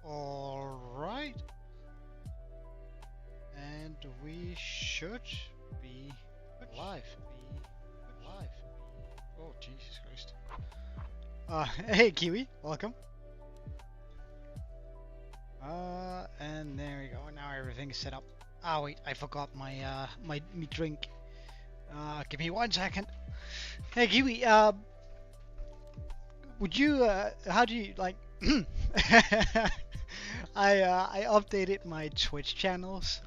Alright. And we should be live. Oh, Jesus Christ. Hey Kiwi, welcome. And there we go. Now everything's set up. Ah, wait, I forgot my my drink. Give me 1 second. Hey Kiwi, would you how do you like I updated my Twitch channels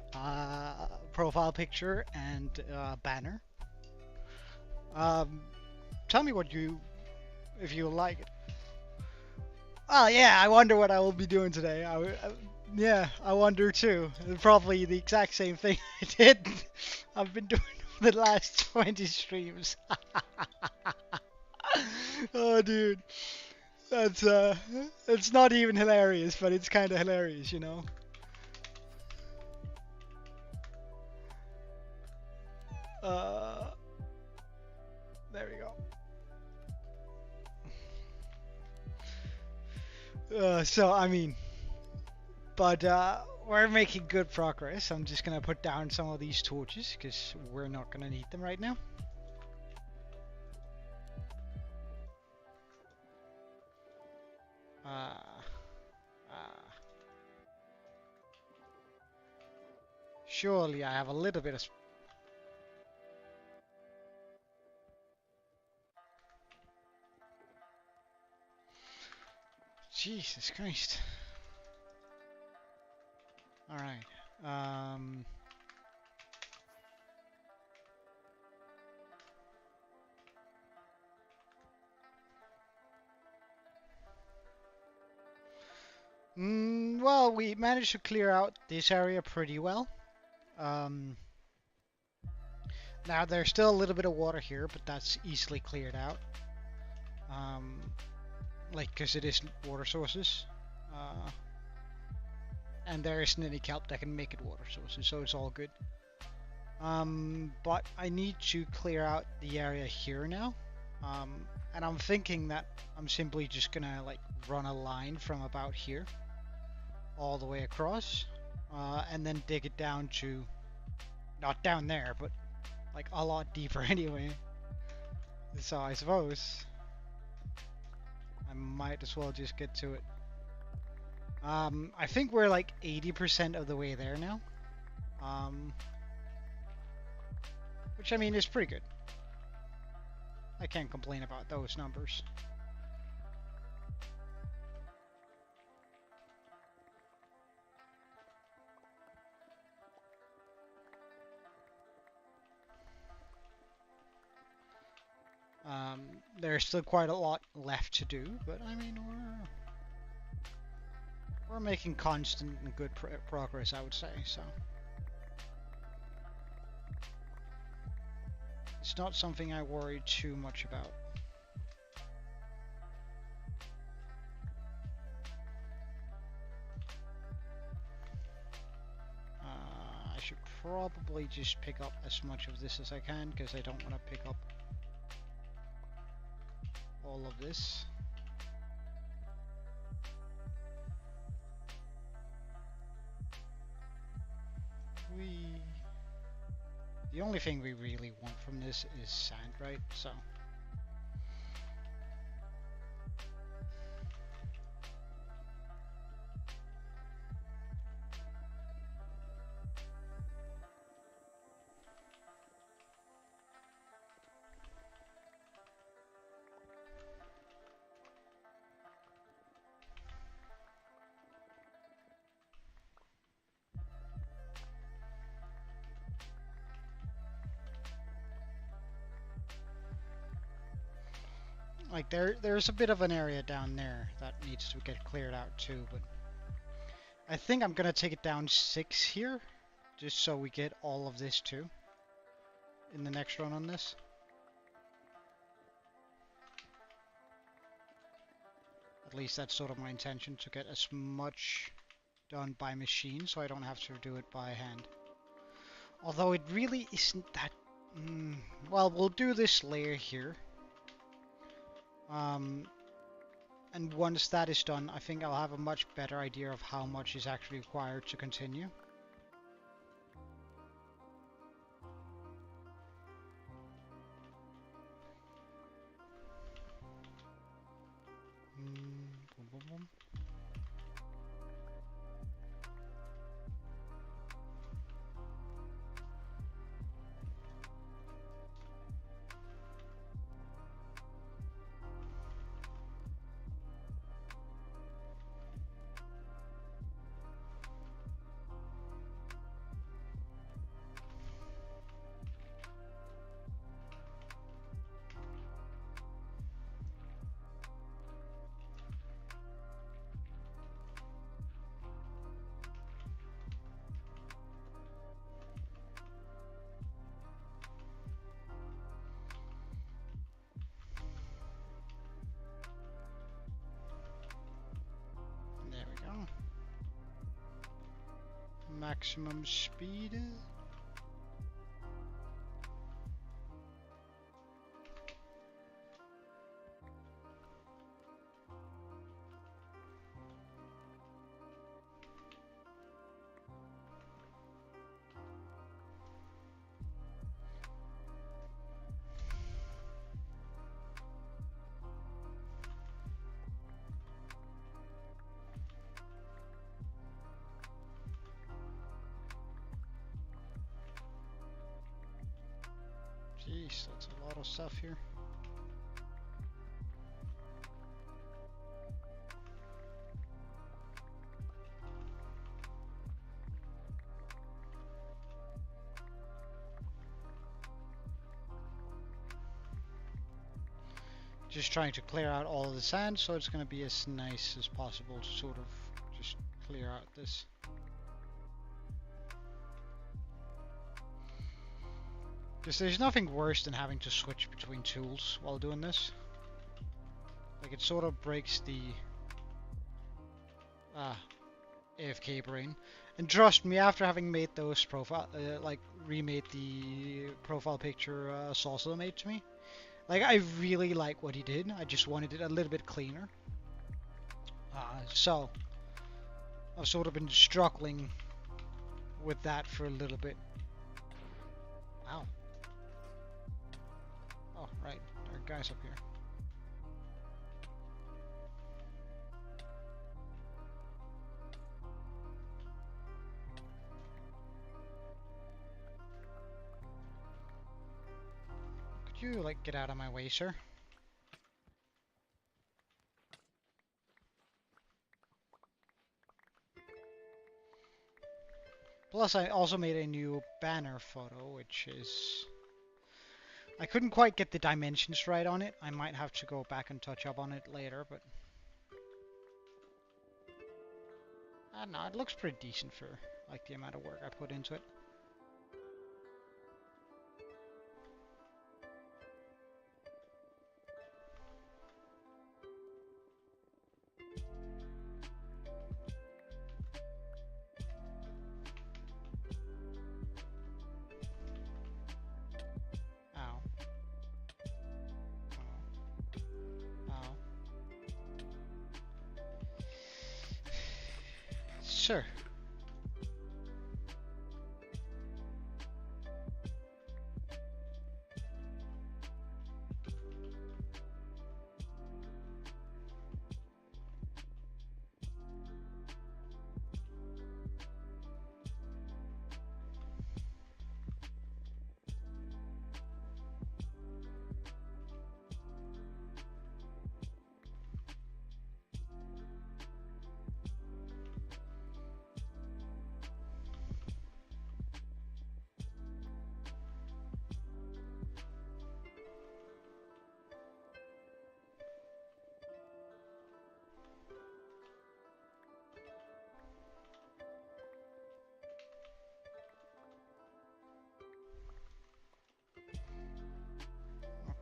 profile picture and banner. Tell me what if you like it. Oh yeah, I wonder what I will be doing today. Yeah, I wonder too. Probably the exact same thing I did. I've been doing for the last 20 streams. Oh dude, that's it's not even hilarious, but it's kind of hilarious, you know. There we go. So I mean, but we're making good progress. I'm just gonna put down some of these torches because we're not gonna need them right now. Surely I have a little bit of Jesus Christ. All right. Well, we managed to clear out this area pretty well. Now there's still a little bit of water here, but that's easily cleared out. Like, because it isn't water sources. And there isn't any kelp that can make it water sources, so it's all good. But I need to clear out the area here now. And I'm thinking that I'm simply just gonna like run a line from about here all the way across, and then dig it down to, not down there, but like a lot deeper anyway. So I suppose I might as well just get to it. I think we're like 80% of the way there now. Which I mean is pretty good. I can't complain about those numbers. There's still quite a lot left to do, but I mean we're making constant and good progress, I would say. So it's not something I worry too much about. I should probably just pick up as much of this as I can because I don't want to pick up all of this. The only thing we really want from this is sand, right? So like there's a bit of an area down there that needs to get cleared out too, but I think I'm gonna take it down 6 here just so we get all of this too in the next run on this. At least that's sort of my intention, to get as much done by machine so I don't have to do it by hand. Although it really isn't that... well, we'll do this layer here. And once that is done, I think I'll have a much better idea of how much is actually required to continue. Boom, boom, boom. Maximum speed. Jeez, that's a lot of stuff here. Just trying to clear out all of the sand, so it's going to be as nice as possible to sort of just clear out this. Because there's nothing worse than having to switch between tools while doing this. Like, it sort of breaks the AFK brain. And trust me, after having made those profile, like remade the profile picture Salsa made to me, like, I really like what he did. I just wanted it a little bit cleaner. So I've sort of been struggling with that for a little bit. Ow. Oh, right. There are guys up here. Could you, like, get out of my way, sir? Plus, I also made a new banner photo, which is... I couldn't quite get the dimensions right on it. I might have to go back and touch up on it later, but... I don't know, it looks pretty decent for, like, the amount of work I put into it. Sure.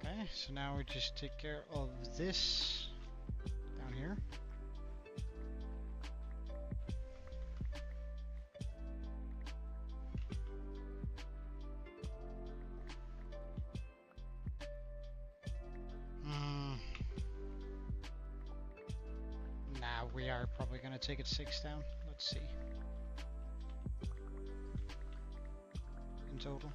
Okay, so now we just take care of this down here. we are probably going to take it 6 down. Let's see. In total.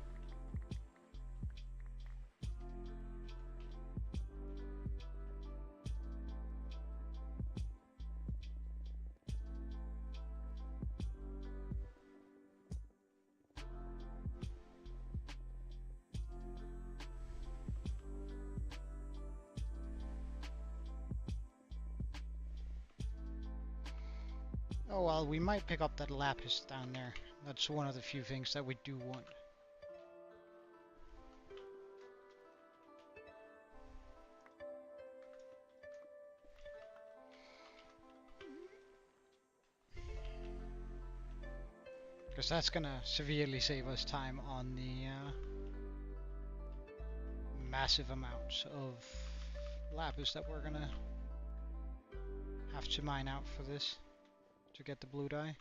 Oh well, we might pick up that lapis down there. That's one of the few things that we do want. Because that's gonna severely save us time on the massive amounts of lapis that we're gonna have to mine out for this to get the blue dye.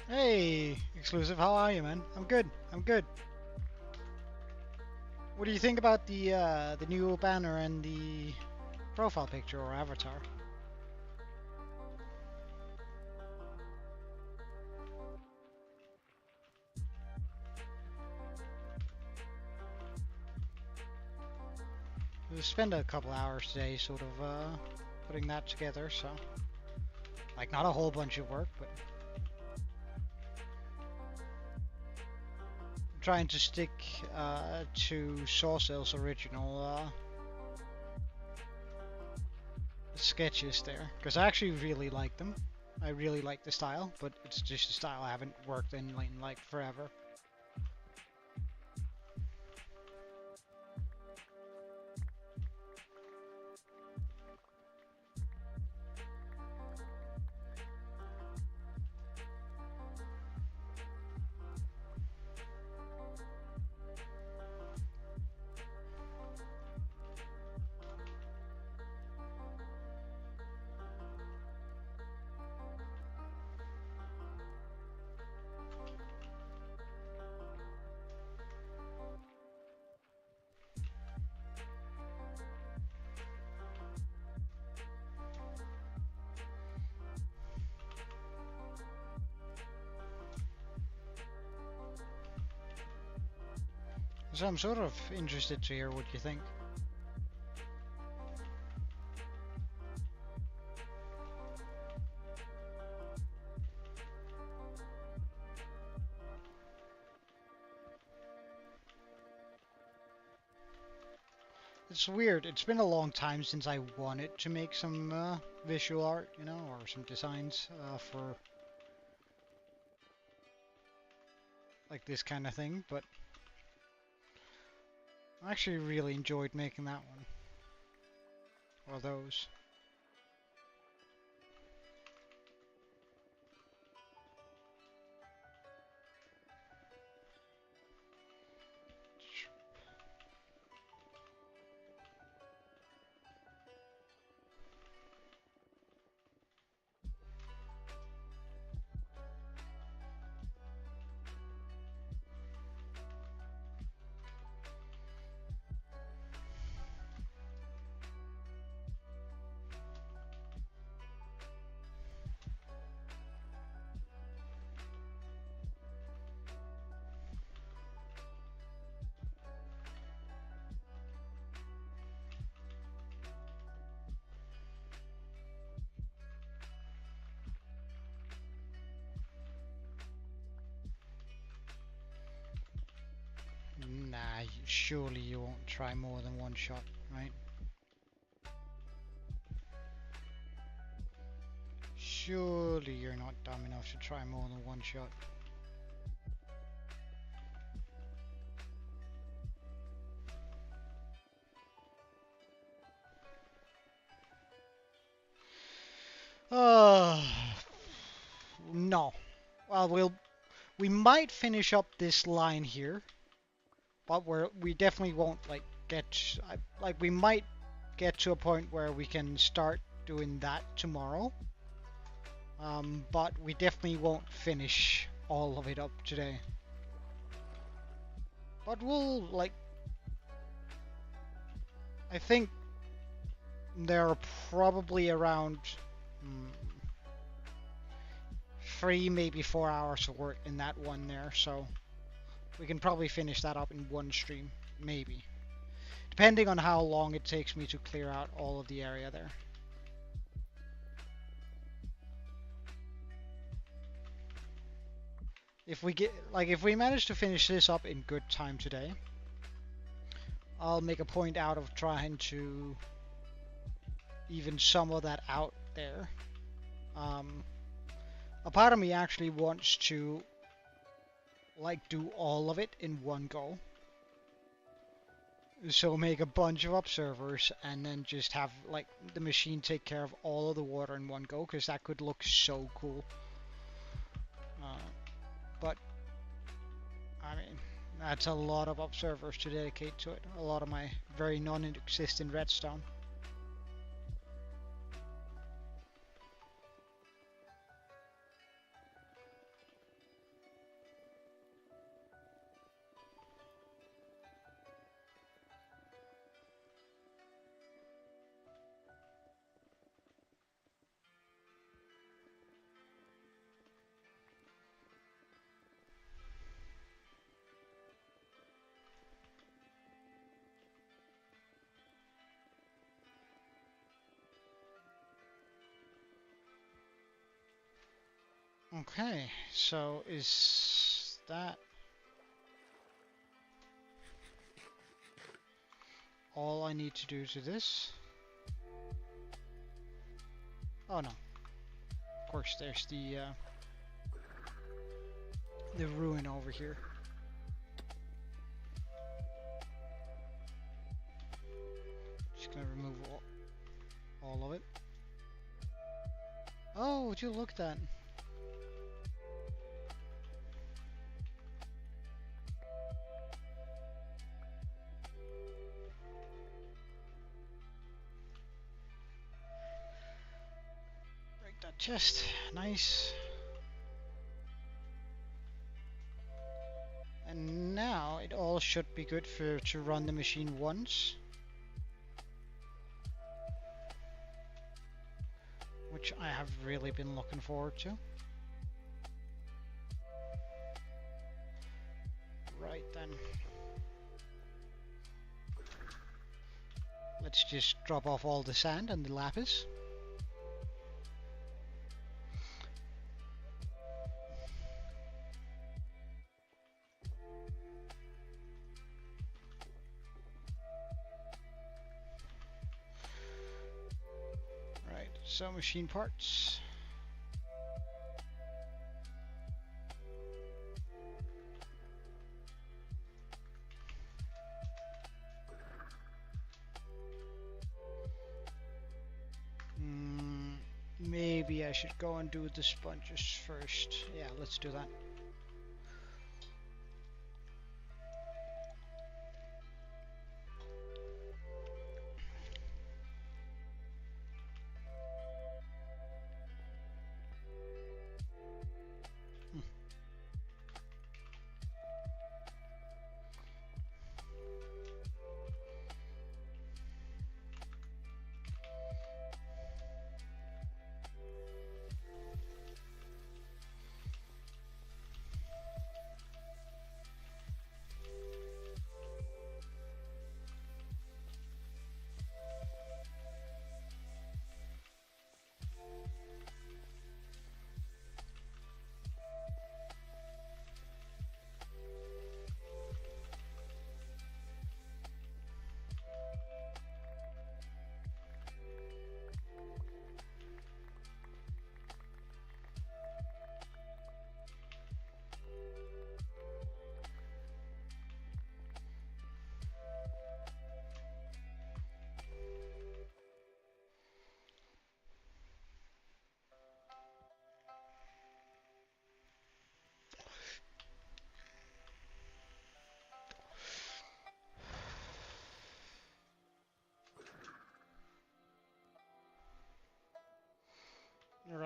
Hey, Exclusive, how are you, man? I'm good. I'm good. What do you think about the new banner and the profile picture or avatar? We spent a couple hours today sort of putting that together, so like not a whole bunch of work, but I'm trying to stick to Sawcell's original sketches there, because I actually really like them. I really like the style, but it's just a style I haven't worked in like forever. So I'm sort of interested to hear what you think. It's weird. It's been a long time since I wanted to make some visual art, you know, or some designs for like this kind of thing, but I actually really enjoyed making that one. Or those. Nah, surely you won't try more than one shot, right? Surely you're not dumb enough to try more than one shot. No. Well, we might finish up this line here, but we definitely won't like we might get to a point where we can start doing that tomorrow. But we definitely won't finish all of it up today. But we'll I think there are probably around 3, maybe 4 hours of work in that one there, so we can probably finish that up in one stream, maybe. Depending on how long it takes me to clear out all of the area there. If we manage to finish this up in good time today, I'll make a point out of trying to even some of that out there. A part of me actually wants to do all of it in one go. So make a bunch of observers and then just have the machine take care of all of the water in one go, because that could look so cool. But I mean, that's a lot of observers to dedicate to it. A lot of my very non-existent redstone. Okay, so is that all I need to do to this? Oh no. Of course, there's the ruin over here. Just gonna remove all of it. Oh, would you look at that? Break that chest. Nice. And now it all should be good to run the machine once. Which I have really been looking forward to. Right then. Let's just drop off all the sand and the lapis. Right, so machine parts. Maybe I should go and do the sponges first. Yeah, let's do that.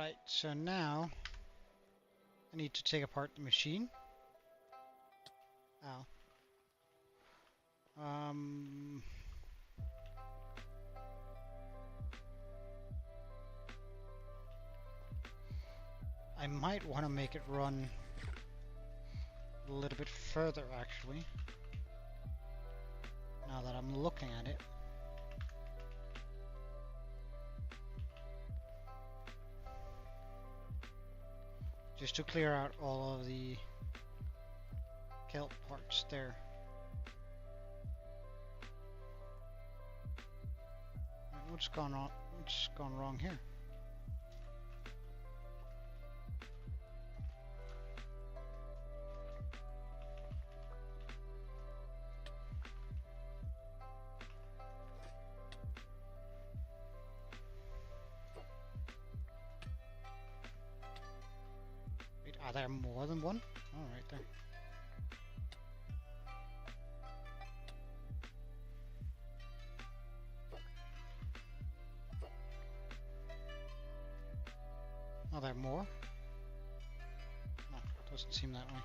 Alright, so now I need to take apart the machine. Ow. I might want to make it run a little bit further, actually. Now that I'm looking at it. Just to clear out all of the kelp parts there. What's gone on? What's gone wrong here? Wait, are there more than one? Oh, right there. Are there more? No, doesn't seem that way.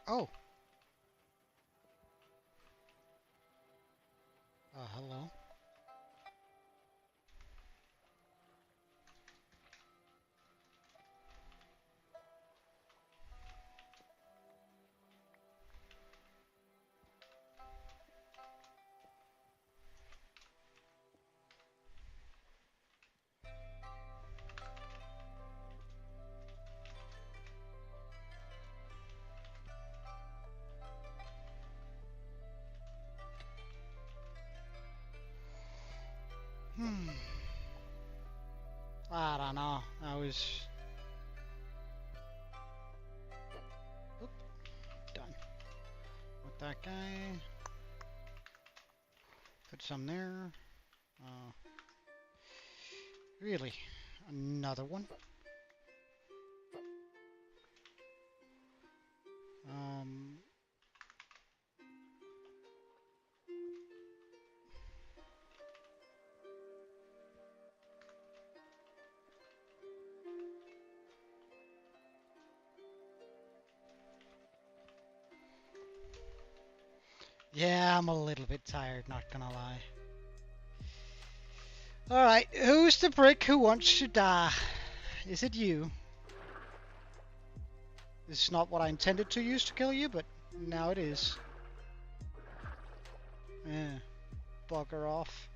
Oh! Hello? I don't know. I was... Oop. Done. With that guy. Put some there. Really? Another one? Yeah, I'm a little bit tired, not gonna lie. Alright, who's the prick who wants to die? Is it you? This is not what I intended to use to kill you, but now it is. Yeah, bugger off.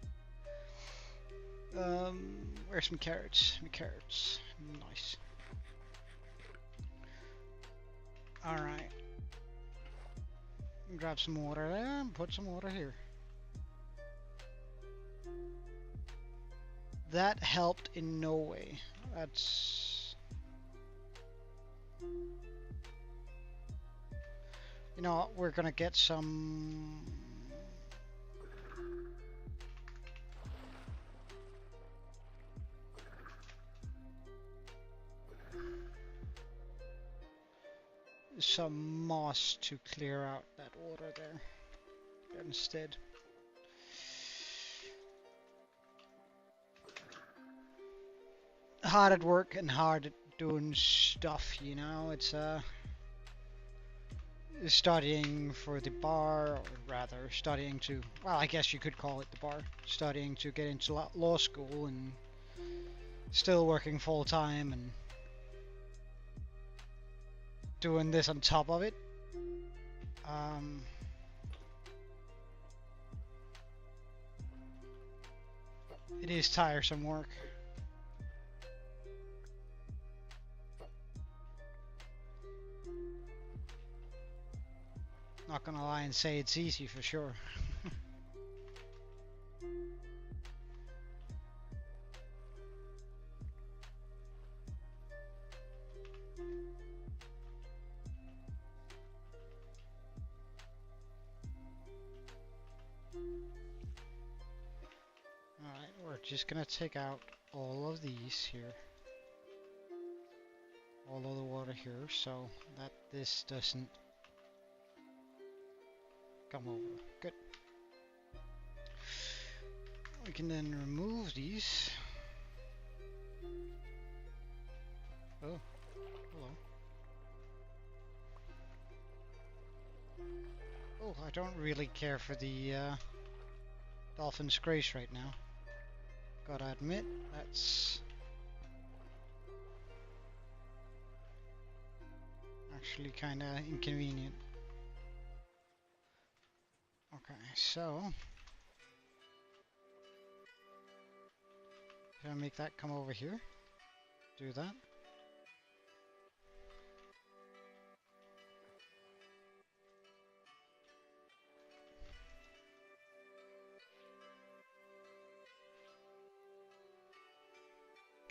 Where's my carrots? My carrots. Nice. Alright. Grab some water there and put some water here. That helped in no way. That's... You know what, we're gonna get some... some moss to clear out that water there instead. Hard at work and hard at doing stuff, you know. It's studying for the bar, or rather studying to, well, I guess you could call it the bar, studying to get into law school and still working full time and doing this on top of it. It is tiresome work. Not gonna lie and say it's easy for sure. Alright, we're just gonna take out all of these here. All of the water here, so that this doesn't come over. Good. We can then remove these. Oh, hello. Oh, I don't really care for the Dolphin's Grace right now. Gotta admit, that's actually kinda inconvenient. Okay, so can I make that come over here? Do that.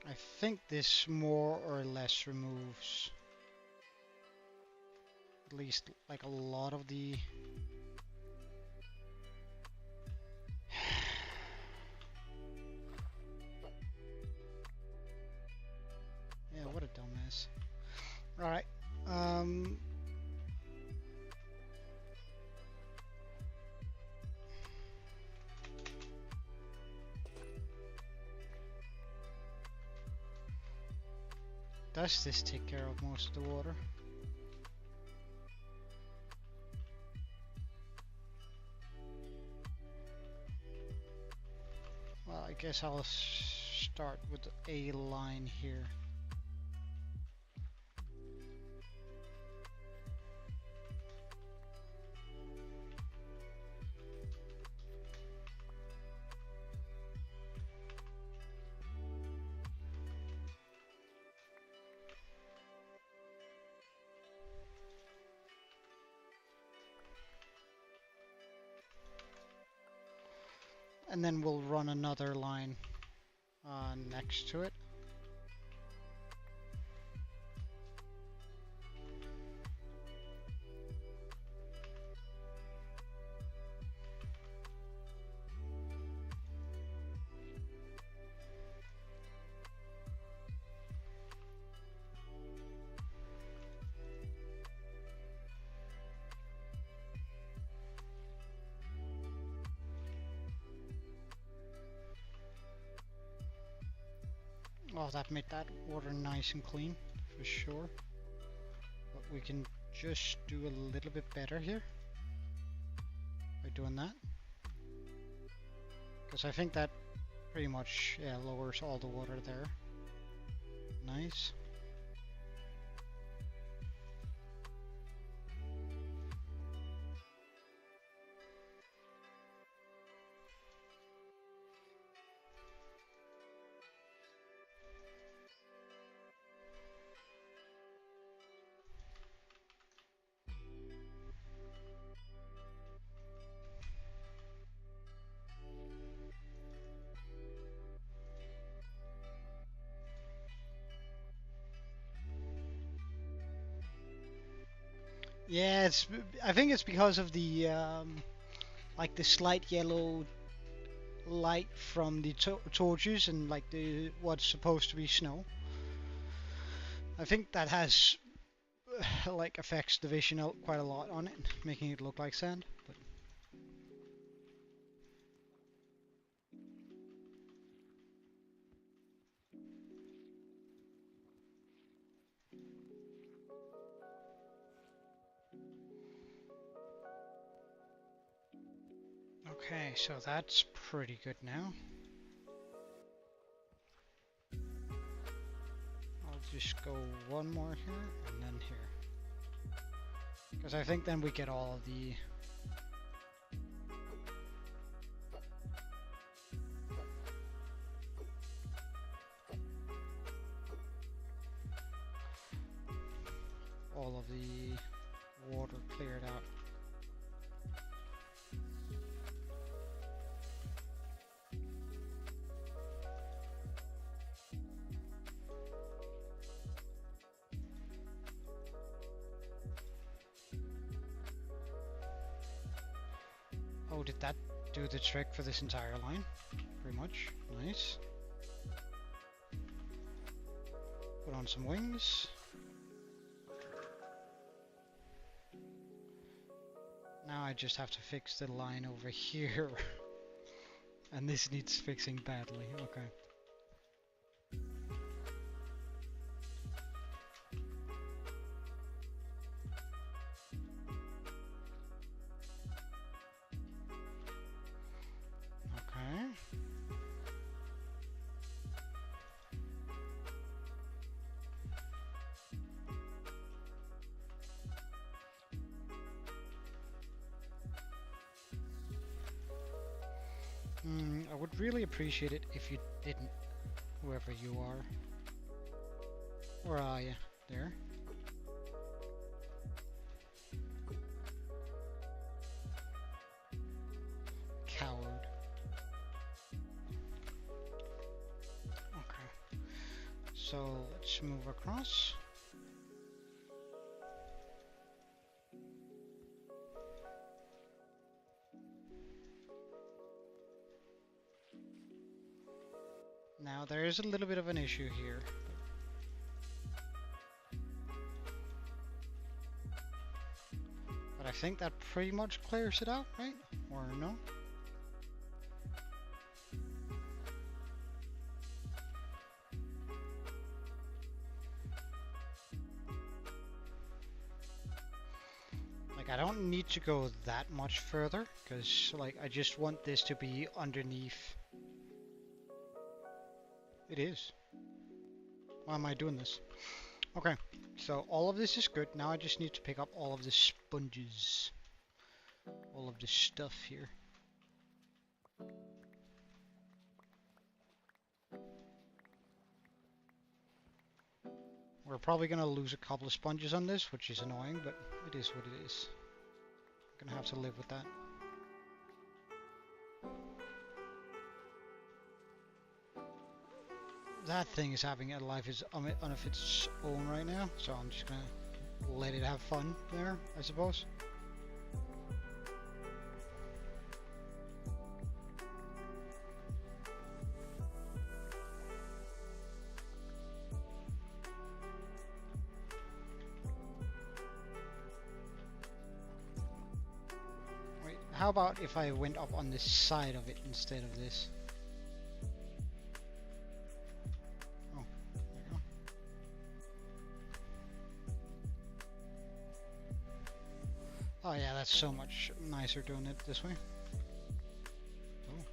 I think this more or less removes at least like a lot of the yeah, what a dumbass. Alright. Does this take care of most of the water? Well, I guess I'll start with a line here. And then we'll run another line next to it. Oh, that made that water nice and clean, for sure. But we can just do a little bit better here by doing that. Because I think that pretty much, yeah, lowers all the water there. Nice. Yeah, I think it's because of the like the slight yellow light from the torches and like the what's supposed to be snow. I think that has like affects the vision quite a lot on it, making it look like sand. But okay, so that's pretty good now. I'll just go one more here and then here. Because I think then we get all of the water cleared out. Oh, did that do the trick for this entire line? Pretty much. Nice. Put on some wings. Now I just have to fix the line over here. And this needs fixing badly. Okay. I would really appreciate it if you didn't, whoever you are. Where are you? There. Coward. Okay. So let's move across. Now there is a little bit of an issue here. But I think that pretty much clears it out, right? Or no? Like, I don't need to go that much further, because, like, I just want this to be underneath. It is. Why am I doing this? Okay, so all of this is good. Now I just need to pick up all of the sponges. All of the stuff here. We're probably going to lose a couple of sponges on this, which is annoying, but it is what it is. I'm going to have to live with that. That thing is having a life on its own right now, so I'm just gonna let it have fun there, I suppose. Wait, how about if I went up on this side of it instead of this? Oh yeah, that's so much nicer doing it this way. Oh.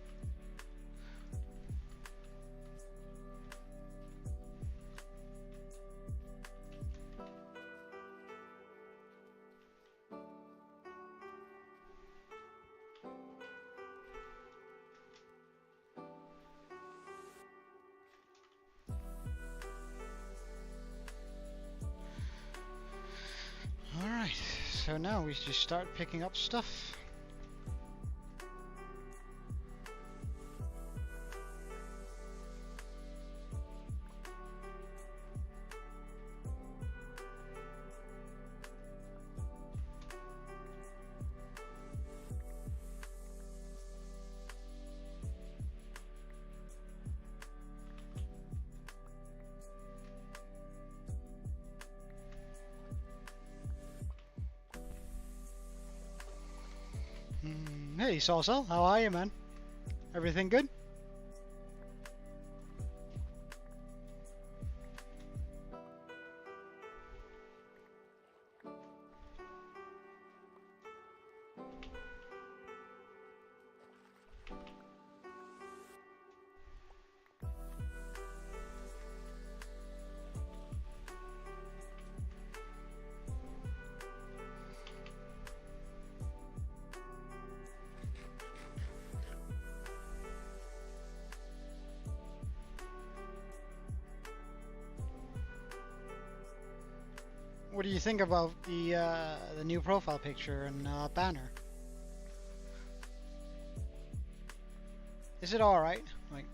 Alright, so now we just start picking up stuff. Hey Salsa, how are you, man? Everything good? What do you think about the new profile picture and banner? Is it all right? Like,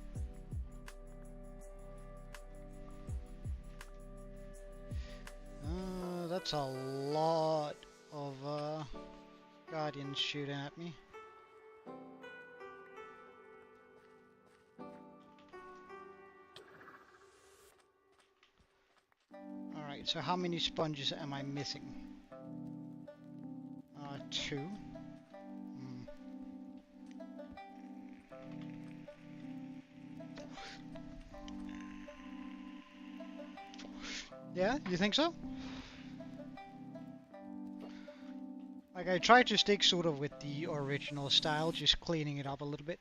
that's a lot of guardians shooting at me. Alright, so how many sponges am I missing? 2. Yeah, you think so? Like, I tried to stick sort of with the original style, just cleaning it up a little bit.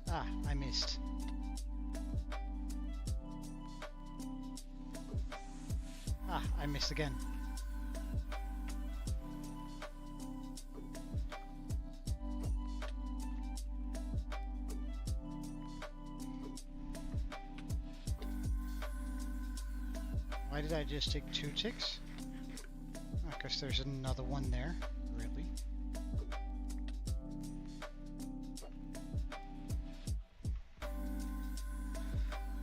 Ah, I missed. Ah, I missed again. Why did I just take 2 ticks? I guess there's another one there. Really?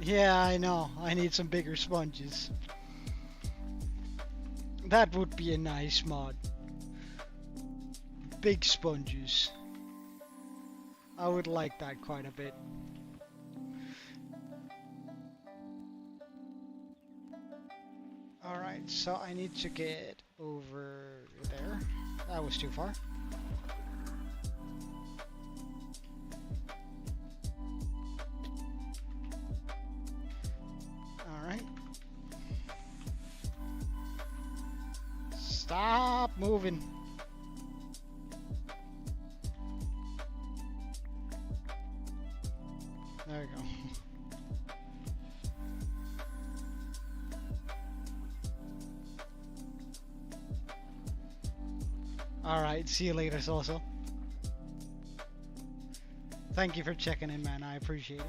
Yeah, I know. I need some bigger sponges. That would be a nice mod. Big sponges. I would like that quite a bit. Alright, so I need to get over there. That was too far. Alright. Stop moving. There we go. Alright, see you later, Salsa. Thank you for checking in, man. I appreciate it.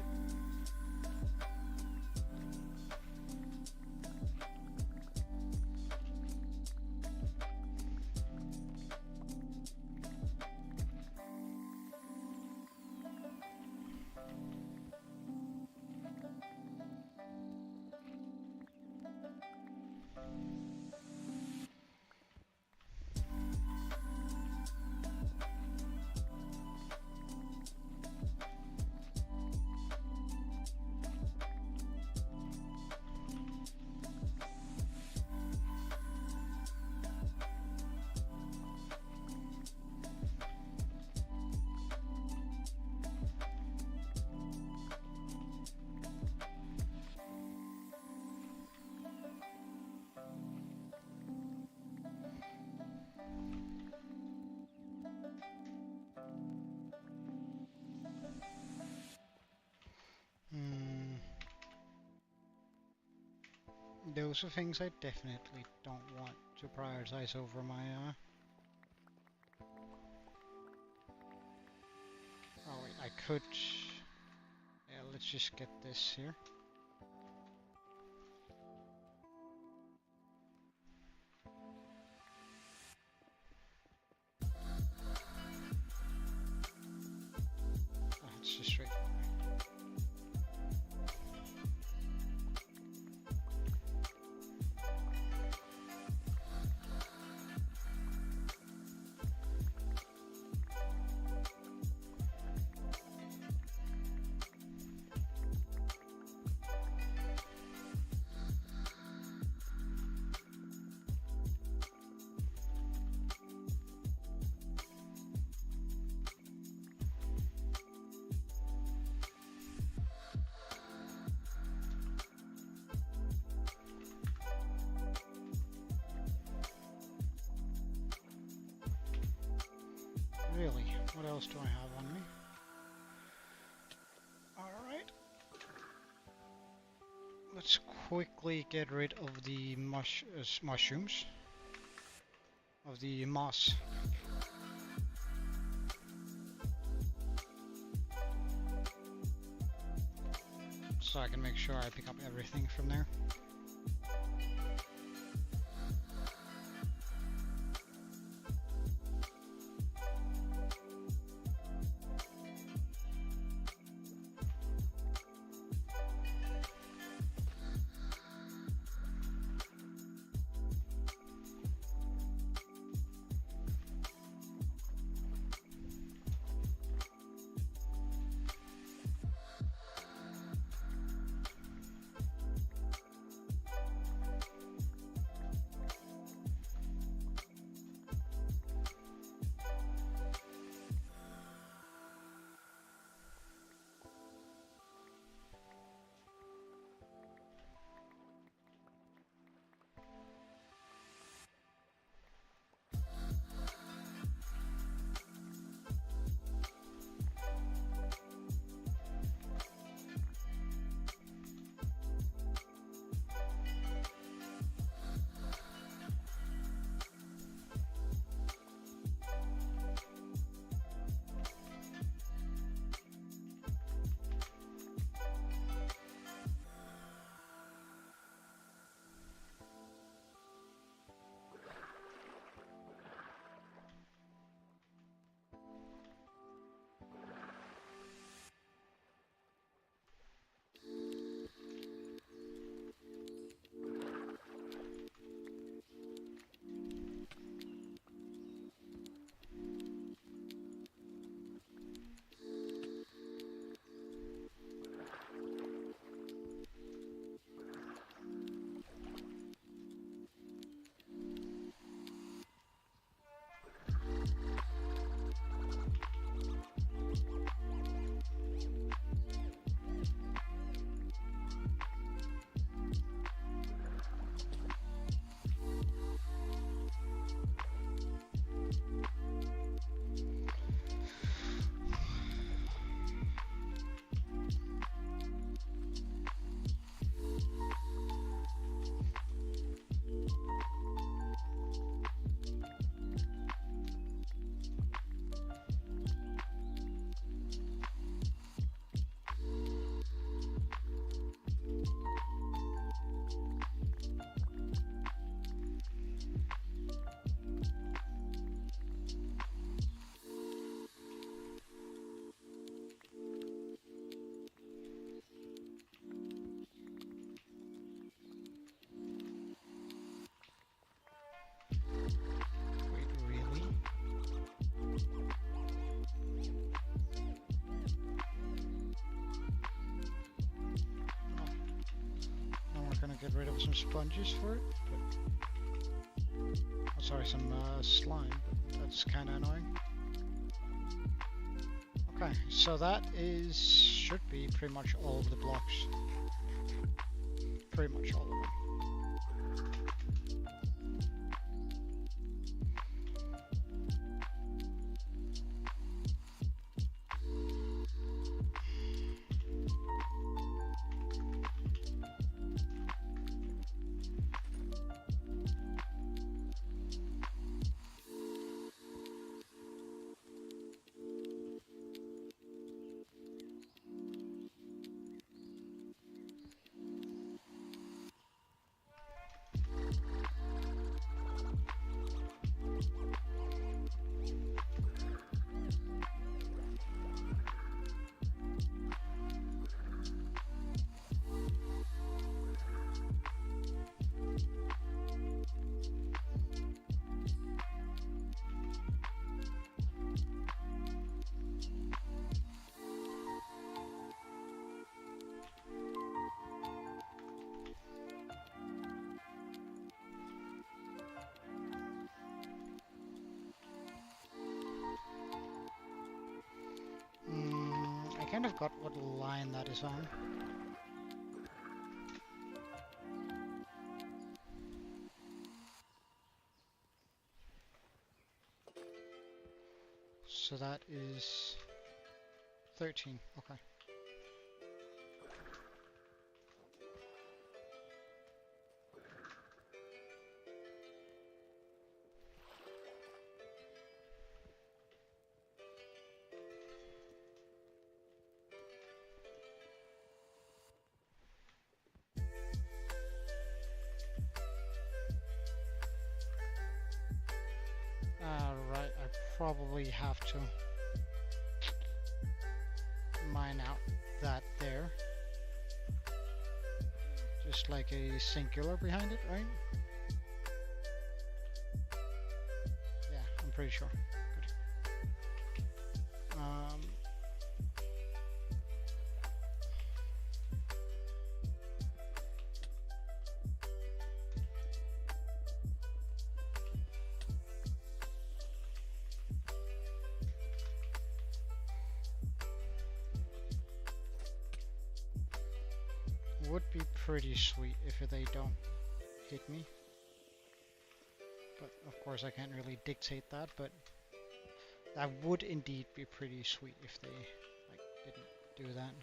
Those are things I definitely don't want to prioritize over my oh wait, I could. Yeah, let's just get this here. Oh, it's just straight. Really? What else do I have on me? Alright. Let's quickly get rid of the mushrooms. Of the moss. So I can make sure I pick up everything from there. get rid of some sponges for it, but oh, sorry, some slime, but that's kind of annoying. Okay, so that should be pretty much all of the blocks. Pretty much all of them. I kind of got what line that is on. So that is 13, okay. Right, I probably have to mine out that there. Just like a singular behind it, right? Yeah, I'm pretty sure. Good. Would be pretty sweet if they don't hit me. But of course I can't really dictate that, but that would indeed be pretty sweet if they like didn't do that.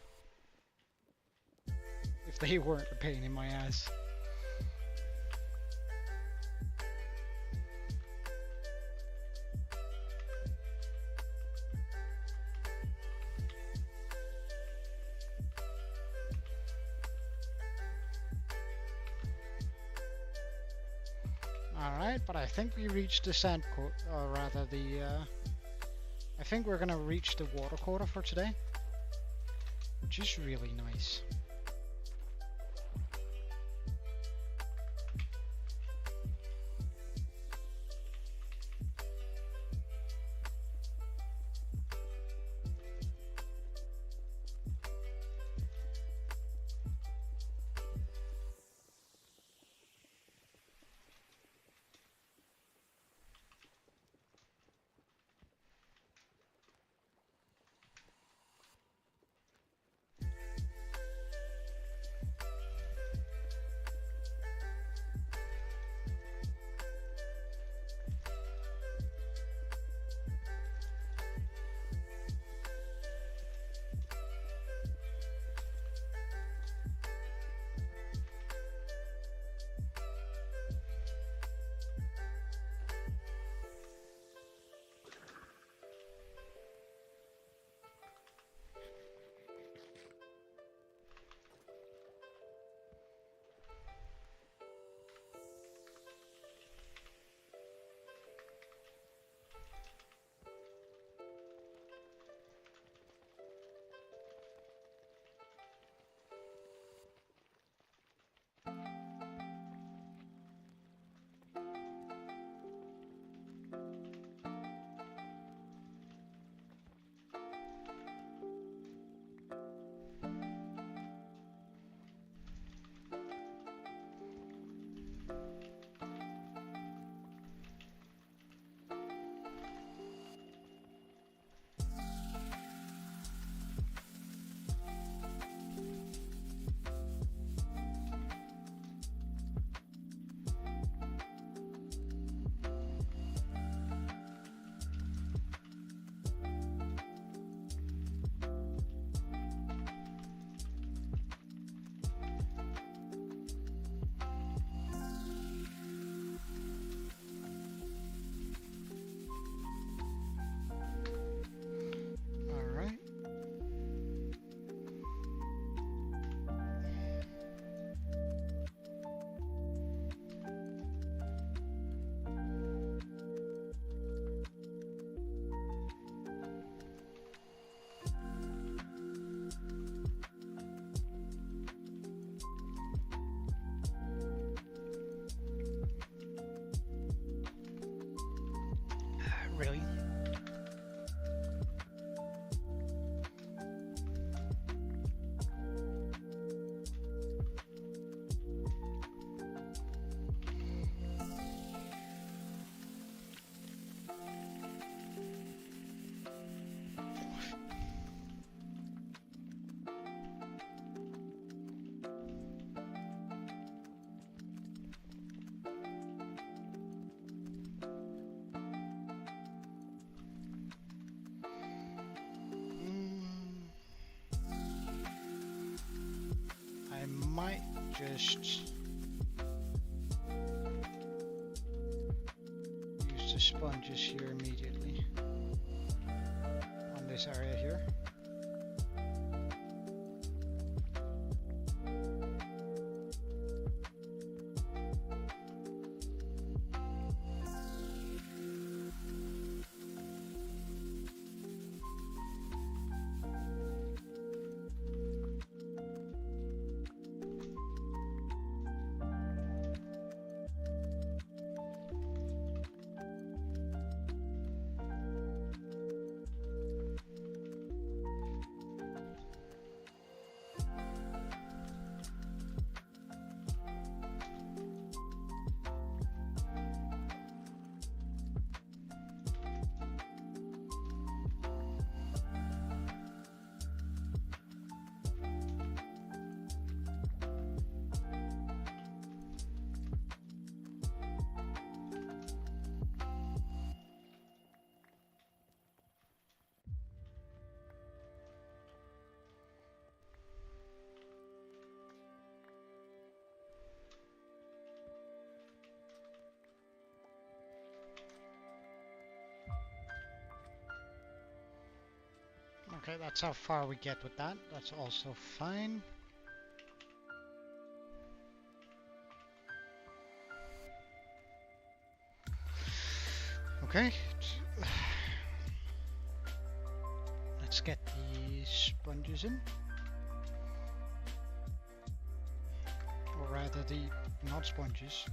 If they weren't a pain in my ass. Alright, but I think we reached the sand coat, or rather the, I think we're gonna reach the water quota for today, which is really nice. really. I might just use the sponges here immediately on this area here. Okay, that's how far we get with that. That's also fine. Okay. Let's get the sponges in. Or rather the not sponges.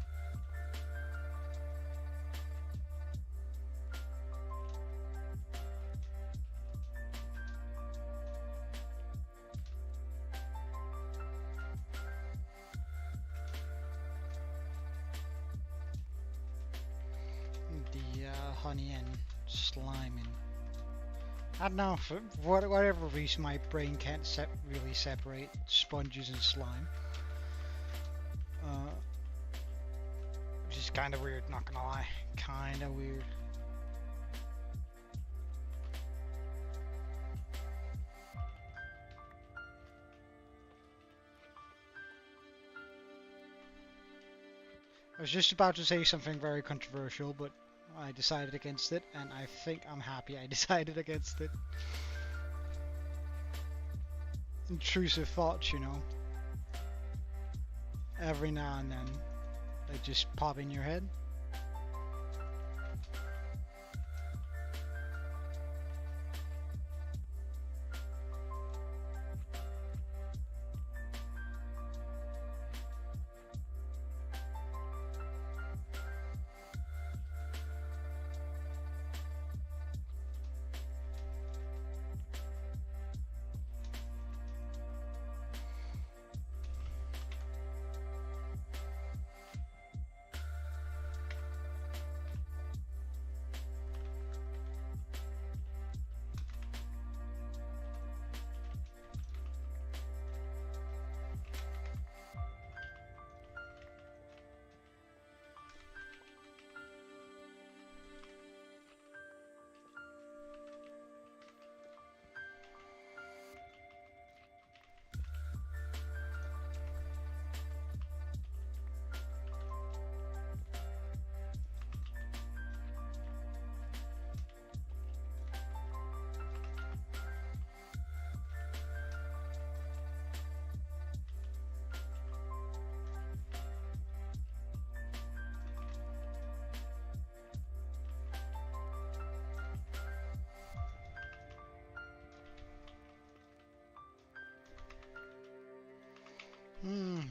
Honey and slime in. I don't know, for whatever reason my brain can't really separate sponges and slime. Which is kind of weird, not gonna lie. Kind of weird. I was just about to say something very controversial, but I decided against it, and I think I'm happy I decided against it. Intrusive thoughts, you know. Every now and then, they just pop in your head.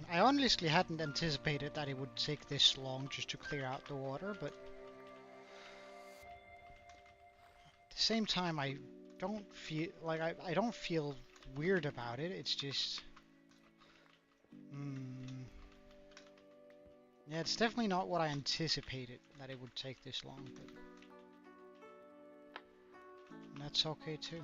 I honestly hadn't anticipated that it would take this long just to clear out the water, but same time, I don't feel like I don't feel weird about it. It's just, yeah, it's definitely not what I anticipated that it would take this long, but that's okay too.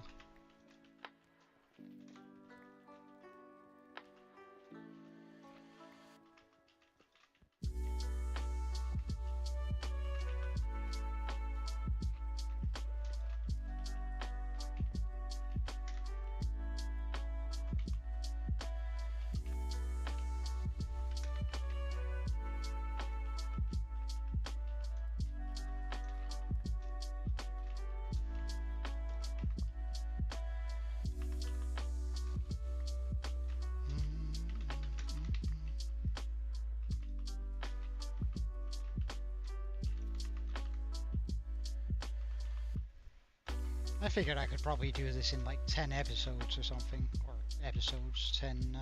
I figured I could probably do this in like 10 episodes or something, or episodes, 10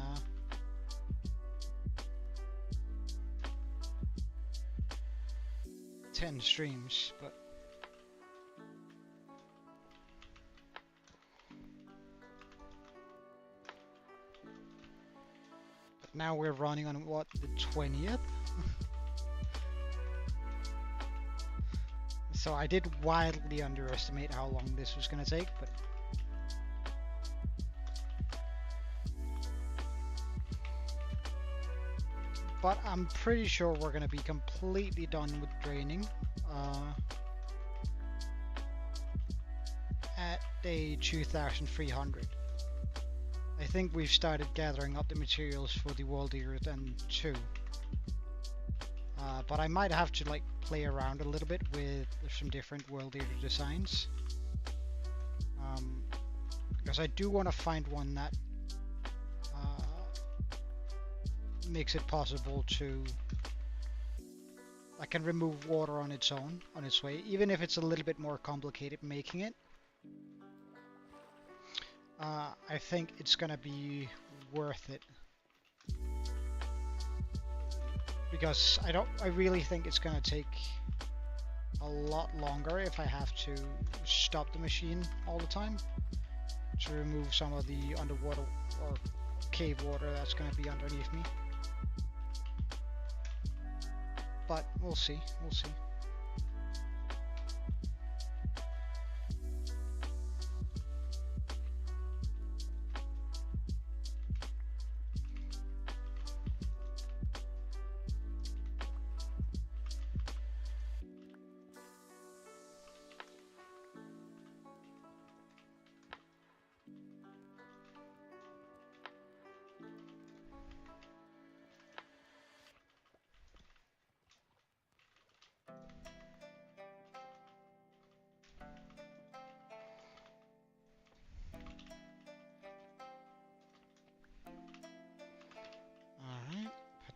streams, but now we're running on what, the 20th? So I did wildly underestimate how long this was going to take, but I'm pretty sure we're going to be completely done with draining at day 2300. I think we've started gathering up the materials for the World Eater then too. But I might have to like play around a little bit with some different World Eater designs. Because I do want to find one that makes it possible to, I can remove water on its own, on its way, even if it's a little bit more complicated making it. I think it's gonna be worth it. Because I really think it's gonna take a lot longer if I have to stop the machine all the time to remove some of the underwater or cave water that's gonna be underneath me. But we'll see, we'll see.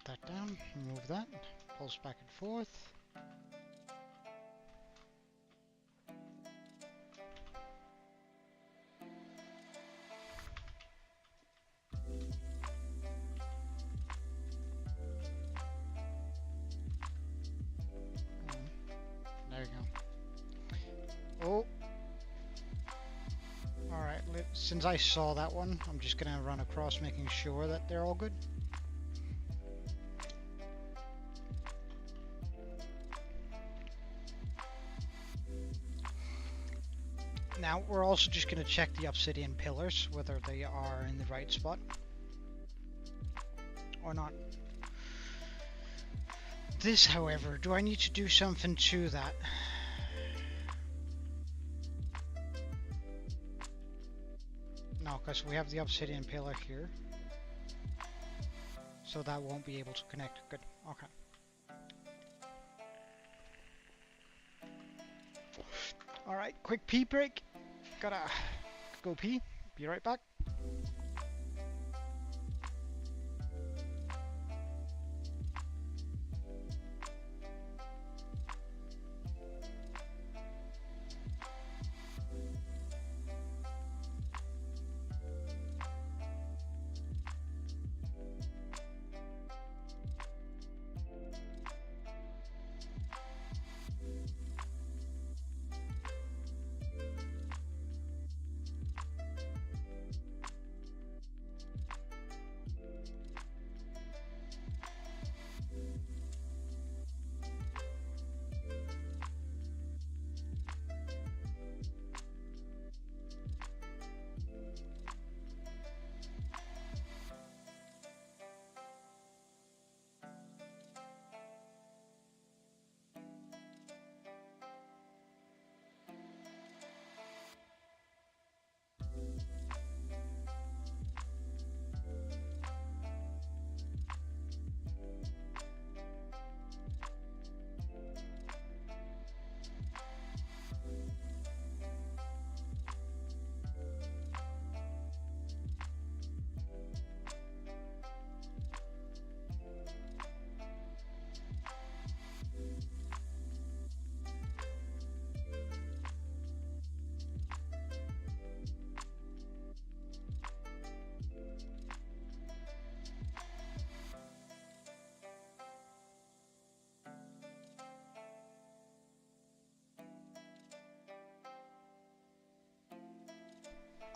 That down, remove that, pulse back and forth. There you go. Oh! Alright, since I saw that one, I'm just gonna run across making sure that they're all good. Now we're also just going to check the obsidian pillars, whether they are in the right spot or not. This, however, do I need to do something to that? No, because we have the obsidian pillar here. So that won't be able to connect. Good, okay. Alright, quick pee break. Gotta go pee. Be right back.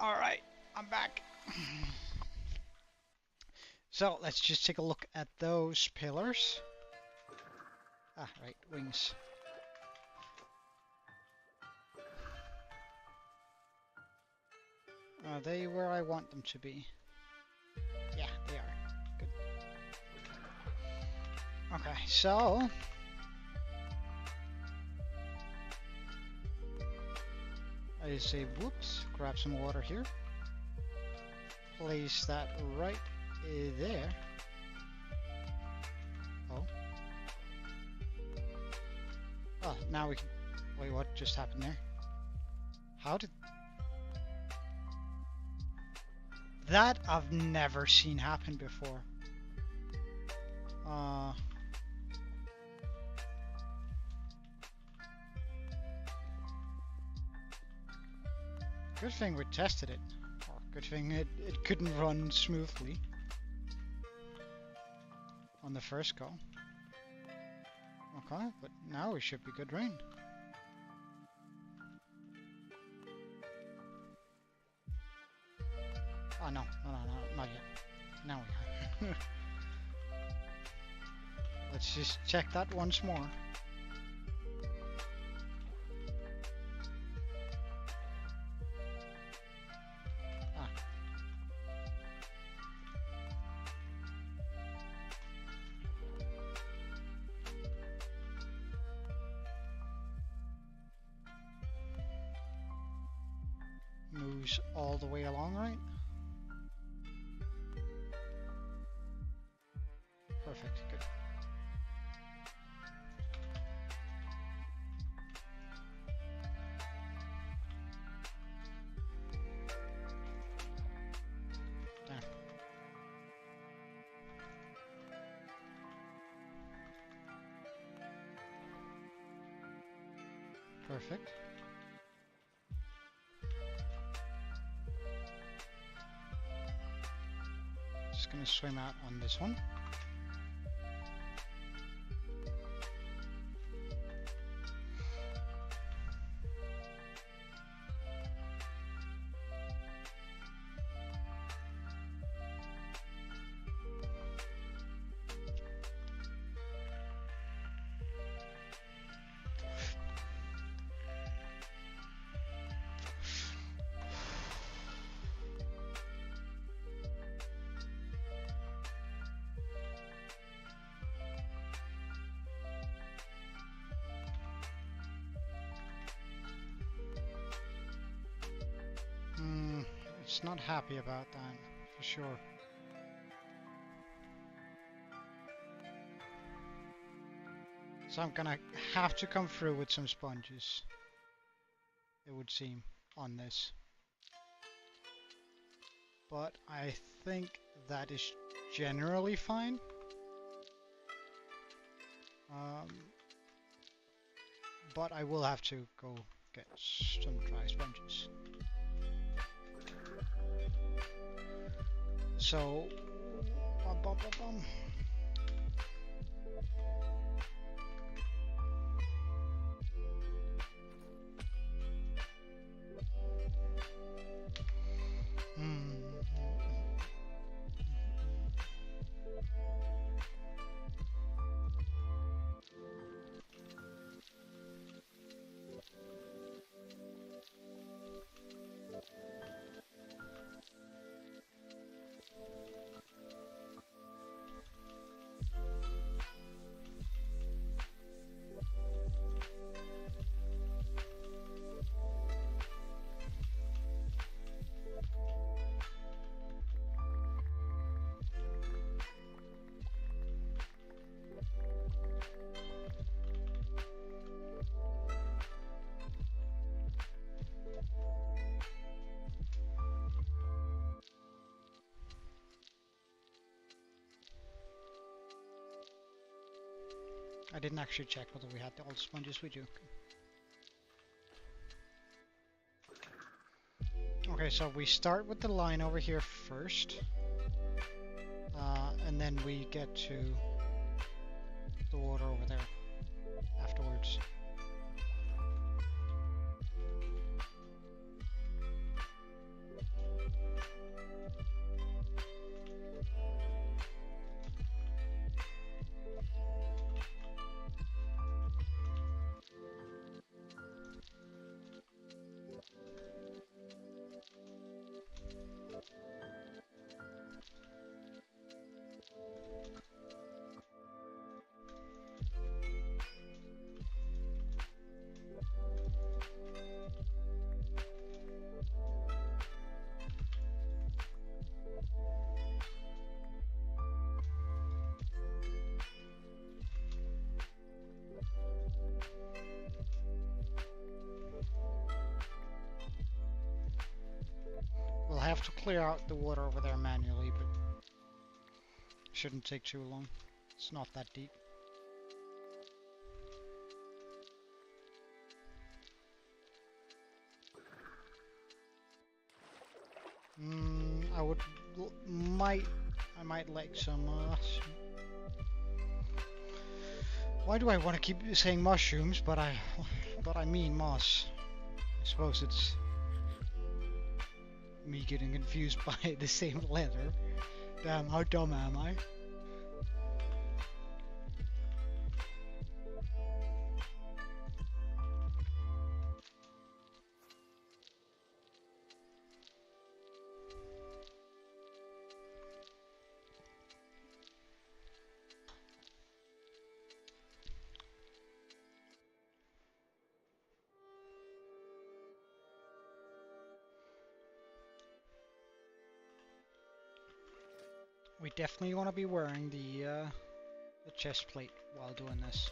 Alright, I'm back. So let's just take a look at those pillars. Ah, right, wings. Are they where I want them to be? Yeah, they are. Good. Okay, so I say whoops, grab some water here. Place that right there. Oh. Oh, now we can... Wait, what just happened there? How did... That I've never seen happen before. Good thing we tested it. Or good thing it couldn't run smoothly on the first go. Okay, but now we should be good rain. Oh no, not yet. Now we are. Let's just check that once more. Ah. Moves all the way along, right? Perfect, good. There. Perfect. Just gonna swim out on this one. It's not happy about that, for sure. So I'm gonna have to come through with some sponges, it would seem, on this. But I think that is generally fine. But I will have to go get some dry sponges. So, I didn't actually check whether we had all the sponges. We do. Okay, so we start with the line over here first, and then we get to the water over there afterwards. to clear out the water over there manually, but it shouldn't take too long. It's not that deep. I might like some, why do I want to keep saying mushrooms, but I mean moss. I suppose it's me getting confused by the same letter. Damn, how dumb am I? We definitely want to be wearing the chest plate while doing this.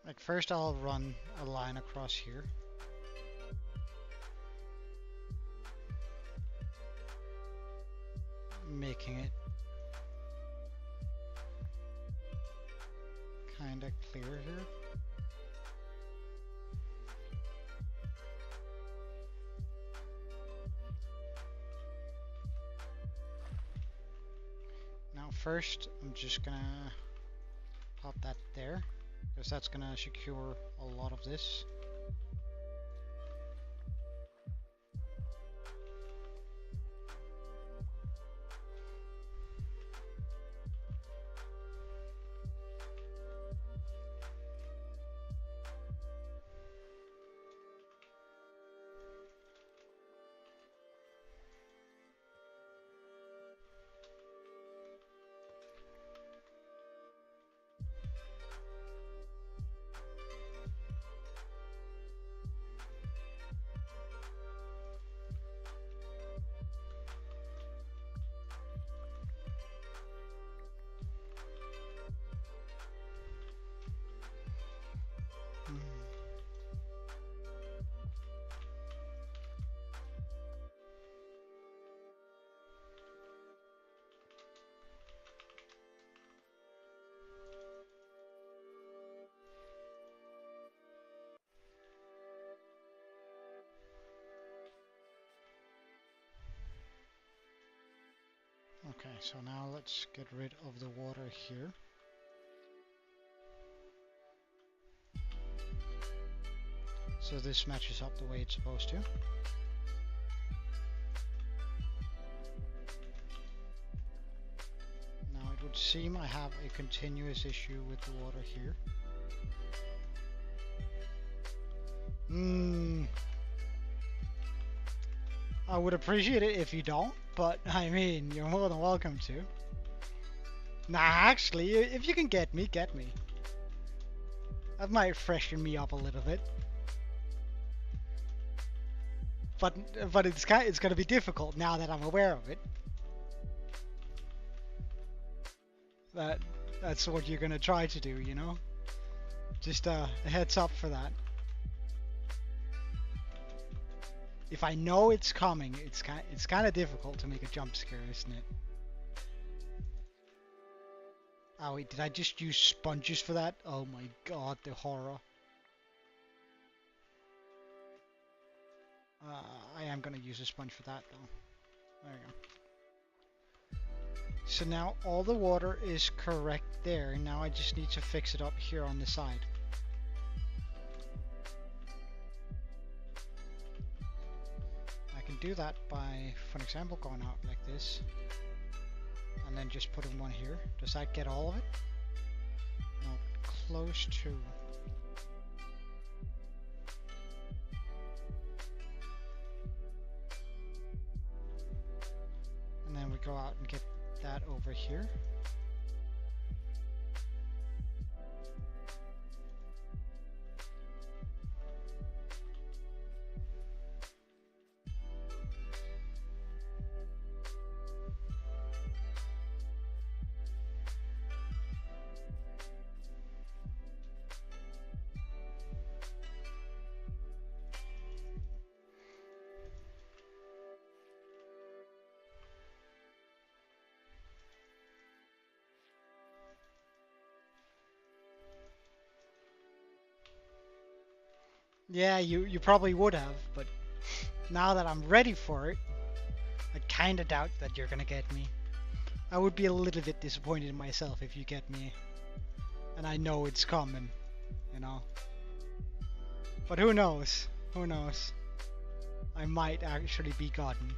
Like first I'll run a line across here. Making it kinda clear here. Now first I'm just gonna pop that there, because that's gonna secure a lot of this. Okay, so now let's get rid of the water here. So this matches up the way it's supposed to. Now it would seem I have a continuous issue with the water here. I would appreciate it if you don't, but I mean, you're more than welcome to. Nah, actually, if you can get me, get me. That might freshen me up a little bit. But it's gonna be difficult now that I'm aware of it. That's what you're gonna try to do, you know? Just a heads up for that. If I know it's coming, it's kind of difficult to make a jump scare, isn't it? Oh wait, did I just use sponges for that? Oh my god, the horror. I am gonna use a sponge for that though. There we go. So now all the water is correct there, and now I just need to fix it up here on the side. I can do that by, for example, going out like this, and then just putting one here. Does that get all of it? No, close to. And then we go out and get that over here. Yeah, you probably would have, but now that I'm ready for it, I kind of doubt that you're gonna get me. I would be a little bit disappointed in myself if you get me. And I know it's coming, you know. But who knows? Who knows? I might actually be gotten.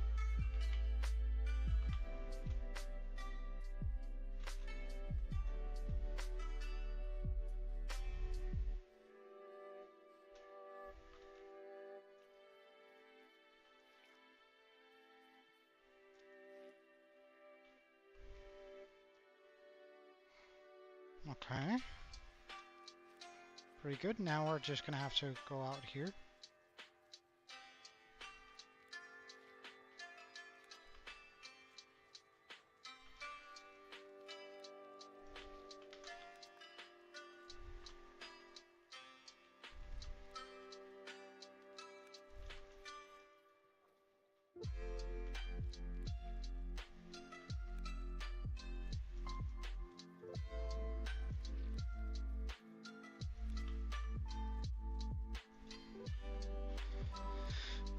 Okay. Pretty good. Now we're just gonna have to go out here.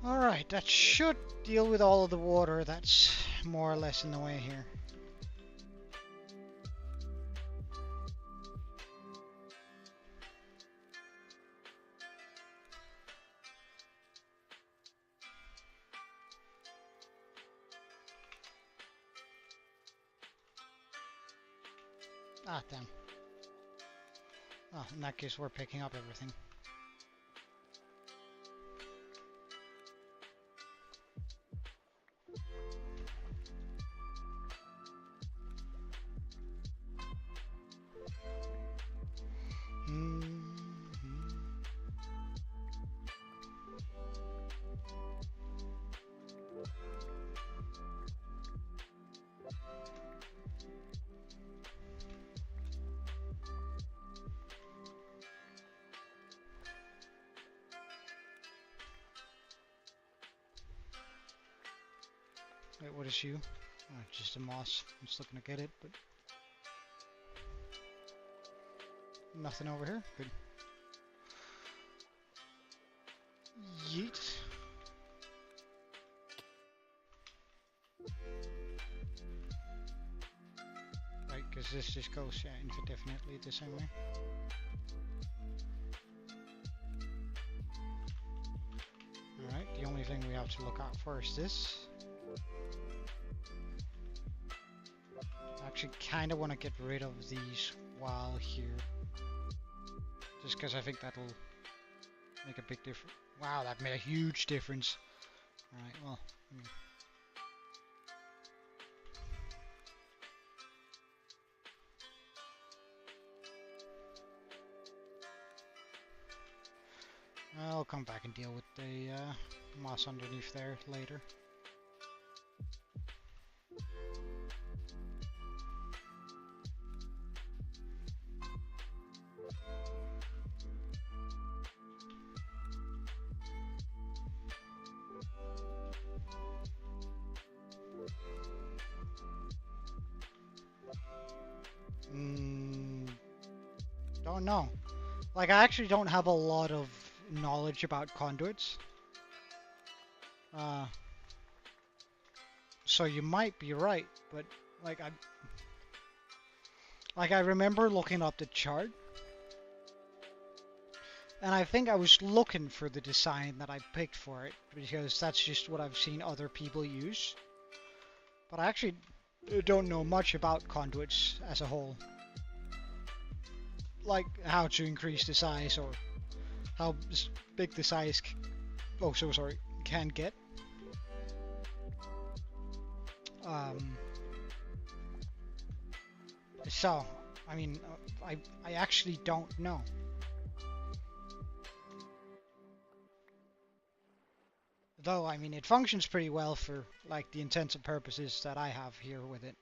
Alright, that should deal with all of the water that's more or less in the way here. Ah, damn. Oh, in that case we're picking up everything. Wait, what is you? Oh, just a moss. I'm just looking to get it, but nothing over here. Good. Yeet. Right, because this just goes indefinitely the same way. Alright, the only thing we have to look out for is this. I actually kind of want to get rid of these while here. Just because I think that'll make a big difference. Wow, that made a huge difference. Alright, well. I'll come back and deal with the moss underneath there later. Don't know. Like, I actually don't have a lot of knowledge about conduits. So you might be right, but Like I remember looking up the chart, and I think I was looking for the design that I picked for it because that's just what I've seen other people use. But I actually don't know much about conduits as a whole, like how to increase the size or how big the size. Oh, so sorry, can get. Um, so, I mean, I actually don't know. Though, I mean, it functions pretty well for, like, the intents and purposes that I have here with it.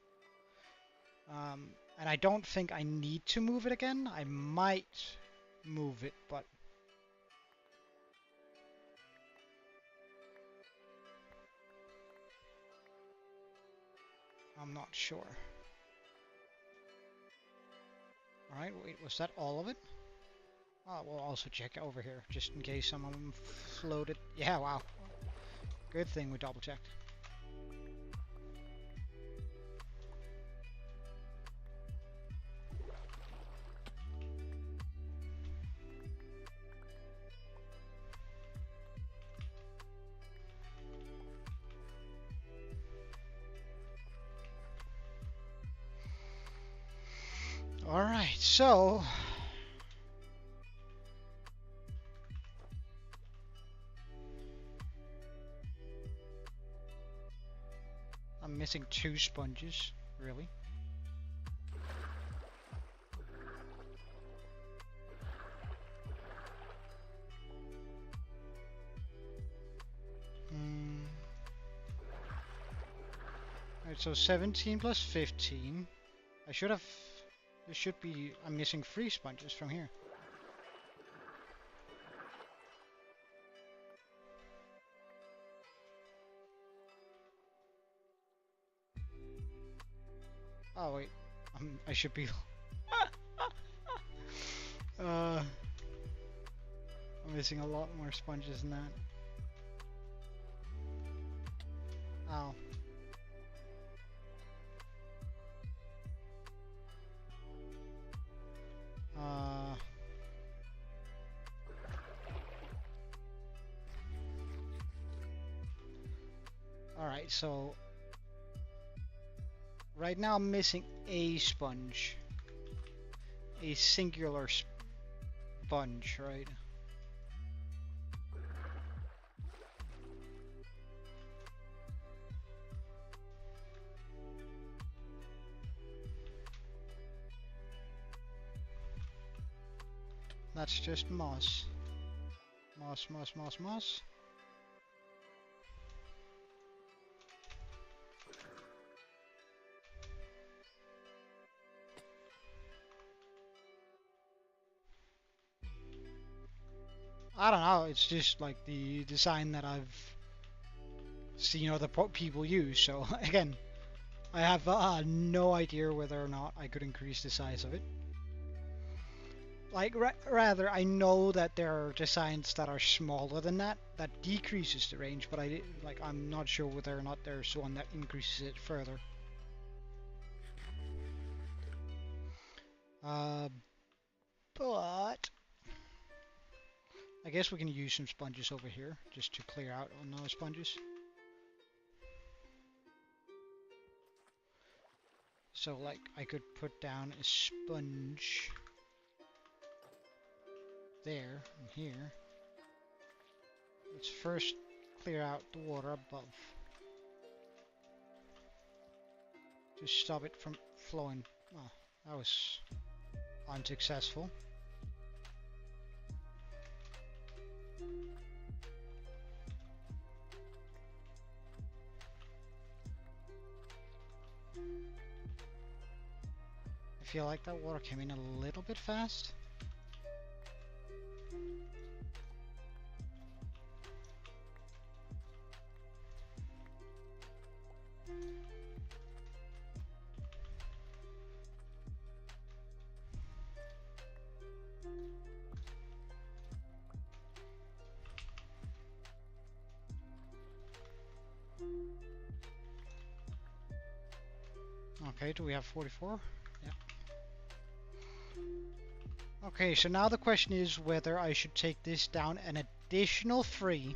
And I don't think I need to move it again. I might move it, but I'm not sure. Alright, wait, was that all of it? Oh, we'll also check over here, just in case some of them floated. Yeah, wow. Good thing we double checked. Alright, so I'm missing 2 sponges, really. Alright, so 17 plus 15. I should have... There should be... I'm missing 3 sponges from here. Oh, wait. I should be... I'm missing a lot more sponges than that. Ow. Alright, so... Right now I'm missing a sponge. A singular sponge, right? That's just moss. Moss, moss, moss, moss. I don't know, it's just like the design that I've seen other people use, so again, I have no idea whether or not I could increase the size of it. Like, rather, I know that there are designs that are smaller than that, that decreases the range, but I'm not sure whether or not there's one that increases it further. But I guess we can use some sponges over here just to clear out on those sponges. So, like, I could put down a sponge there and here. Let's first clear out the water above to stop it from flowing. Oh, that was unsuccessful. I feel like that water came in a little bit fast. Okay, do we have 44? Yeah. Okay, so now the question is whether I should take this down an additional 3.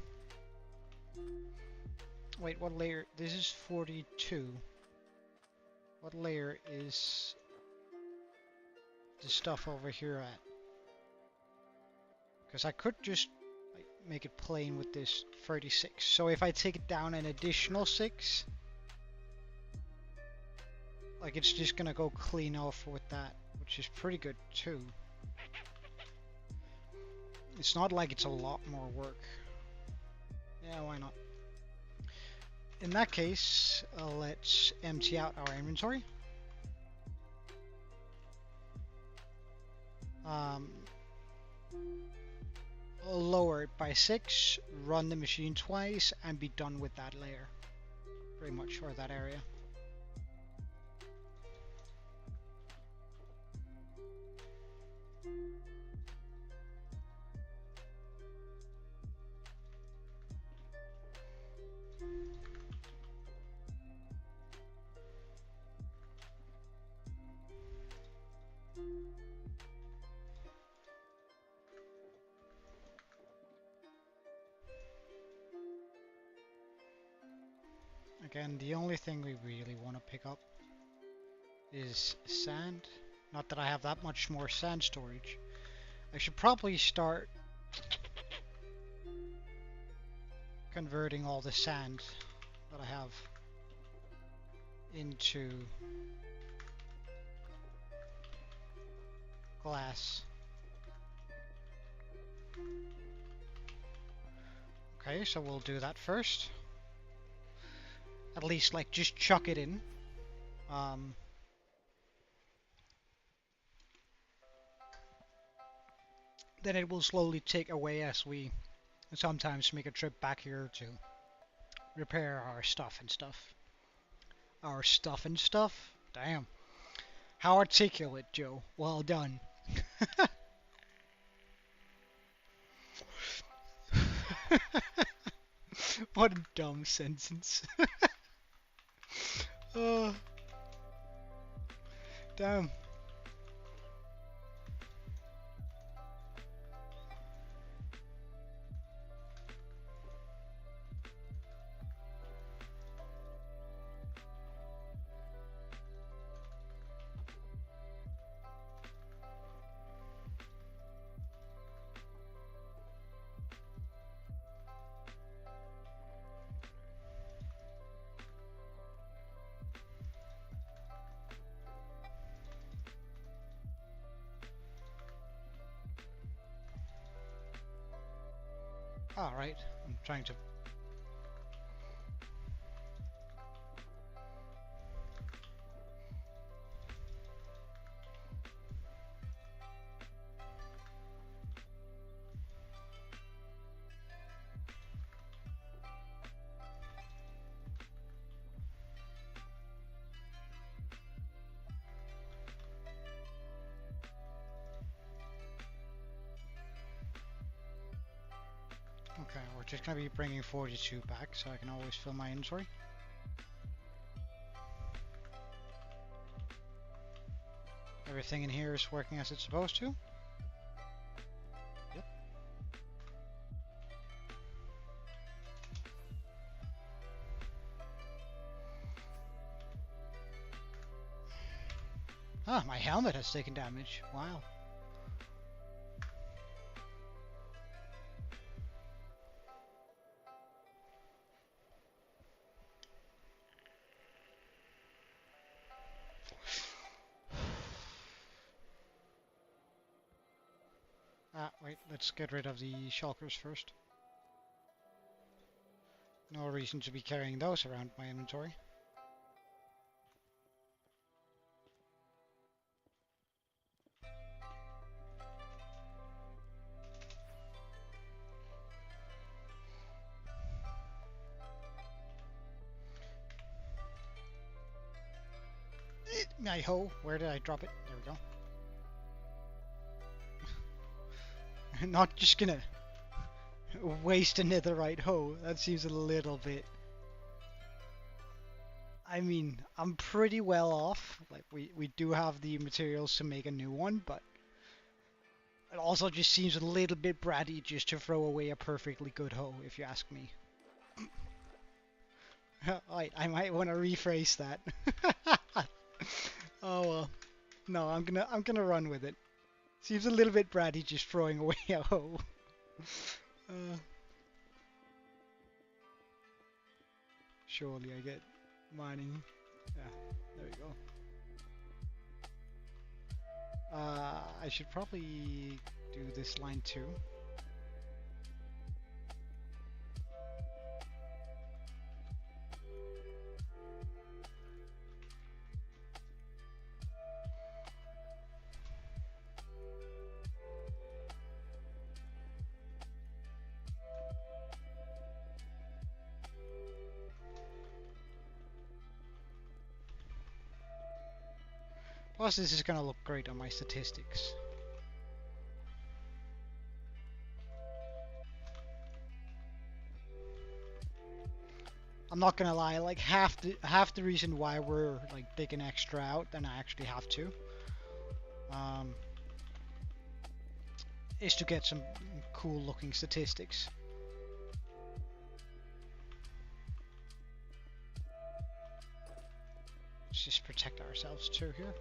Wait, what layer? This is 42. What layer is the stuff over here at? Because I could just like, make it plain with this 36. So if I take it down an additional 6, like it's just gonna go clean off with that, which is pretty good too. It's not like it's a lot more work. Yeah, why not? In that case, let's empty out our inventory. Lower it by 6, run the machine twice, and be done with that layer. Pretty much, or that area. Again, the only thing we really want to pick up is sand. Not that I have that much more sand storage. I should probably start converting all the sand that I have into glass. Okay, so we'll do that first. At least, like, just chuck it in. Then it will slowly take away as we sometimes make a trip back here to repair our stuff and stuff. Our stuff and stuff? Damn. How articulate, Joe. Well done. What a dumb sentence. Damn. Alright, I'm trying to... Okay, we're just going to be bringing 42 back, so I can always fill my inventory. Everything in here is working as it's supposed to. Yep. Ah, my helmet has taken damage. Wow. Ah, wait, let's get rid of the shulkers first. No reason to be carrying those around my inventory. My hoe, where did I drop it? There we go. Not just gonna waste a netherite hoe. That seems a little bit... I mean, I'm pretty well off. Like, we do have the materials to make a new one, but it also just seems a little bit bratty just to throw away a perfectly good hoe, if you ask me. I might want to rephrase that. Oh well. No, I'm gonna run with it. Seems a little bit bratty just throwing away a hoe. Uh, surely I get mining. Yeah, there we go. I should probably do this line too. Plus, this is gonna look great on my statistics. I'm not gonna lie, like half the reason why we're like digging extra out than I actually have to, is to get some cool looking statistics. Let's just protect ourselves too here,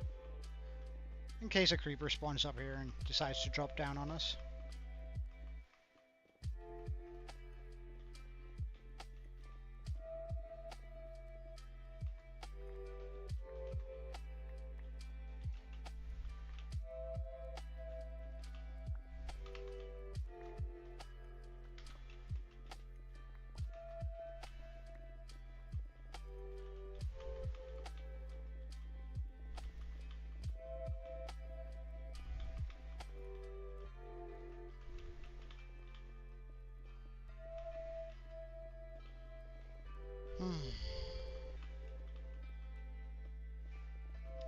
in case a creeper spawns up here and decides to drop down on us.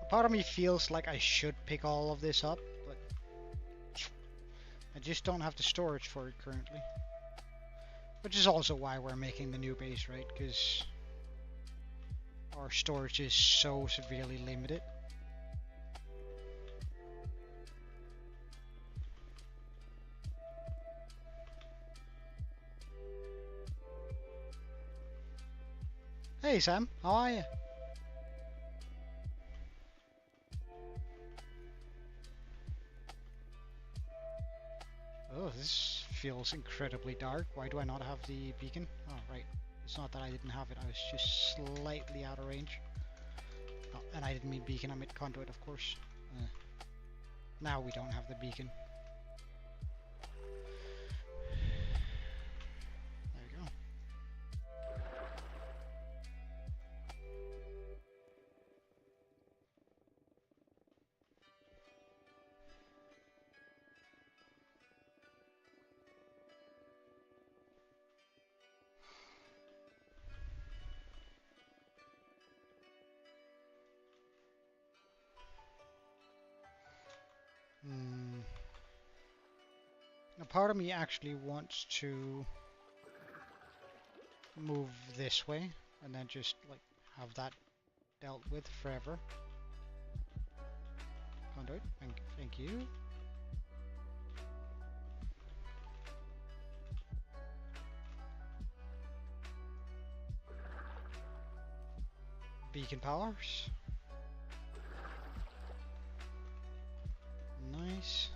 Part of me feels like I should pick all of this up, but I just don't have the storage for it currently. Which is also why we're making the new base, right? Because our storage is so severely limited. Hey Sam, how are you? Oh, this feels incredibly dark. Why do I not have the beacon? Oh, right. It's not that I didn't have it, I was just slightly out of range. Oh, and I didn't mean beacon, I meant conduit, of course. Now we don't have the beacon. There we go. Now part of me actually wants to move this way and then just like have that dealt with forever. Conduit, thank you. Beacon powers. Nice.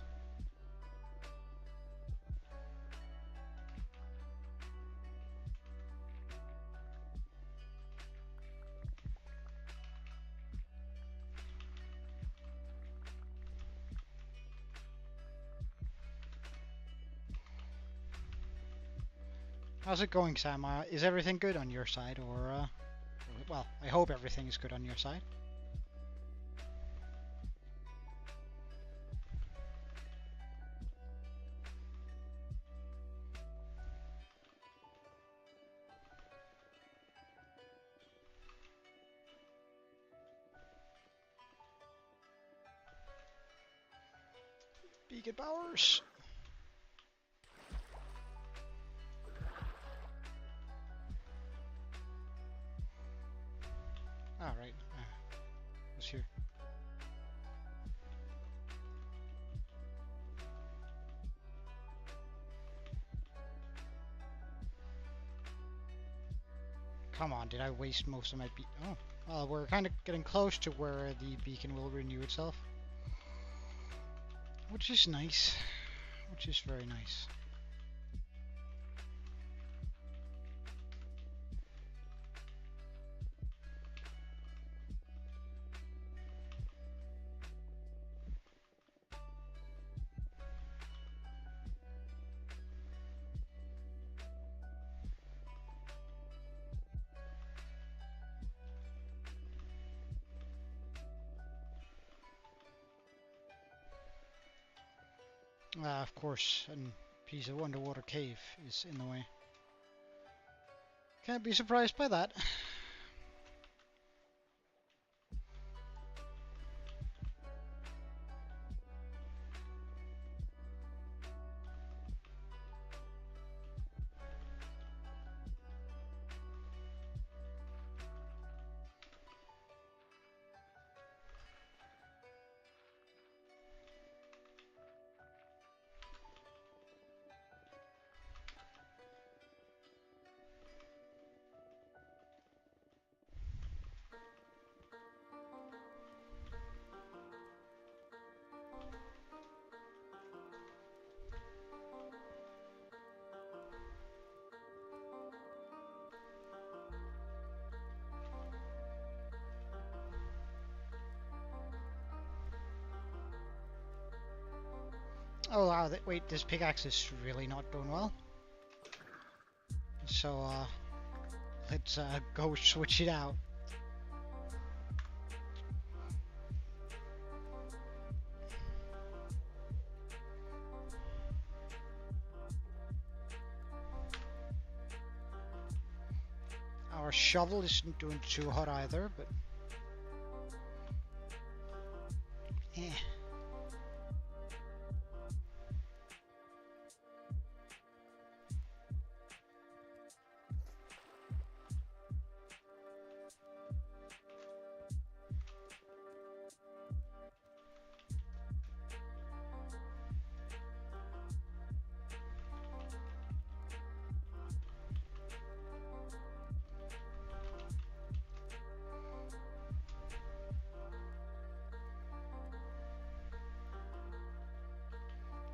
How's it going, Sam? Is everything good on your side, or well, I hope everything is good on your side. Beacon powers. goes here. Come on, did I waste most of my Oh, well, we're kind of getting close to where the beacon will renew itself. Which is nice. Which is very nice. Of course, a piece of underwater cave is in the way. Can't be surprised by that. Oh wow, wait, this pickaxe is really not doing well. So, let's go switch it out. Our shovel isn't doing too hot either, but... eh.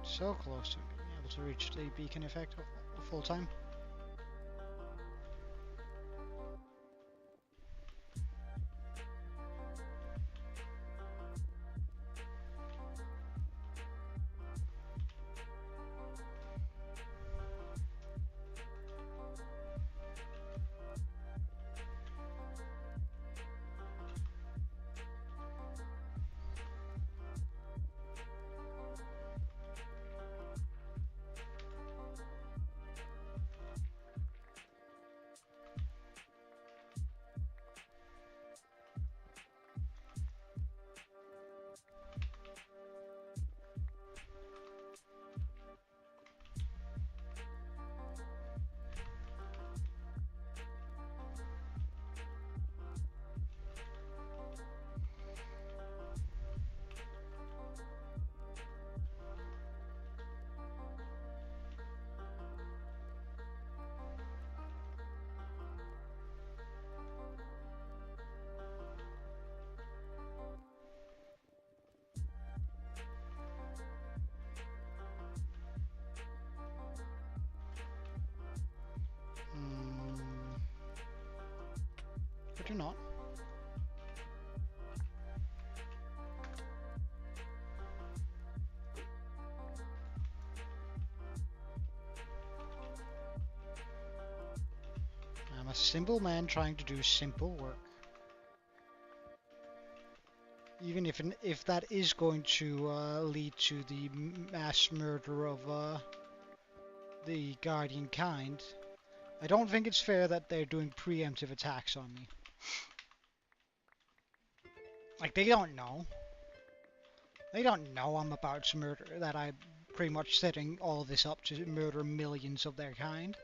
So close to being able to reach the beacon effect full time. But you're not. I'm a simple man trying to do simple work. Even if that is going to lead to the mass murder of the Guardian kind, I don't think it's fair that they're doing preemptive attacks on me. Like, they don't know. They don't know I'm about to murder, that I'm pretty much setting all this up to murder millions of their kind.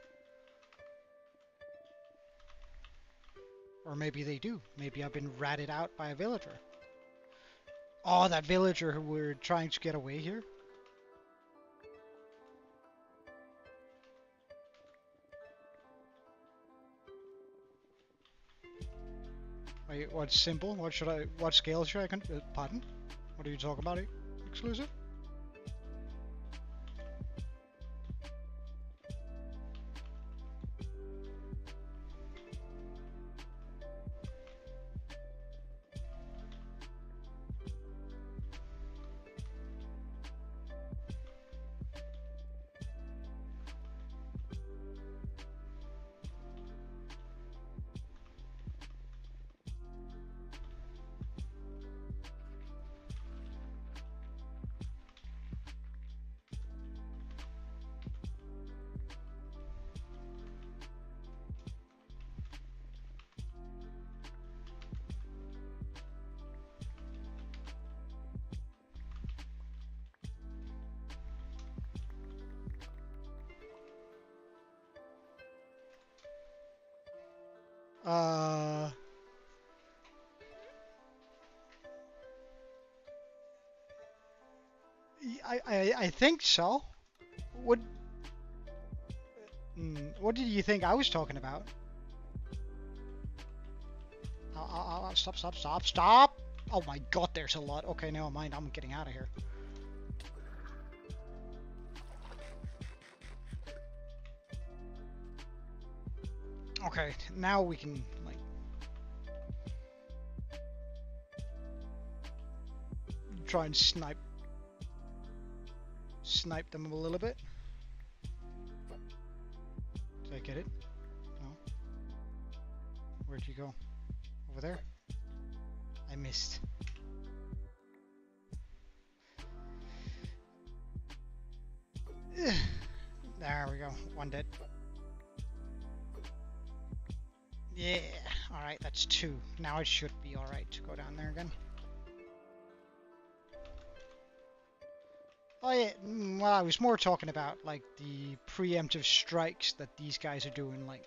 Or maybe they do. Maybe I've been ratted out by a villager. Oh, that villager who were trying to get away here. Wait, what's simple? What scale should I pardon? What are you talking about? Exclusive? Uh, I think so. What what did you think I was talking about? Stop! Oh my god, there's a lot. Okay, never mind. I'm getting out of here. Okay, now we can like try and snipe them a little bit. Did I get it? No. Where'd you go? Over there? I missed. There we go. One dead. Yeah. Alright, that's two. Now it should be alright to go down there again. Oh yeah, well, I was more talking about like the preemptive strikes that these guys are doing, like.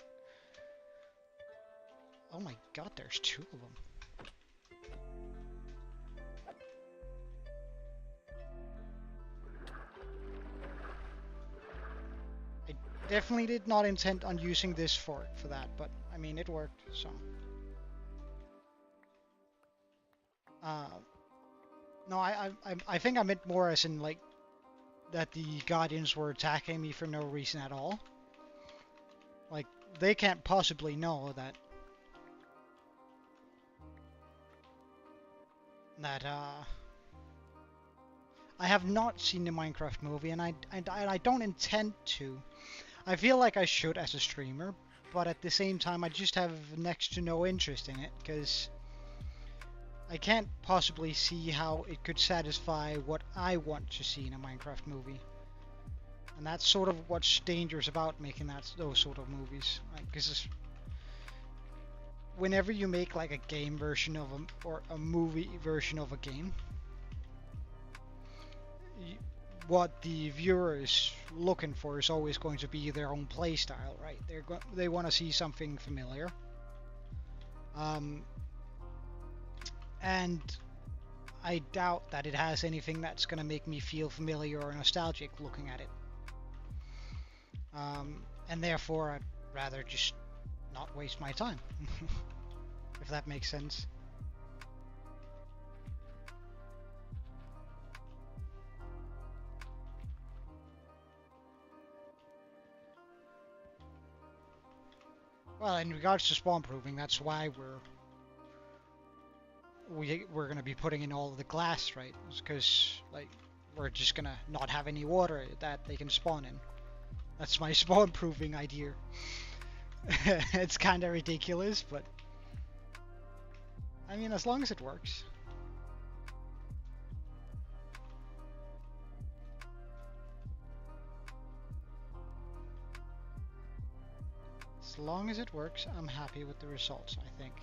Oh my god, there's two of them. I definitely did not intend on using this for that, but I mean it worked, so. No, I think I meant more as in like that the Guardians were attacking me for no reason at all. Like, they can't possibly know that I have not seen the Minecraft movie, and I don't intend to. I feel like I should as a streamer, but at the same time I just have next to no interest in it, because I can't possibly see how it could satisfy what I want to see in a Minecraft movie. And that's sort of what's dangerous about making those sort of movies. Because whenever you make like a game version of or a movie version of a game, what the viewer is looking for is always going to be their own playstyle, right? They want to see something familiar. And I doubt that it has anything that's going to make me feel familiar or nostalgic looking at it. And therefore, I'd rather just not waste my time, if that makes sense. Well, in regards to spawn proofing, that's why we're gonna be putting in all of the glass, right? Because like we're just gonna not have any water that they can spawn in. That's my spawn proofing idea. It's kind of ridiculous, but I mean, as long as it works. As long as it works, I'm happy with the results, I think.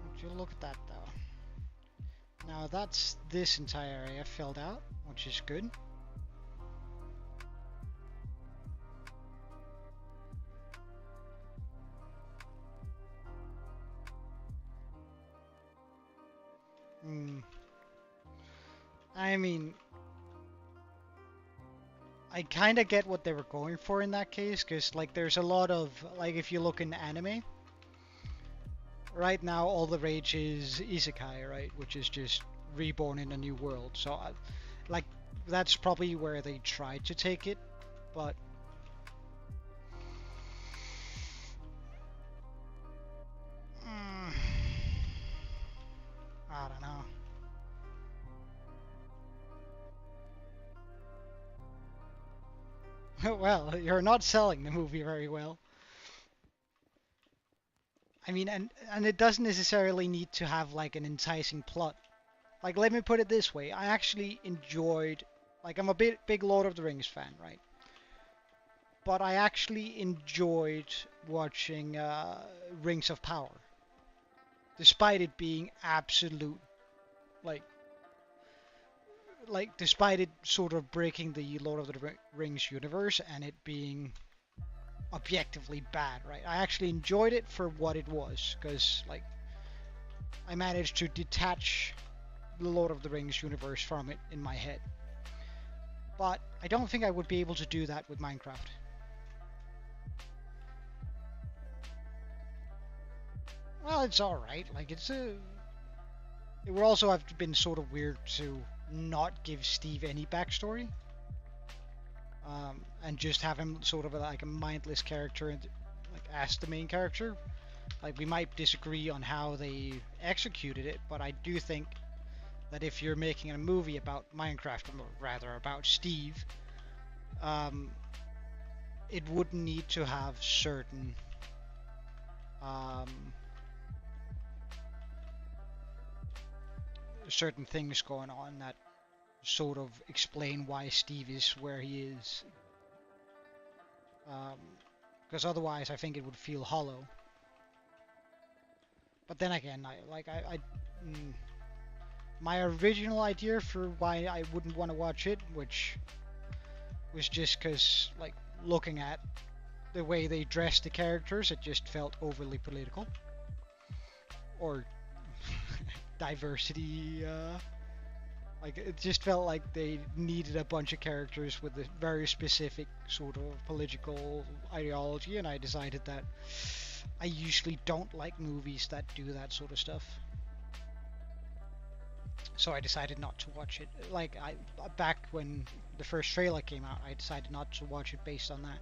Would you look at that though? Now that's this entire area filled out, which is good. I mean, I kind of get what they were going for in that case, because like there's a lot of like if you look in anime, right now all the rage is isekai, right, which is just reborn in a new world. So like that's probably where they tried to take it, but I don't know. Well, you're not selling the movie very well. I mean, and it doesn't necessarily need to have like an enticing plot. Like, let me put it this way: I actually enjoyed, like, I'm a big Lord of the Rings fan, right? But I actually enjoyed watching Rings of Power, despite it being absolute, like, despite it sort of breaking the Lord of the Rings universe and it being objectively bad, right? I actually enjoyed it for what it was, because like I managed to detach the Lord of the Rings universe from it in my head. But I don't think I would be able to do that with Minecraft. Well, it's alright. Like, it's a... It would also have been sort of weird to not give Steve any backstory. And just have him sort of like a mindless character and like as the main character. Like, we might disagree on how they executed it, but I do think that if you're making a movie about Minecraft, or rather about Steve, it would need to have certain certain things going on that sort of explain why Steve is where he is. Because otherwise I think it would feel hollow. But then again, my original idea for why I wouldn't want to watch it, which was just because, like, looking at the way they dressed the characters, it just felt overly political. Or diversity, like, it just felt like they needed a bunch of characters with a very specific sort of political ideology, and I decided that I usually don't like movies that do that sort of stuff. So I decided not to watch it. Like, back when the first trailer came out, I decided not to watch it based on that.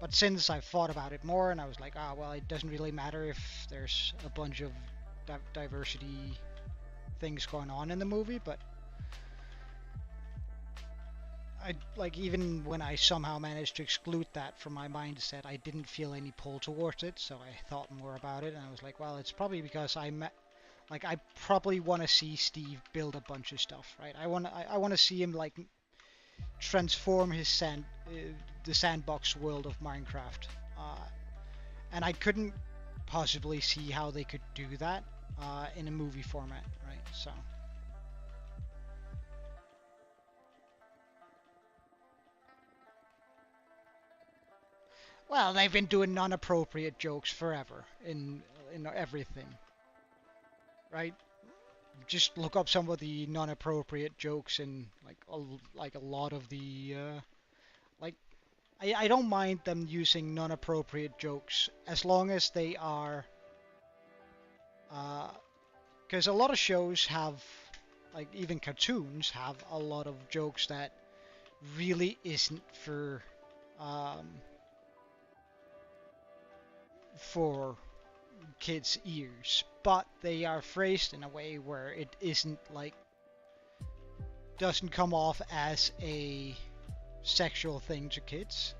But since I've thought about it more, and I was like, well, it doesn't really matter if there's a bunch of diversity things going on in the movie, but even when I somehow managed to exclude that from my mindset, I didn't feel any pull towards it, so I thought more about it, and I was like, well, it's probably because I probably want to see Steve build a bunch of stuff, right? I want to see him, like, transform his the sandbox world of Minecraft, and I couldn't possibly see how they could do that in a movie format, right? So. Well, they've been doing non-appropriate jokes forever in everything, right? Just look up some of the non-appropriate jokes in like a lot of the like I don't mind them using non-appropriate jokes as long as they are because a lot of shows have, like, even cartoons have a lot of jokes that really isn't for kids' ears, but they are phrased in a way where it isn't, like, doesn't come off as a sexual thing to kids,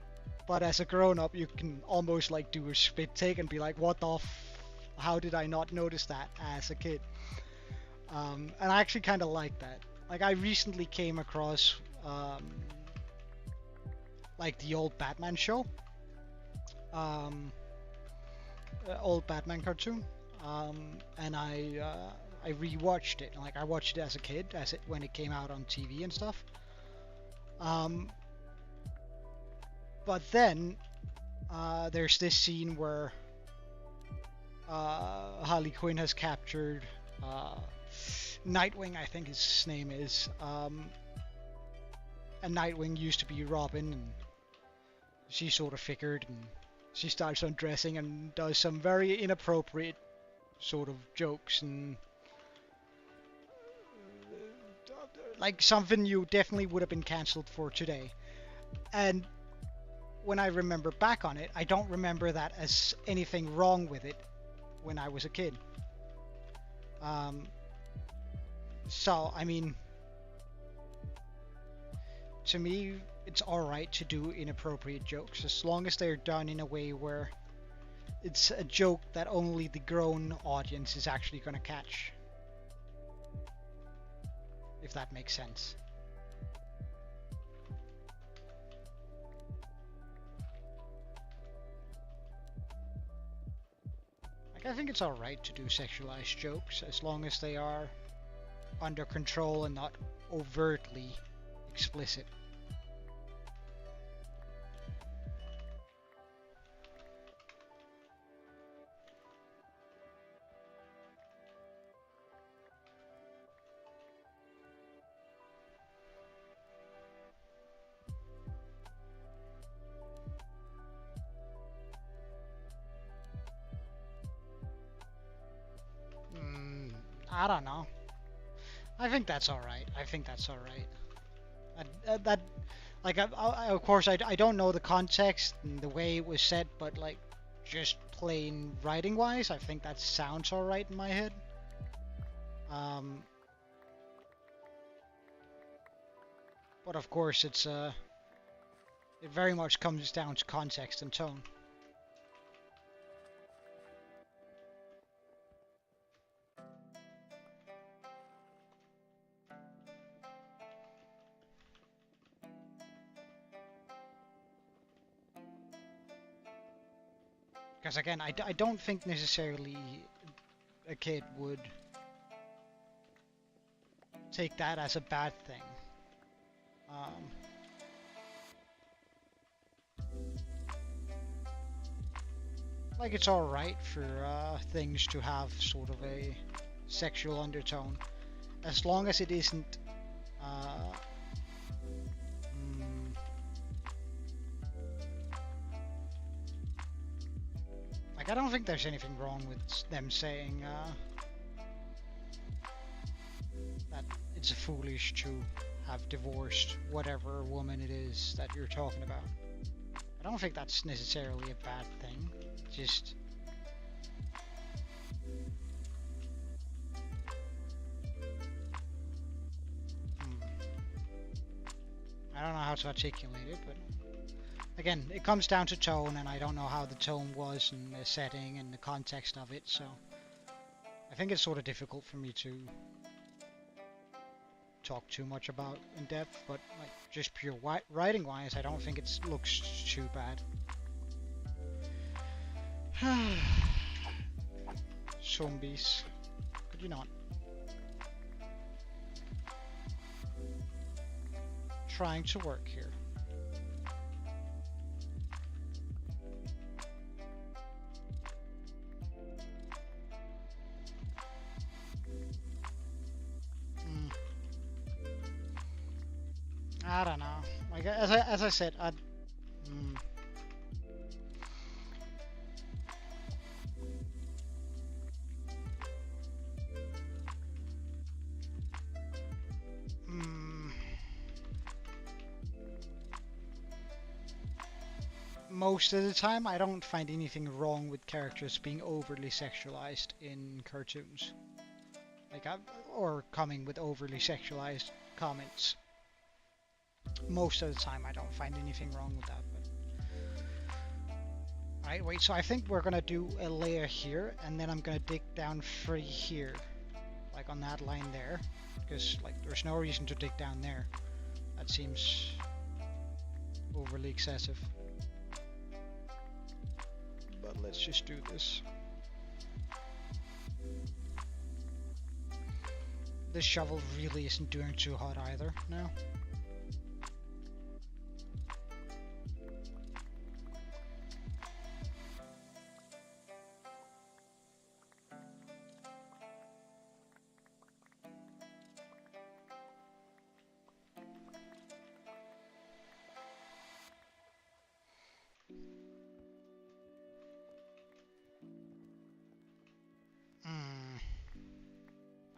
but as a grown-up you can almost, like, do a spit take and be like, what the how did I not notice that as a kid? And I actually kind of like that. Like, I recently came across like the old Batman show, old Batman cartoon, and I I rewatched it. Like I watched it as a kid, when it came out on TV and stuff. But then there's this scene where Harley Quinn has captured Nightwing, I think his name is. And Nightwing used to be Robin, and she sort of figured, and she starts undressing and does some very inappropriate sort of jokes, and like something you definitely would have been cancelled for today. And when I remember back on it, I don't remember that as anything wrong with it when I was a kid. So, I mean, to me, it's alright to do inappropriate jokes, as long as they're done in a way where it's a joke that only the grown audience is actually going to catch. If that makes sense. Like, I think it's alright to do sexualized jokes, as long as they are under control and not overtly explicit. I don't know. I think that's alright. I think that's alright. That, like, of course, I don't know the context and the way it was said, but, like, just plain writing-wise, I think that sounds alright in my head. But of course, it very much comes down to context and tone. Because again, I don't think necessarily a kid would take that as a bad thing. Like, it's alright for things to have sort of a sexual undertone, as long as it isn't like, I don't think there's anything wrong with them saying that it's foolish to have divorced whatever woman it is that you're talking about. I don't think that's necessarily a bad thing. Just I don't know how to articulate it, but again, it comes down to tone, and I don't know how the tone was and the setting and the context of it, so I think it's sort of difficult for me to talk too much about in depth, but like just pure writing wise, I don't think it looks too bad. Zombies. Could you not? Trying to work here. I don't know. Like, as I said, most of the time, I don't find anything wrong with characters being overly sexualized in cartoons. Like, or coming with overly sexualized comments. Most of the time, I don't find anything wrong with that. But alright, wait, so I think we're gonna do a layer here, and then I'm gonna dig down 3 here. Like on that line there. Because, like, there's no reason to dig down there. That seems overly excessive. But let's just do this. This shovel really isn't doing too hot either now.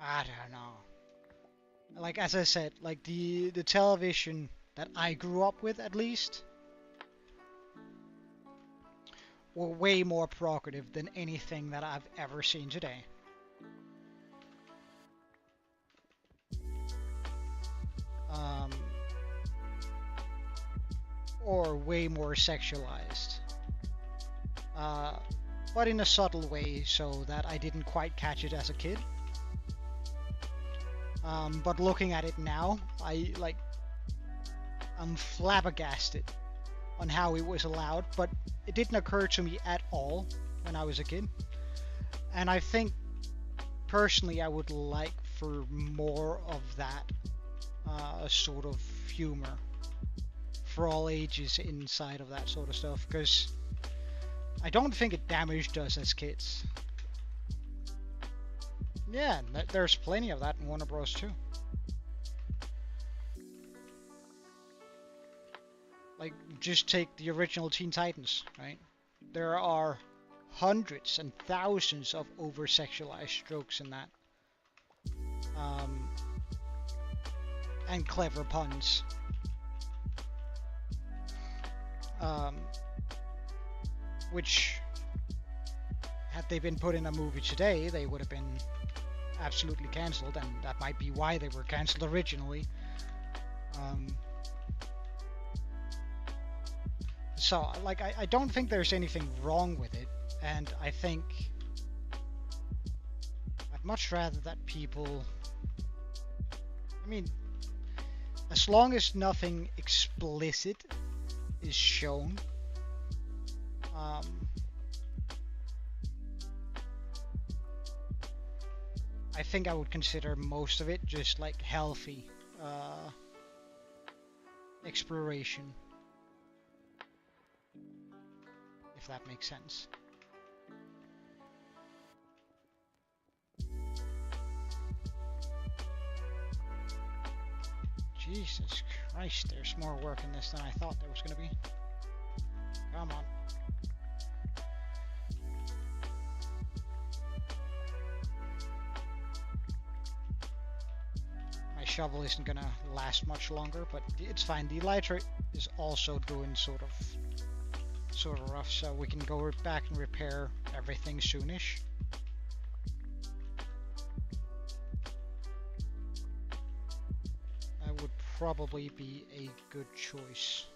I don't know. Like, as I said, like the television that I grew up with, at least, were way more provocative than anything that I've ever seen today. Or way more sexualized. But in a subtle way, so that I didn't quite catch it as a kid. But looking at it now, I'm flabbergasted on how it was allowed, but it didn't occur to me at all when I was a kid. And I think, personally, I would like for more of that sort of humor for all ages inside of that sort of stuff, because I don't think it damaged us as kids. Yeah, there's plenty of that in Warner Bros. Too. Like, just take the original Teen Titans, right? There are hundreds and thousands of over-sexualized strokes in that. And clever puns. Which, had they been put in a movie today, they would have been absolutely cancelled, and that might be why they were cancelled originally. So, like, I don't think there's anything wrong with it, and I think I'd much rather that people... I mean, as long as nothing explicit is shown, I think I would consider most of it just like healthy exploration, if that makes sense. Jesus Christ, there's more work in this than I thought there was going to be. Come on. My shovel isn't going to last much longer, but it's fine. The lighter is also doing sort of rough, so we can go back and repair everything soonish. That would probably be a good choice.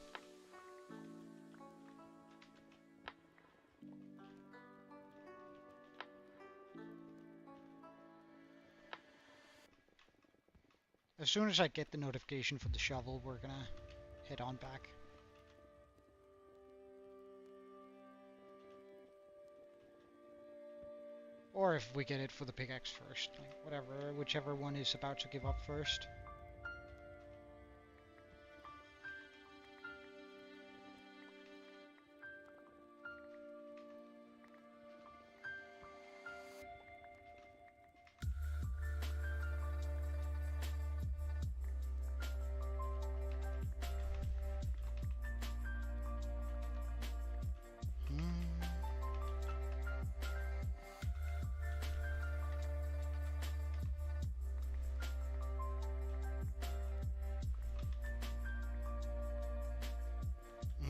As soon as I get the notification for the shovel, we're gonna head on back. Or if we get it for the pickaxe first, like whatever, whichever one is about to give up first.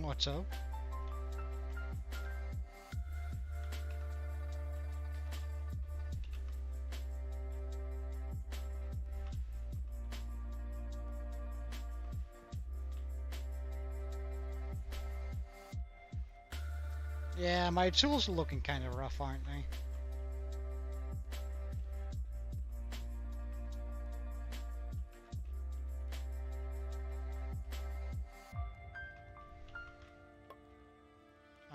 What's up? Yeah, my tools are looking kind of rough, aren't they?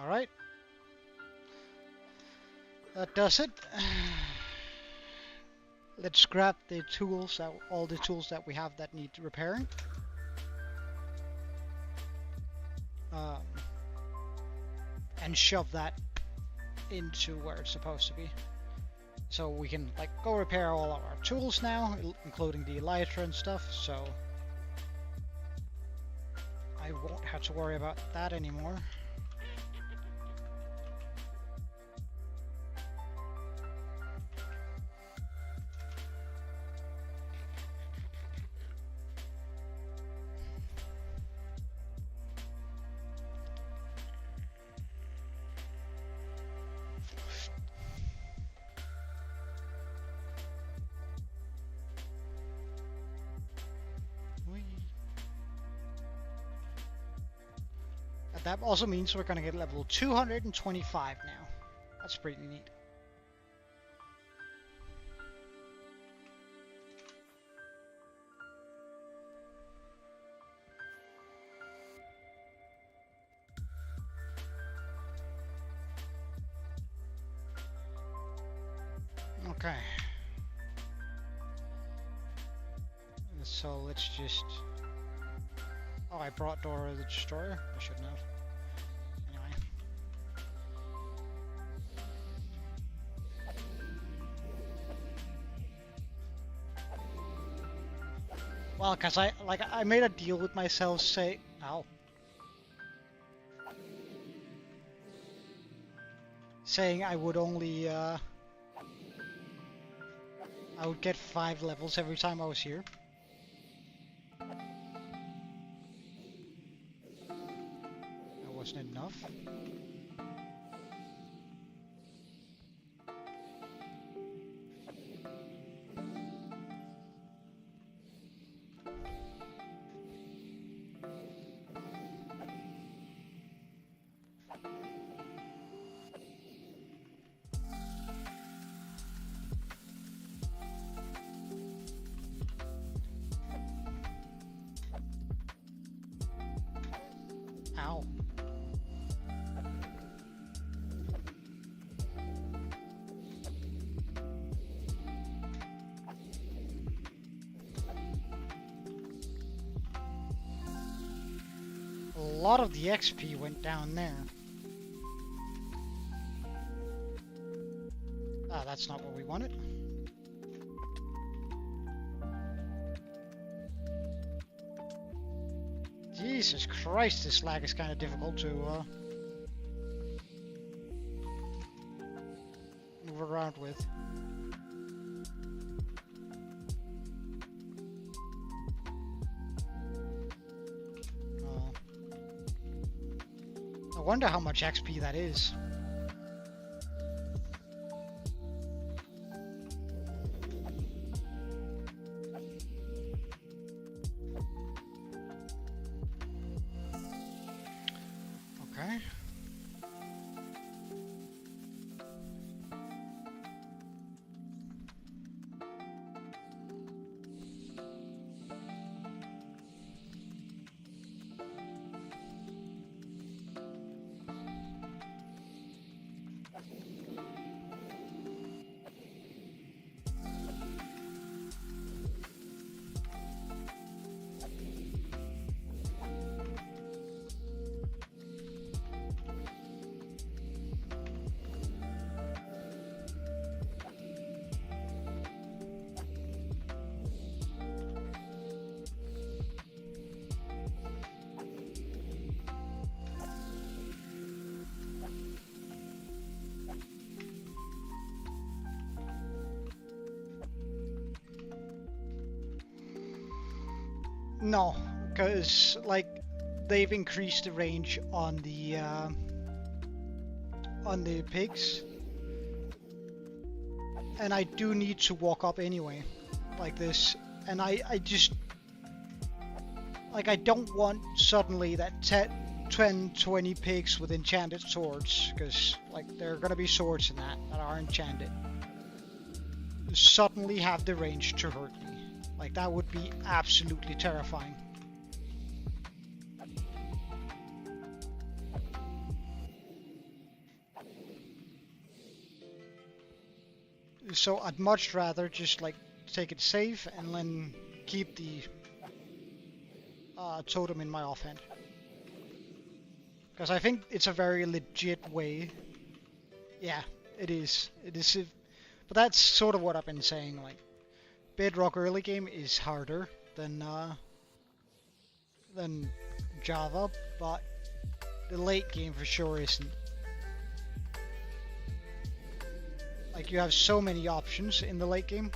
Alright. That does it. let's grab the tools, all the tools that we have that need repairing. And shove that into where it's supposed to be. So we can like go repair all of our tools now, including the elytra and stuff, so I won't have to worry about that anymore. That also means we're going to get level 225 now. That's pretty neat. Okay. So let's just... Oh, I brought Dora the Destroyer. I shouldn't have. Anyway. Well, cause I made a deal with myself, saying I would only I would get 5 levels every time I was here. Wasn't enough. Ow. A lot of the XP went down there. Ah, that's not what we wanted. Jesus Christ, this lag is kind of difficult to move around with. I wonder how much XP that is. Okay. No, because like they've increased the range on the pigs, and I do need to walk up anyway, like this, and I just like I don't want suddenly that 10, 20 pigs with enchanted swords, because like there are gonna be swords in that are enchanted, suddenly have the range to hurt me. Like, that would be absolutely terrifying. So I'd much rather just, like, take it safe and then keep the totem in my offhand. Because I think it's a very legit way. Yeah, it is. It is. But that's sort of what I've been saying. Like, Bedrock early game is harder than Java, but the late game for sure isn't. Like, you have so many options in the late game.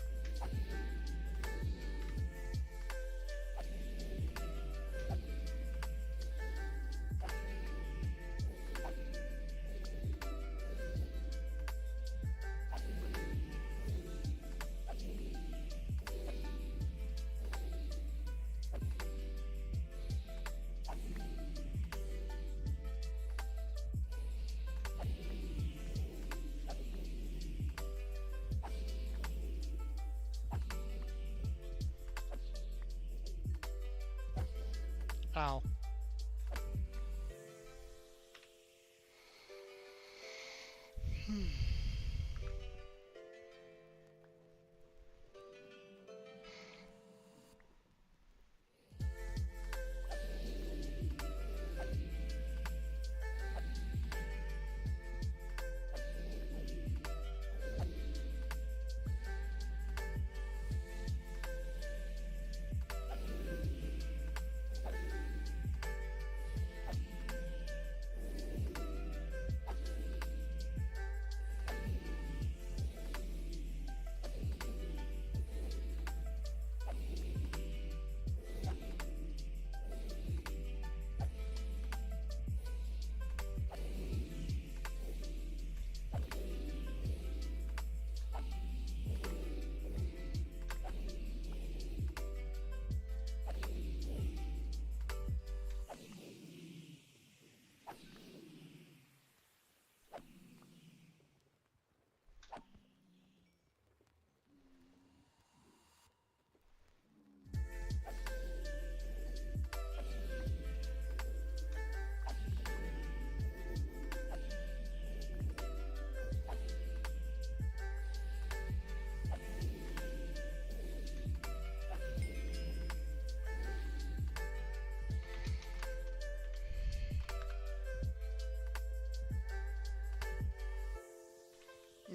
Ow.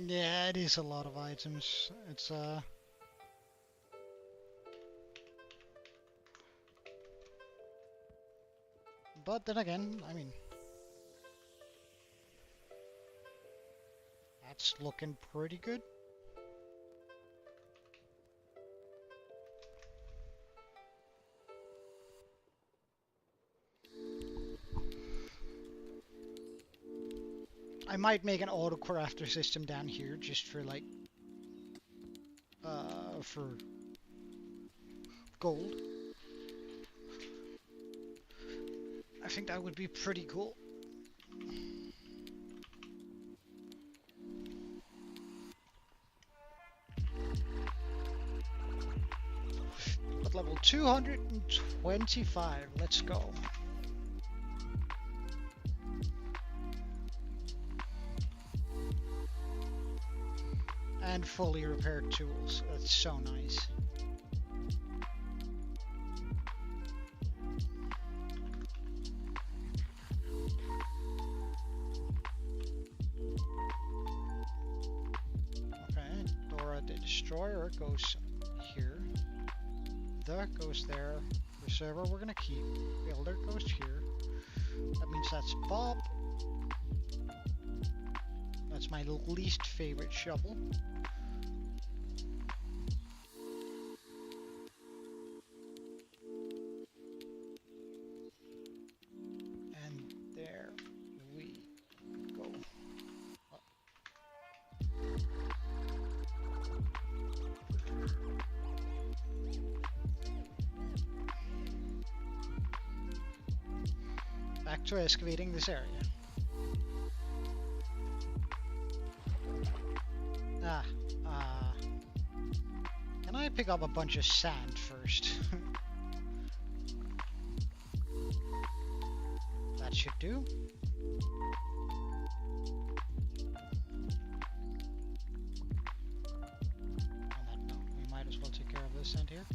Yeah, it is a lot of items. It's but then again, I mean, that's looking pretty good. I might make an auto crafter system down here just for like for gold. I think that would be pretty cool. At level 225, let's go. And fully repaired tools. That's so nice. Okay, Dora the Destroyer goes here. The goes there. Preserver we're gonna keep. Builder goes here. That means that's Bob. That's my least favorite shovel. And there we go. Back to excavating this area. Can I pick up a bunch of sand first? That should do. On that note, we might as well sand here.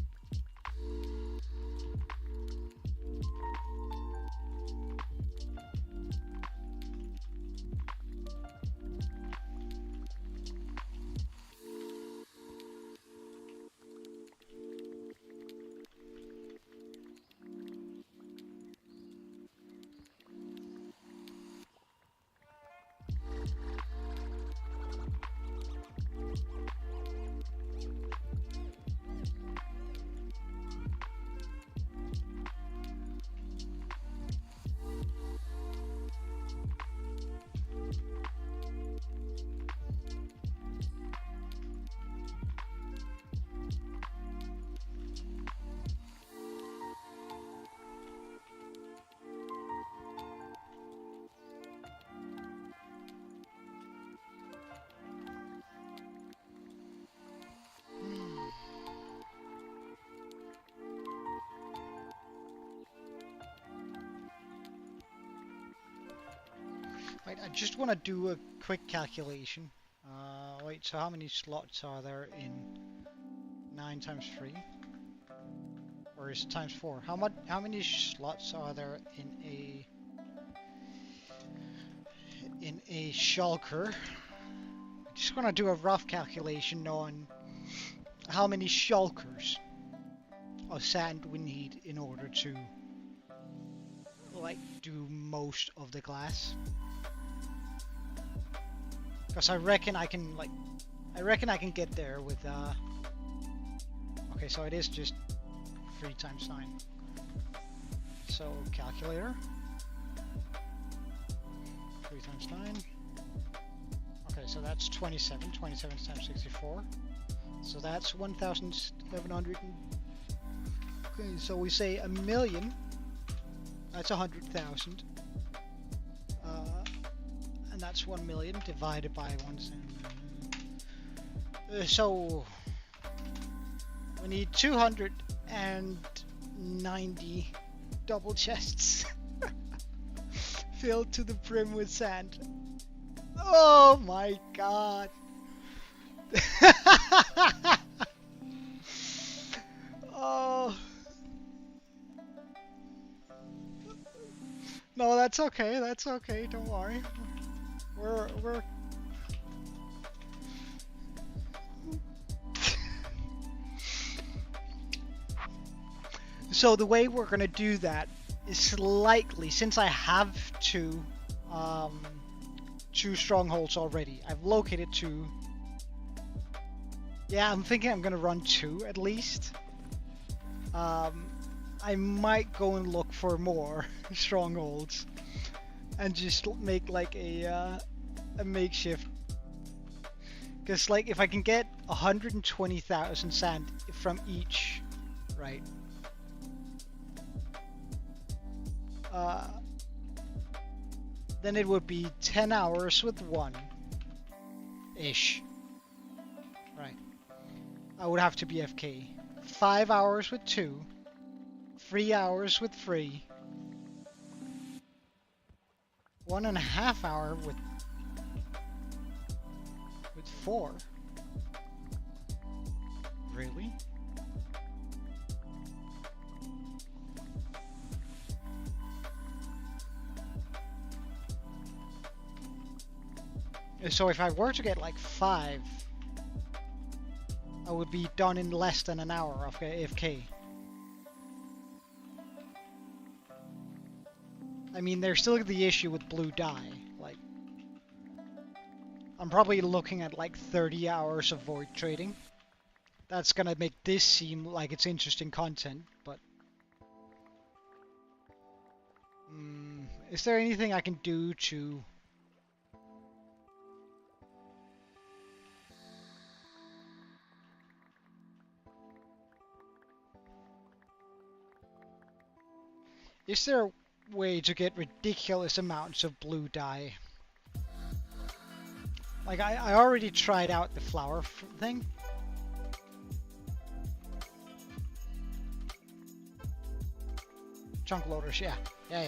Right, I just want to do a quick calculation. Wait, so how many slots are there in 9 times 3? Or is it times 4? How many slots are there in a shulker? I just want to do a rough calculation on how many shulkers of sand we need in order to like do most of the glass. Because I reckon I can get there with okay, so it is just 3 times 9. So calculator. 3 times 9. Okay, so that's 27. 27 times 64. So that's 1,700. Okay, so we say 1,000,000. That's 100,000. And that's 1,000,000 divided by 1. So we need 290 double chests filled to the brim with sand. Oh my god. Oh. No, that's okay. That's okay. Don't worry. We're So the way we're gonna do that is slightly, since I have two strongholds already. I've located 2. Yeah, I'm thinking I'm gonna run 2 at least. I might go and look for more strongholds and just make like a makeshift. Because like if I can get 120,000 sand from each, right? Then it would be 10 hours with 1-ish. Right. I would have to be FK. 5 hours with 2. 3 hours with 3. 1.5 hour with 4. Really? So if I were to get like 5, I would be done in less than an hour of AFK. I mean, there's still the issue with blue dye. Like, I'm probably looking at like 30 hours of void trading. That's gonna make this seem like it's interesting content, but is there anything I can do to Is there a way to get ridiculous amounts of blue dye? Like, I already tried out the flower thing. Chunk loaders, yeah. Yeah.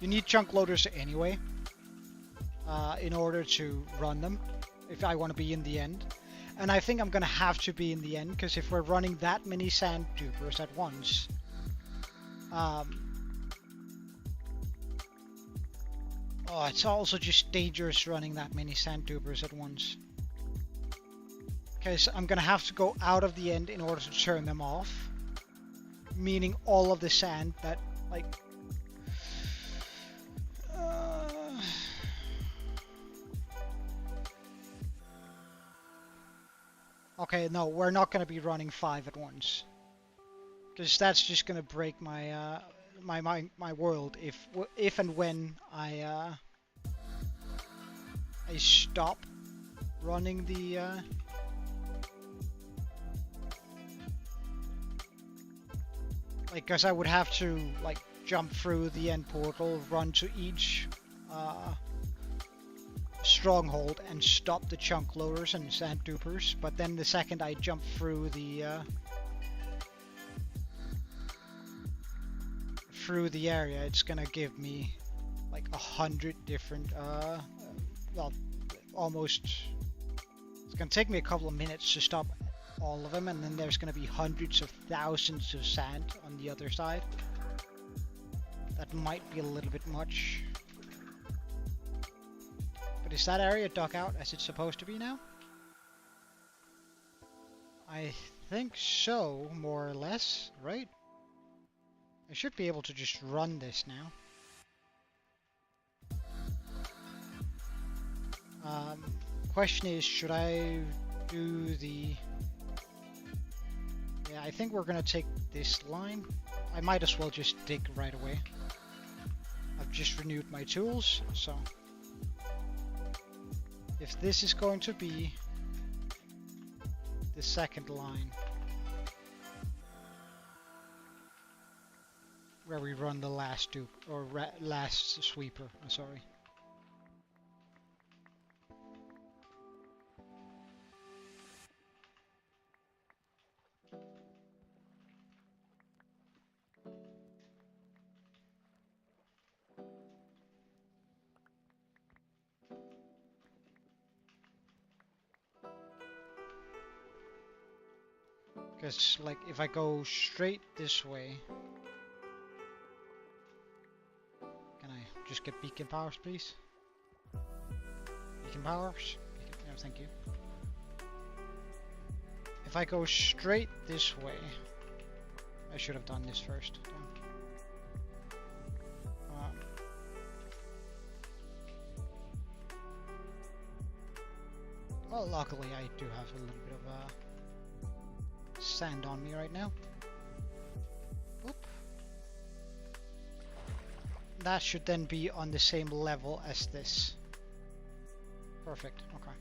You need chunk loaders anyway, in order to run them, if I want to be in the end. And I think I'm gonna have to be in the end, because if we're running that many sand dupers at once, oh, it's also just dangerous running that many sand dupers at once. Because I'm gonna have to go out of the end in order to turn them off. Meaning all of the sand that, like... Okay, no, we're not gonna be running 5 at once. Because that's just gonna break my, my world if and when I stop running the, like, because I would have to, like, jump through the end portal, run to each stronghold and stop the chunk loaders and sand dupers, but then the second I jump through the area, it's gonna give me like 100 different well, almost, it's gonna take me a couple of minutes to stop all of them, and then there's gonna be hundreds of thousands of sand on the other side. That might be a little bit much. But is that area dug out as it's supposed to be now? I think so, more or less, right? I should be able to just run this now. Question is, should I do the... Yeah, I think we're gonna take this line. I might as well just dig right away. I've just renewed my tools, so... If this is going to be the second line where we run the last dupe, or last sweeper, I'm sorry. Because, like, if I go straight this way... Can I just get beacon powers, please? Beacon powers? No, thank you. If I go straight this way... I should have done this first. Well, luckily I do have a little bit of sand on me right now. Oop. That should then be on the same level as this. Perfect, okay.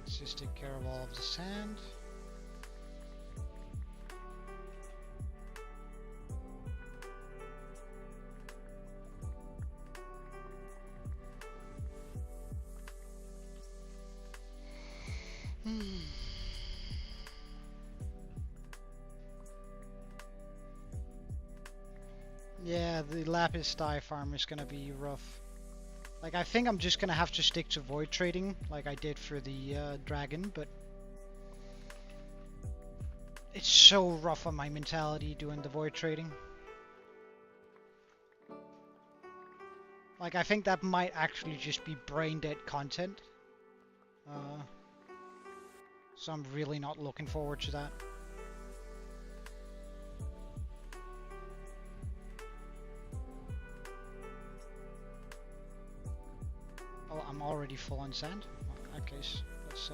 Just take care of all of the sand. Yeah, the lapis dye farm is gonna be rough. Like, I think I'm just gonna have to stick to void trading, like I did for the dragon, but it's so rough on my mentality doing the void trading. Like, I think that might actually just be brain dead content. So I'm really not looking forward to that. Oh, I'm already full on sand. Well, in that case, let's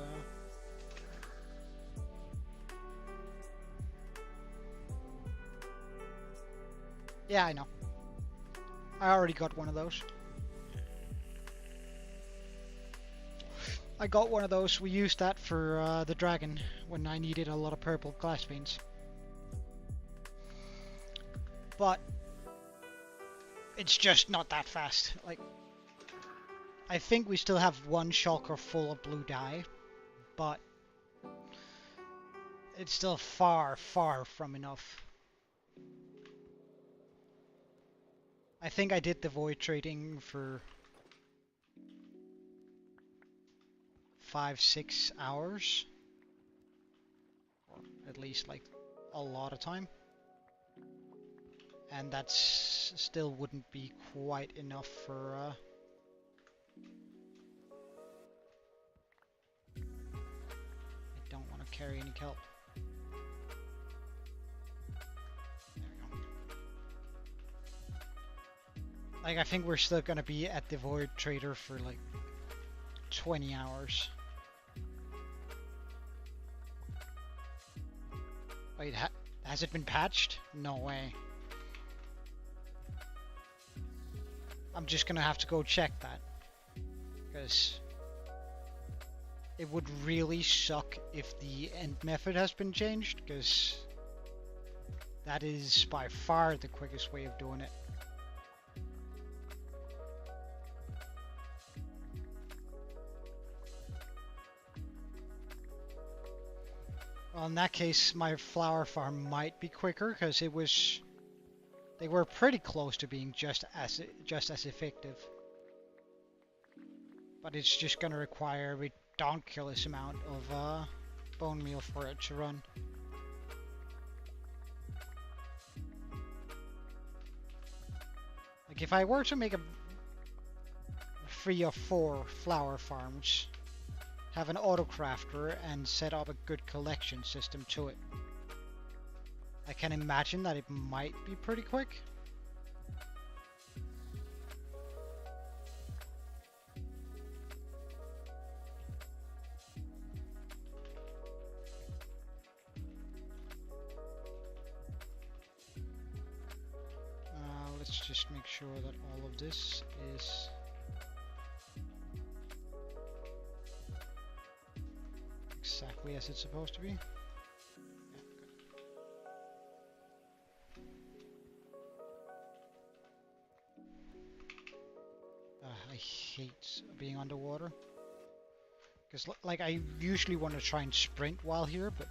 yeah, I know. I already got one of those. I got one of those. We used that for the dragon when I needed a lot of purple glass beans. But it's just not that fast. Like, I think we still have one shulker full of blue dye, but it's still far, far from enough. I think I did the void trading for 5-6 hours, or at least like a lot of time, and that's still wouldn't be quite enough for I don't want to carry any kelp. There we go. Like, I think we're still gonna be at the void trader for like 20 hours. Wait, has it been patched? No way. I'm just gonna have to go check that, because it would really suck if the end method has been changed, because that is by far the quickest way of doing it. Well, in that case, my flower farm might be quicker, because they were pretty close to being just as effective. But it's just gonna require a ridiculous amount of bone meal for it to run. Like, if I were to make a 3 or 4 flower farms, have an auto-crafter, and set up a good collection system to it, I can imagine that it might be pretty quick. Let's just make sure that all of this is exactly as it's supposed to be. I hate being underwater, because like I usually want to try and sprint while here, but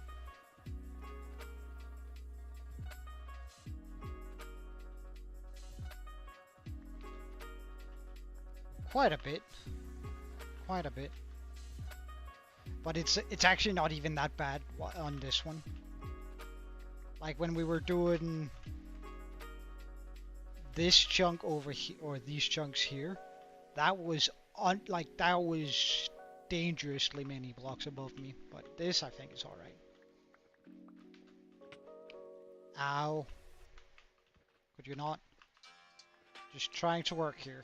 quite a bit. But it's actually not even that bad on this one. Like, when we were doing this chunk over here, or these chunks here, that was that was dangerously many blocks above me. But this, I think, is all right. Ow! Could you not? Just trying to work here.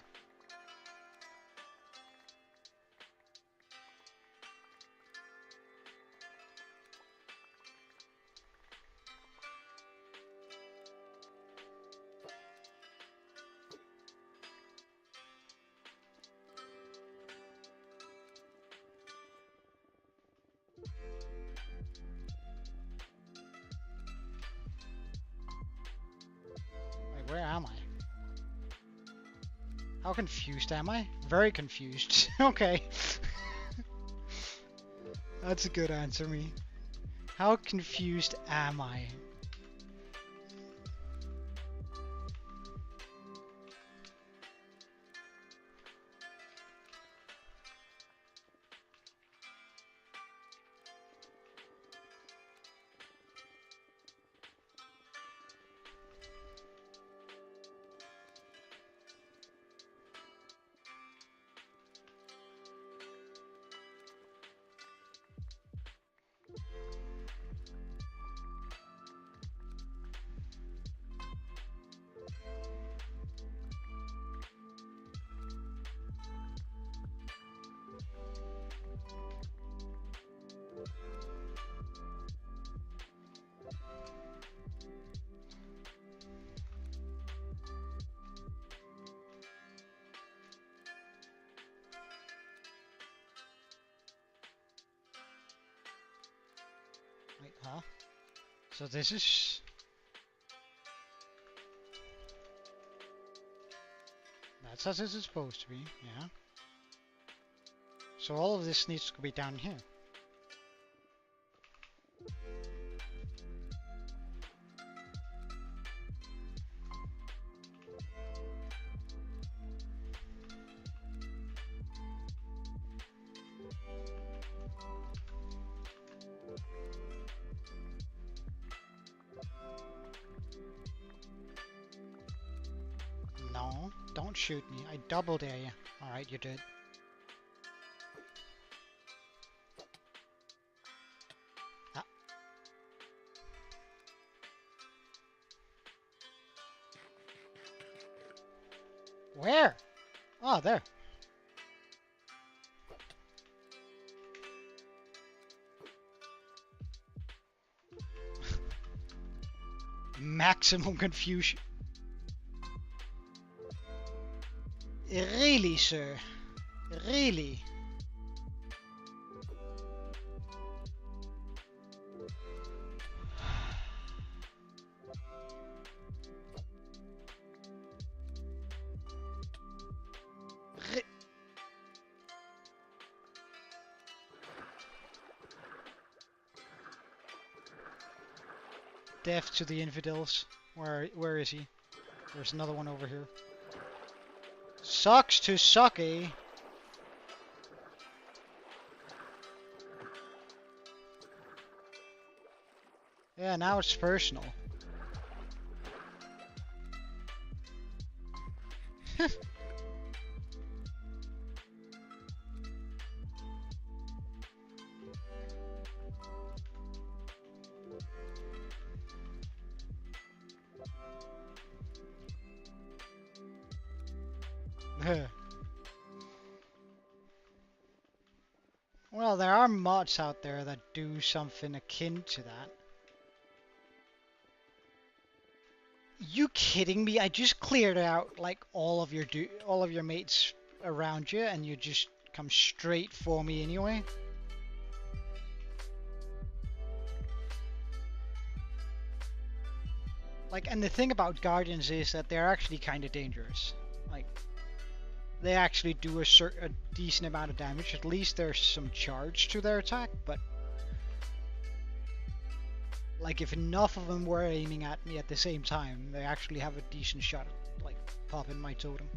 Where am I? How confused am I? Very confused. Okay. That's a good answer, me. How confused am I? Huh? So this is... That's as it's supposed to be, yeah. So all of this needs to be down here. No, don't shoot me. I double dare you. Alright, you did. Ah. Where? Oh, there. Maximum confusion. Really, sir? Really? Death to the infidels. Where is he? There's another one over here. Sucks to suck, eh? Yeah, now it's personal. Well, there are mods out there that do something akin to that. You kidding me? I just cleared out like all of your mates around you, and you just come straight for me anyway. Like, and the thing about guardians is that they're actually kind of dangerous. Like, they actually do a decent amount of damage. At least there's some charge to their attack, but like if enough of them were aiming at me at the same time, they actually have a decent shot at like popping my totem.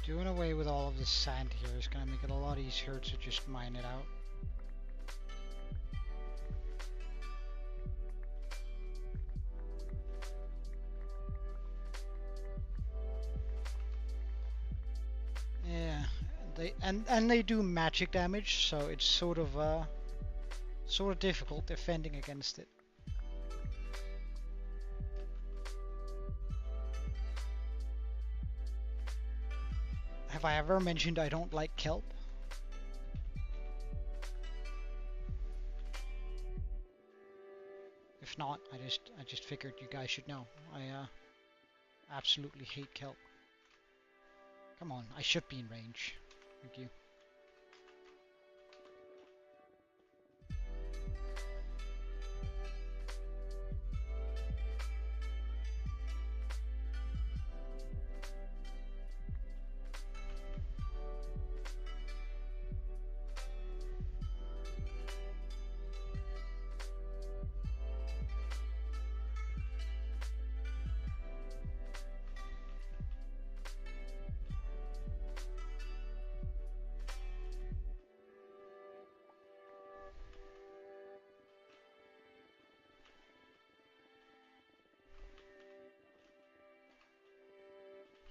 Doing away with all of this sand here is going to make it a lot easier to just mine it out. Yeah, they do magic damage, so it's sort of difficult defending against it. Have I ever mentioned I don't like kelp? If not, I just figured you guys should know. I absolutely hate kelp. Come on, I should be in range. Thank you.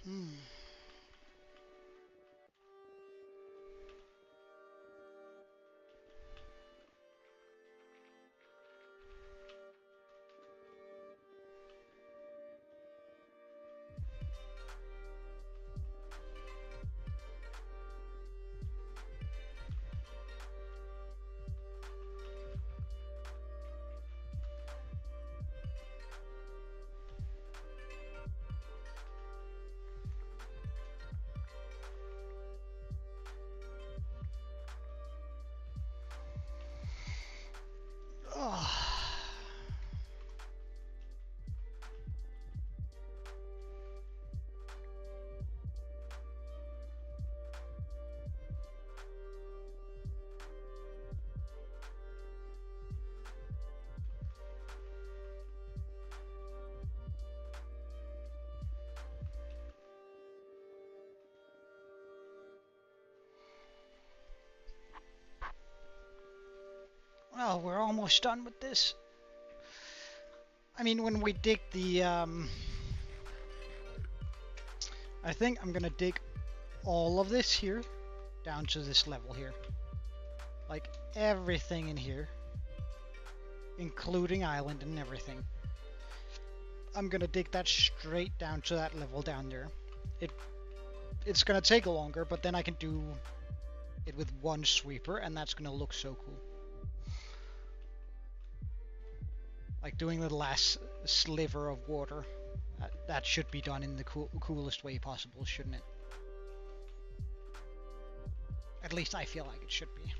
Hmm. Oh. Well, we're almost done with this. I mean, when we dig the, I think I'm gonna dig all of this here down to this level here. Like everything in here, including island and everything. I'm gonna dig that straight down to that level down there. It's gonna take longer, but then I can do it with one sweeper, and that's gonna look so cool. Like doing the last sliver of water. That should be done in the coolest way possible, shouldn't it? At least I feel like it should be.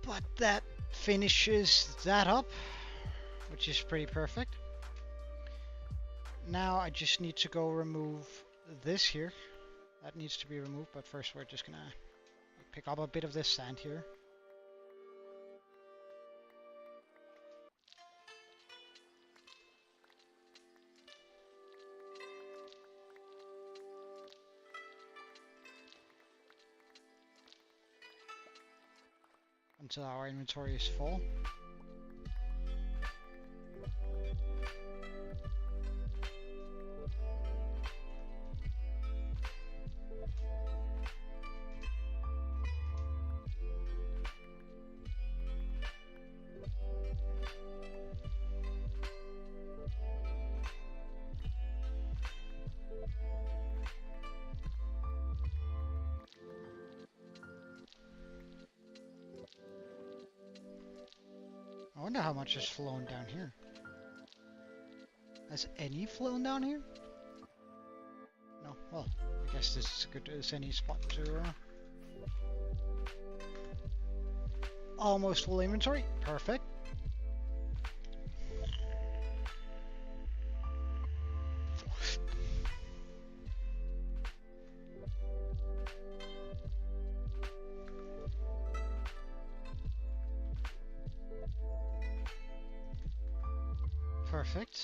But that finishes that up, which is pretty perfect. Now I just need to go remove this here. That needs to be removed, but first we're just gonna pick up a bit of this sand here. Until our inventory is full. I wonder how much has flown down here. Has any flown down here? No. Well, I guess this is as good as any spot to... Almost full inventory. Perfect. Perfect.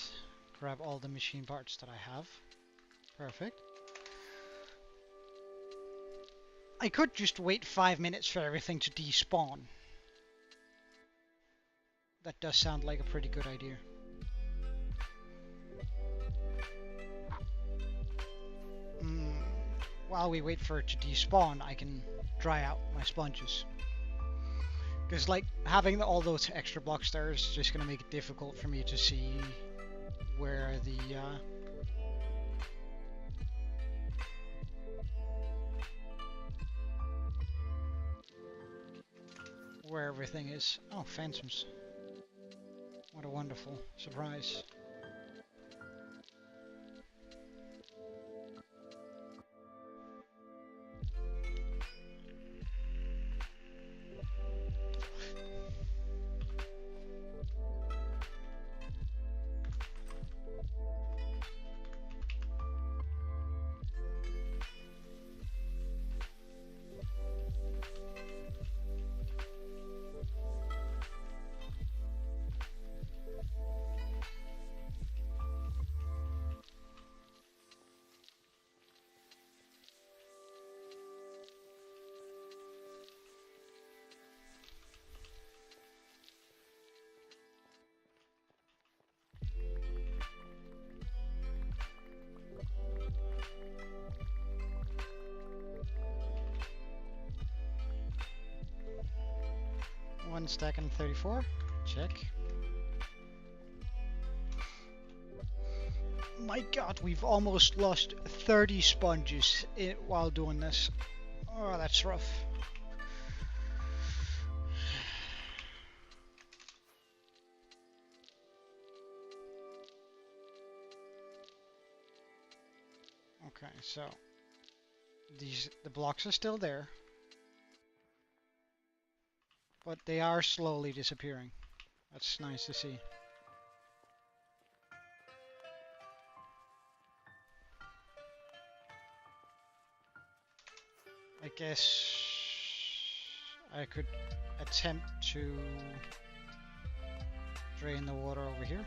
Grab all the machine parts that I have. Perfect. I could just wait 5 minutes for everything to despawn. That does sound like a pretty good idea. While we wait for it to despawn, I can dry out my sponges. Because like having all those extra blocks there is just going to make it difficult for me to see where the where everything is. Oh, phantoms. What a wonderful surprise. 1 stack and 34. Check. My god, we've almost lost 30 sponges while doing this. Oh, that's rough. Okay, so the blocks are still there, but they are slowly disappearing. That's nice to see. I guess I could attempt to drain the water over here.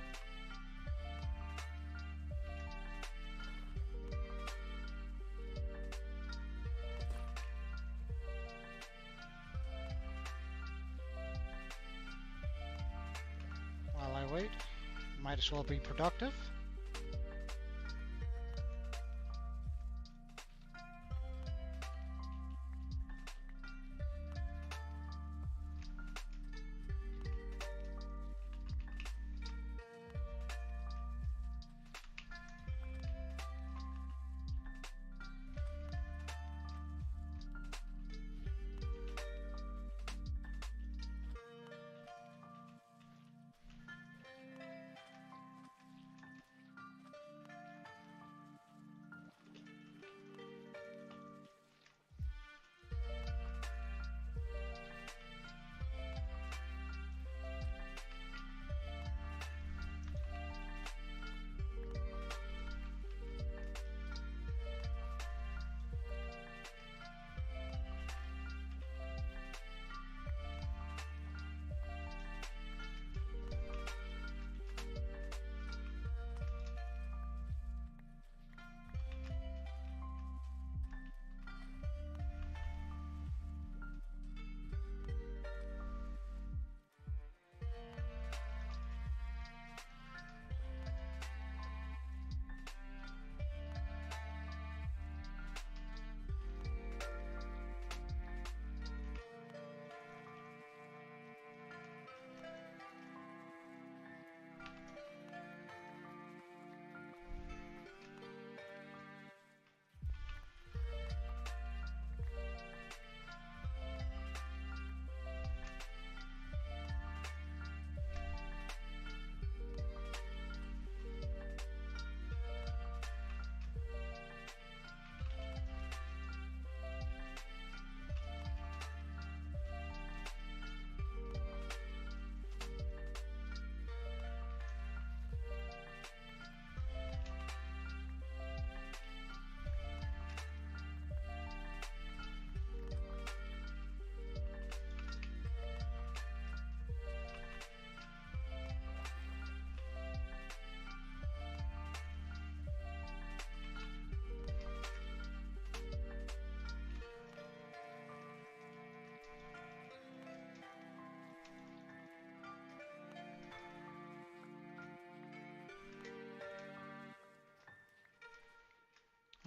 While I wait, might as well be productive.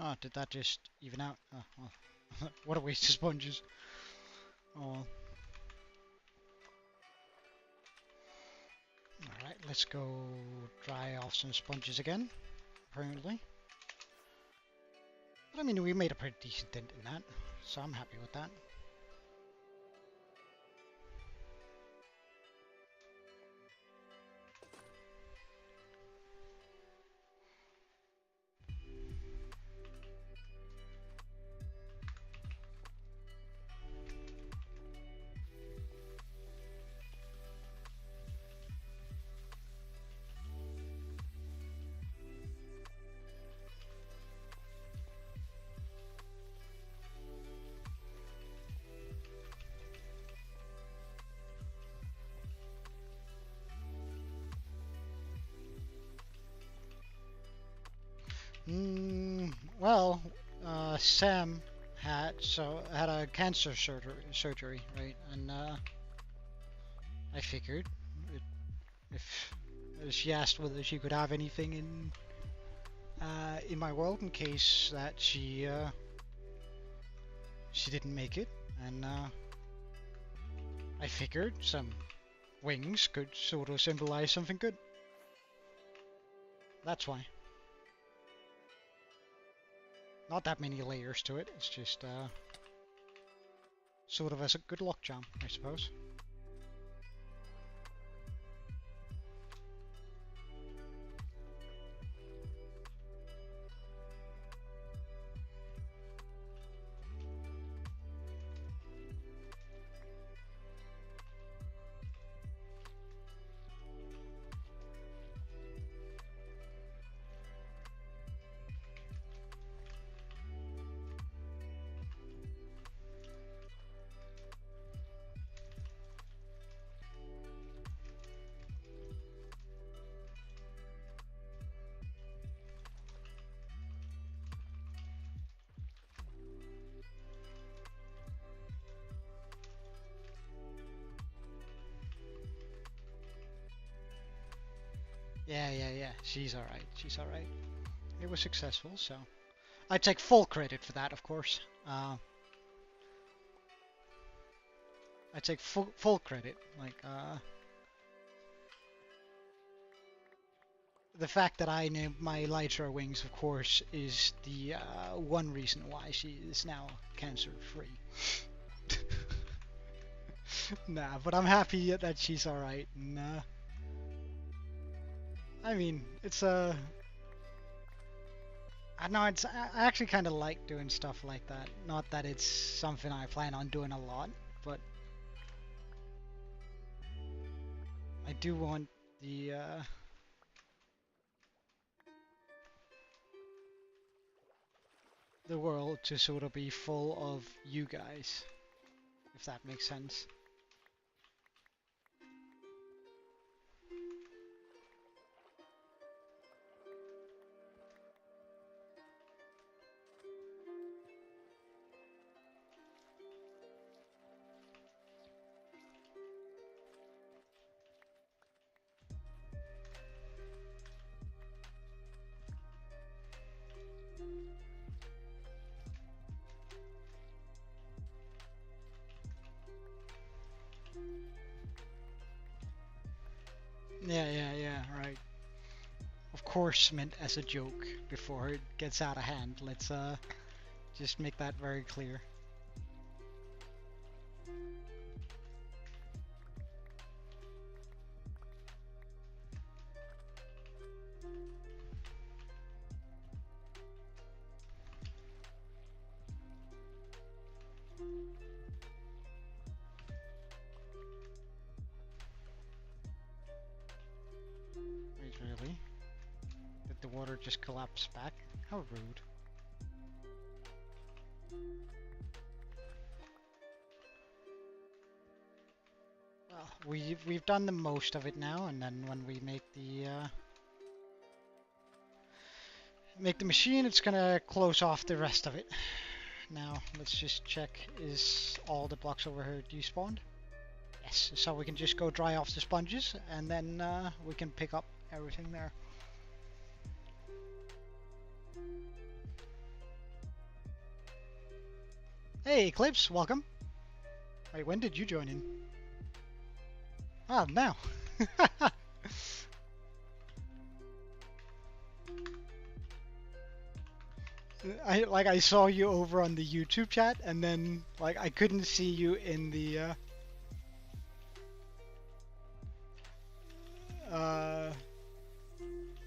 Oh, did that just even out? Oh, well. What a waste of sponges. Oh well. Alright, let's go dry off some sponges again, apparently. But I mean, we made a pretty decent dent in that, so I'm happy with that. Well, Sam had a cancer surgery, right? And I figured if she asked whether she could have anything in my world in case that she didn't make it, and I figured some wings could sort of symbolize something good. That's why. Not that many layers to it, it's just sort of as a good luck charm, I suppose. Yeah. She's alright. She's alright. It was successful, so I take full credit for that, of course. I take full credit. Like, the fact that I named my Elytra wings, of course, is the one reason why she is now cancer-free. Nah, but I'm happy that she's alright. And, I mean, it's I know it's. I actually kind of like doing stuff like that. Not that it's something I plan on doing a lot, but I do want the world to sort of be full of you guys, if that makes sense. Yeah, right. Of course, meant as a joke before it gets out of hand. Let's just make that very clear. Wait, really? Did the water just collapse back? How rude. Well, we've done the most of it now, and then when we make the machine, it's gonna close off the rest of it. Now, let's just check, is all the blocks over here despawned? Yes, so we can just go dry off the sponges, and then we can pick up everything there. Hey, Eclipse, welcome. Wait, when did you join in? Ah, now. I saw you over on the YouTube chat, and then like I couldn't see you in the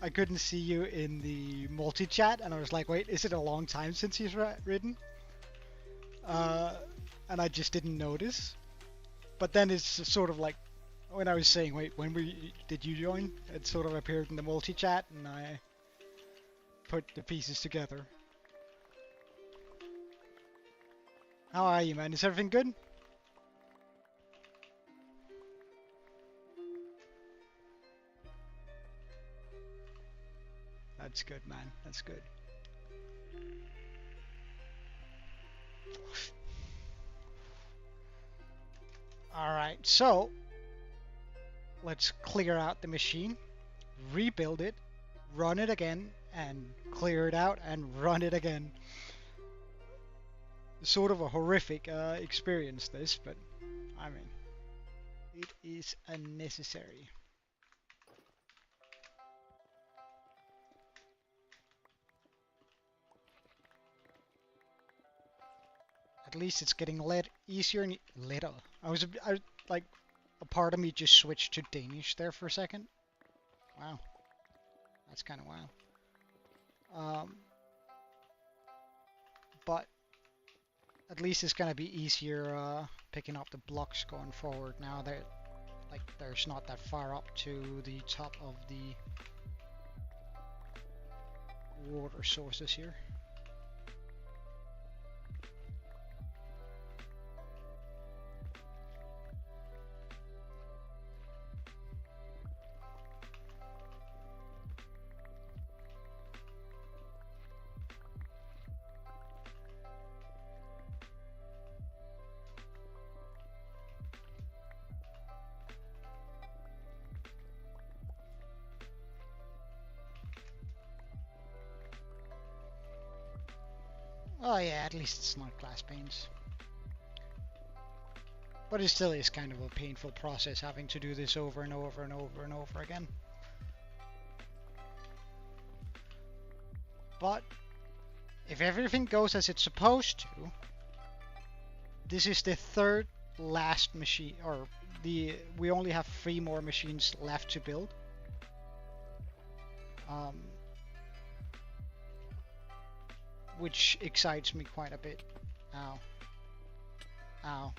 I couldn't see you in the multi-chat, and I was like, wait, is it a long time since he's ridden? And I just didn't notice. But then it's sort of like when I was saying, wait, did you join? It sort of appeared in the multi-chat, and I put the pieces together. How are you, man? Is everything good? That's good, man. That's good. Alright, so let's clear out the machine, rebuild it, run it again, and clear it out and run it again. Sort of a horrific experience, this, but I mean, It is unnecessary. At least it's getting easier and later. Like, a part of me just switched to Danish there for a second. Wow, that's kind of wild. But at least it's gonna be easier picking up the blocks going forward now that like there's not that far up to the top of the water sources here. Oh yeah, at least it's not glass panes. But it still is kind of a painful process having to do this over and over and over and over again. But if everything goes as it's supposed to, this is the third last machine, or we only have 3 more machines left to build. Which excites me quite a bit. Ow. Ow.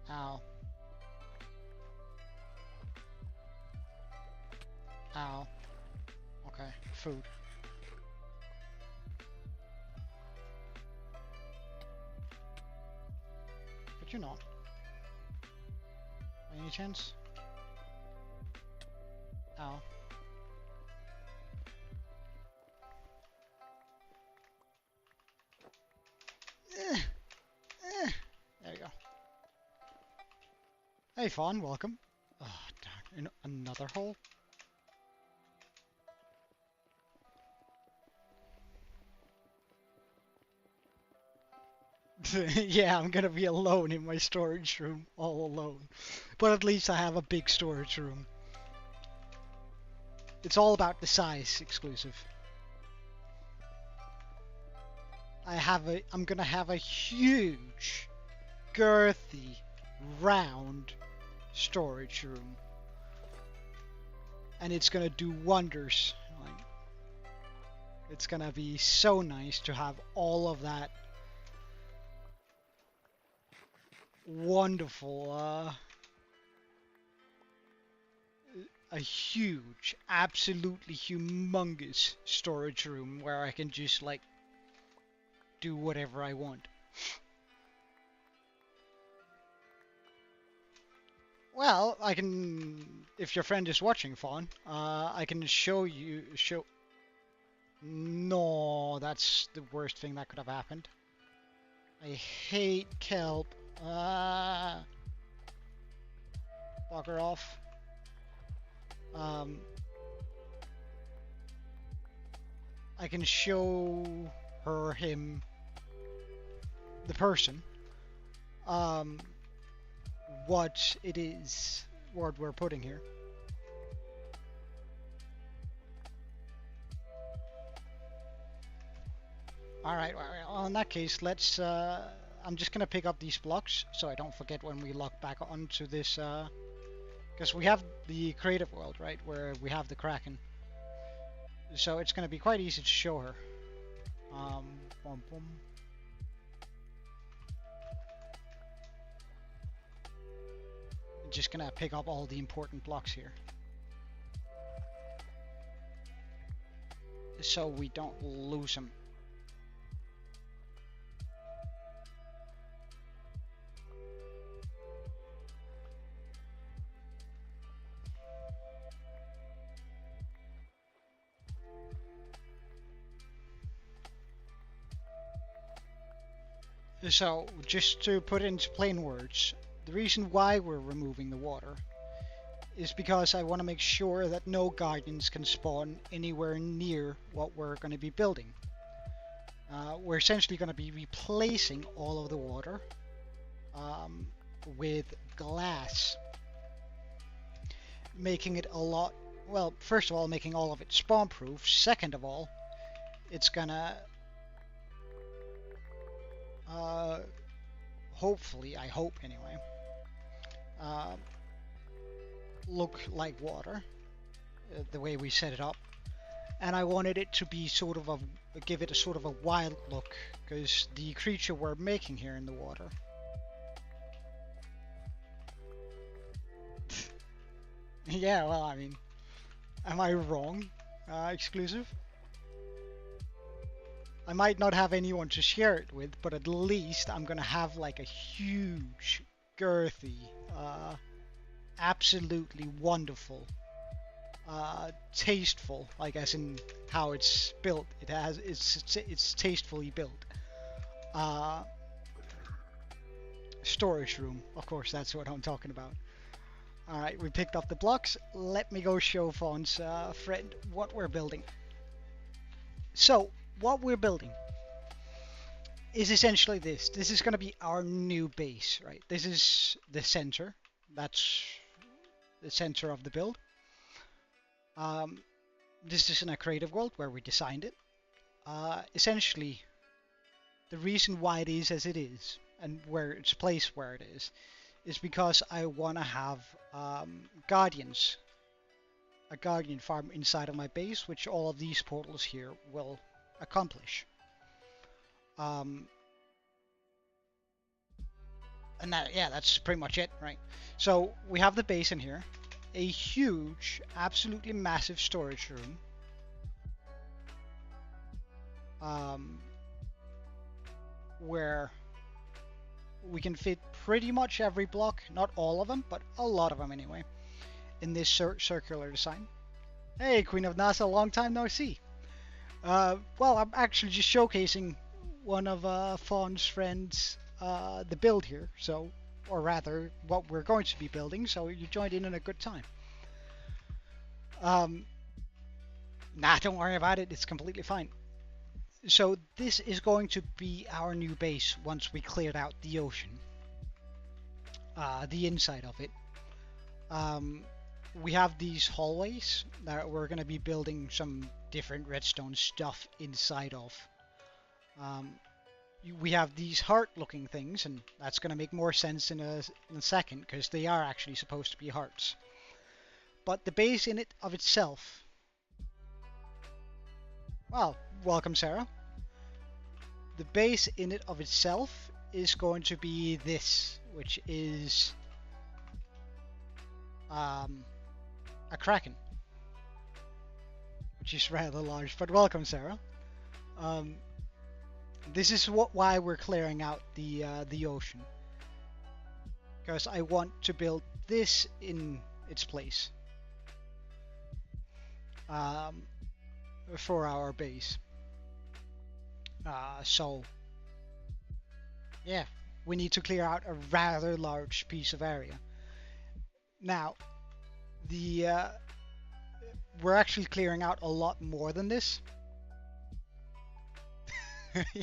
Ow. Ow. Okay, food. But you're not. Any chance? Ow. There you go. Hey, Fawn, welcome. Oh, darn. Another hole? Yeah, I'm gonna be alone in my storage room, all alone. But at least I have a big storage room. It's all about the size, exclusive. I'm gonna have a huge, girthy, round storage room. And it's gonna do wonders. Like, it's gonna be so nice to have all of that wonderful, a huge, absolutely humongous storage room where I can just like do whatever I want. Well, I can, if your friend is watching, Fawn, I can show. No, that's the worst thing that could have happened. I hate kelp. Bugger off. I can show him, the person, what it is, what we're putting here. Alright, well, in that case, let's, I'm just gonna pick up these blocks so I don't forget when we log back onto this, because we have the creative world, right, where we have the Kraken. So it's gonna be quite easy to show her. Boom, boom. I'm just gonna pick up all the important blocks here, so we don't lose them. So, just to put it into plain words, the reason why we're removing the water is because I want to make sure that no guardians can spawn anywhere near what we're going to be building. We're essentially going to be replacing all of the water with glass, making it a lot, well, first of all, making all of it spawn proof. Second of all, it's gonna hopefully, I hope anyway, look like water, the way we set it up. And I wanted it to be sort of give it a sort of a wild look, because the creature we're making here in the water yeah, well, I mean, am I wrong? Exclusive? I might not have anyone to share it with, but at least I'm gonna have like a huge, girthy, absolutely wonderful, tasteful, like as in how it's built. It's tastefully built. Storage room, of course, that's what I'm talking about. Alright, we picked up the blocks. Let me go show Fawn's friend what we're building. So, what we're building is essentially this. This is going to be our new base, right? This is the center. That's the center of the build. This is in a creative world where we designed it. Essentially, the reason why it is as it is, and where it's placed where it is because I want to have guardians, a guardian farm inside of my base, which all of these portals here will accomplish. And that, yeah, that's pretty much it, right? So we have the base in here, a huge, absolutely massive storage room. Where we can fit pretty much every block, not all of them, but a lot of them anyway, in this circular design. Hey, Queen of NASA, long time no see. Well, I'm actually just showcasing one of Fawn's friends, the build here, so, or rather, what we're going to be building, so you joined in a good time. Nah, don't worry about it, it's completely fine. So this is going to be our new base once we cleared out the ocean, the inside of it. We have these hallways that we're going to be building some different redstone stuff inside of. We have these heart-looking things, and that's going to make more sense in a second, because they are actually supposed to be hearts. But the base in it of itself... Well, welcome, Sarah. The base in it of itself is going to be this, which is a kraken, which is rather large. But welcome, Sarah. This is why we're clearing out the ocean, because I want to build this in its place for our base. So, yeah, we need to clear out a rather large piece of area. Now, we're actually clearing out a lot more than this.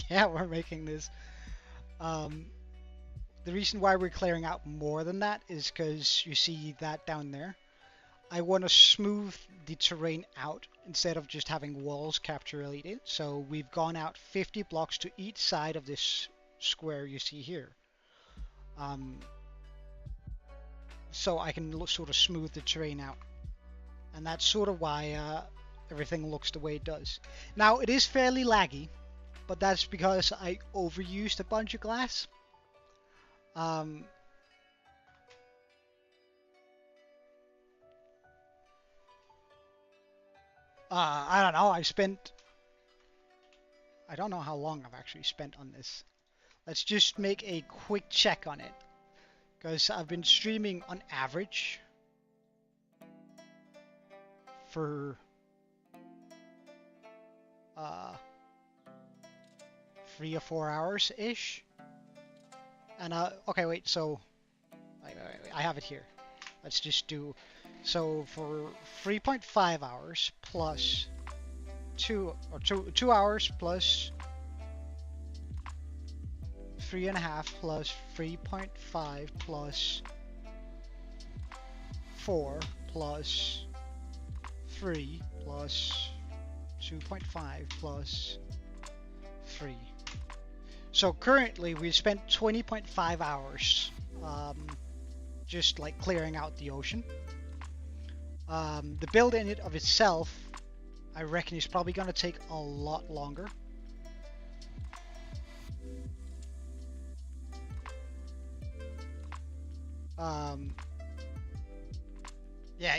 Yeah, we're making this. The reason why we're clearing out more than that is because you see that down there. I want to smooth the terrain out instead of just having walls capturate it. So we've gone out 50 blocks to each side of this square you see here. So I can sort of smooth the terrain out. And that's sort of why everything looks the way it does. Now, it is fairly laggy, but that's because I overused a bunch of glass. I don't know, I don't know how long I've actually spent on this. Let's just make a quick check on it, because I've been streaming on average for 3 or 4 hours ish. And okay, wait, so wait, I have it here. Let's just do, so for 3.5 hours plus 2 hours plus 3.5 plus 3.5 plus 4 plus 3 plus 2.5 plus 3. So currently we spent 20.5 hours just like clearing out the ocean. The build in it of itself, I reckon, is probably going to take a lot longer. Yeah.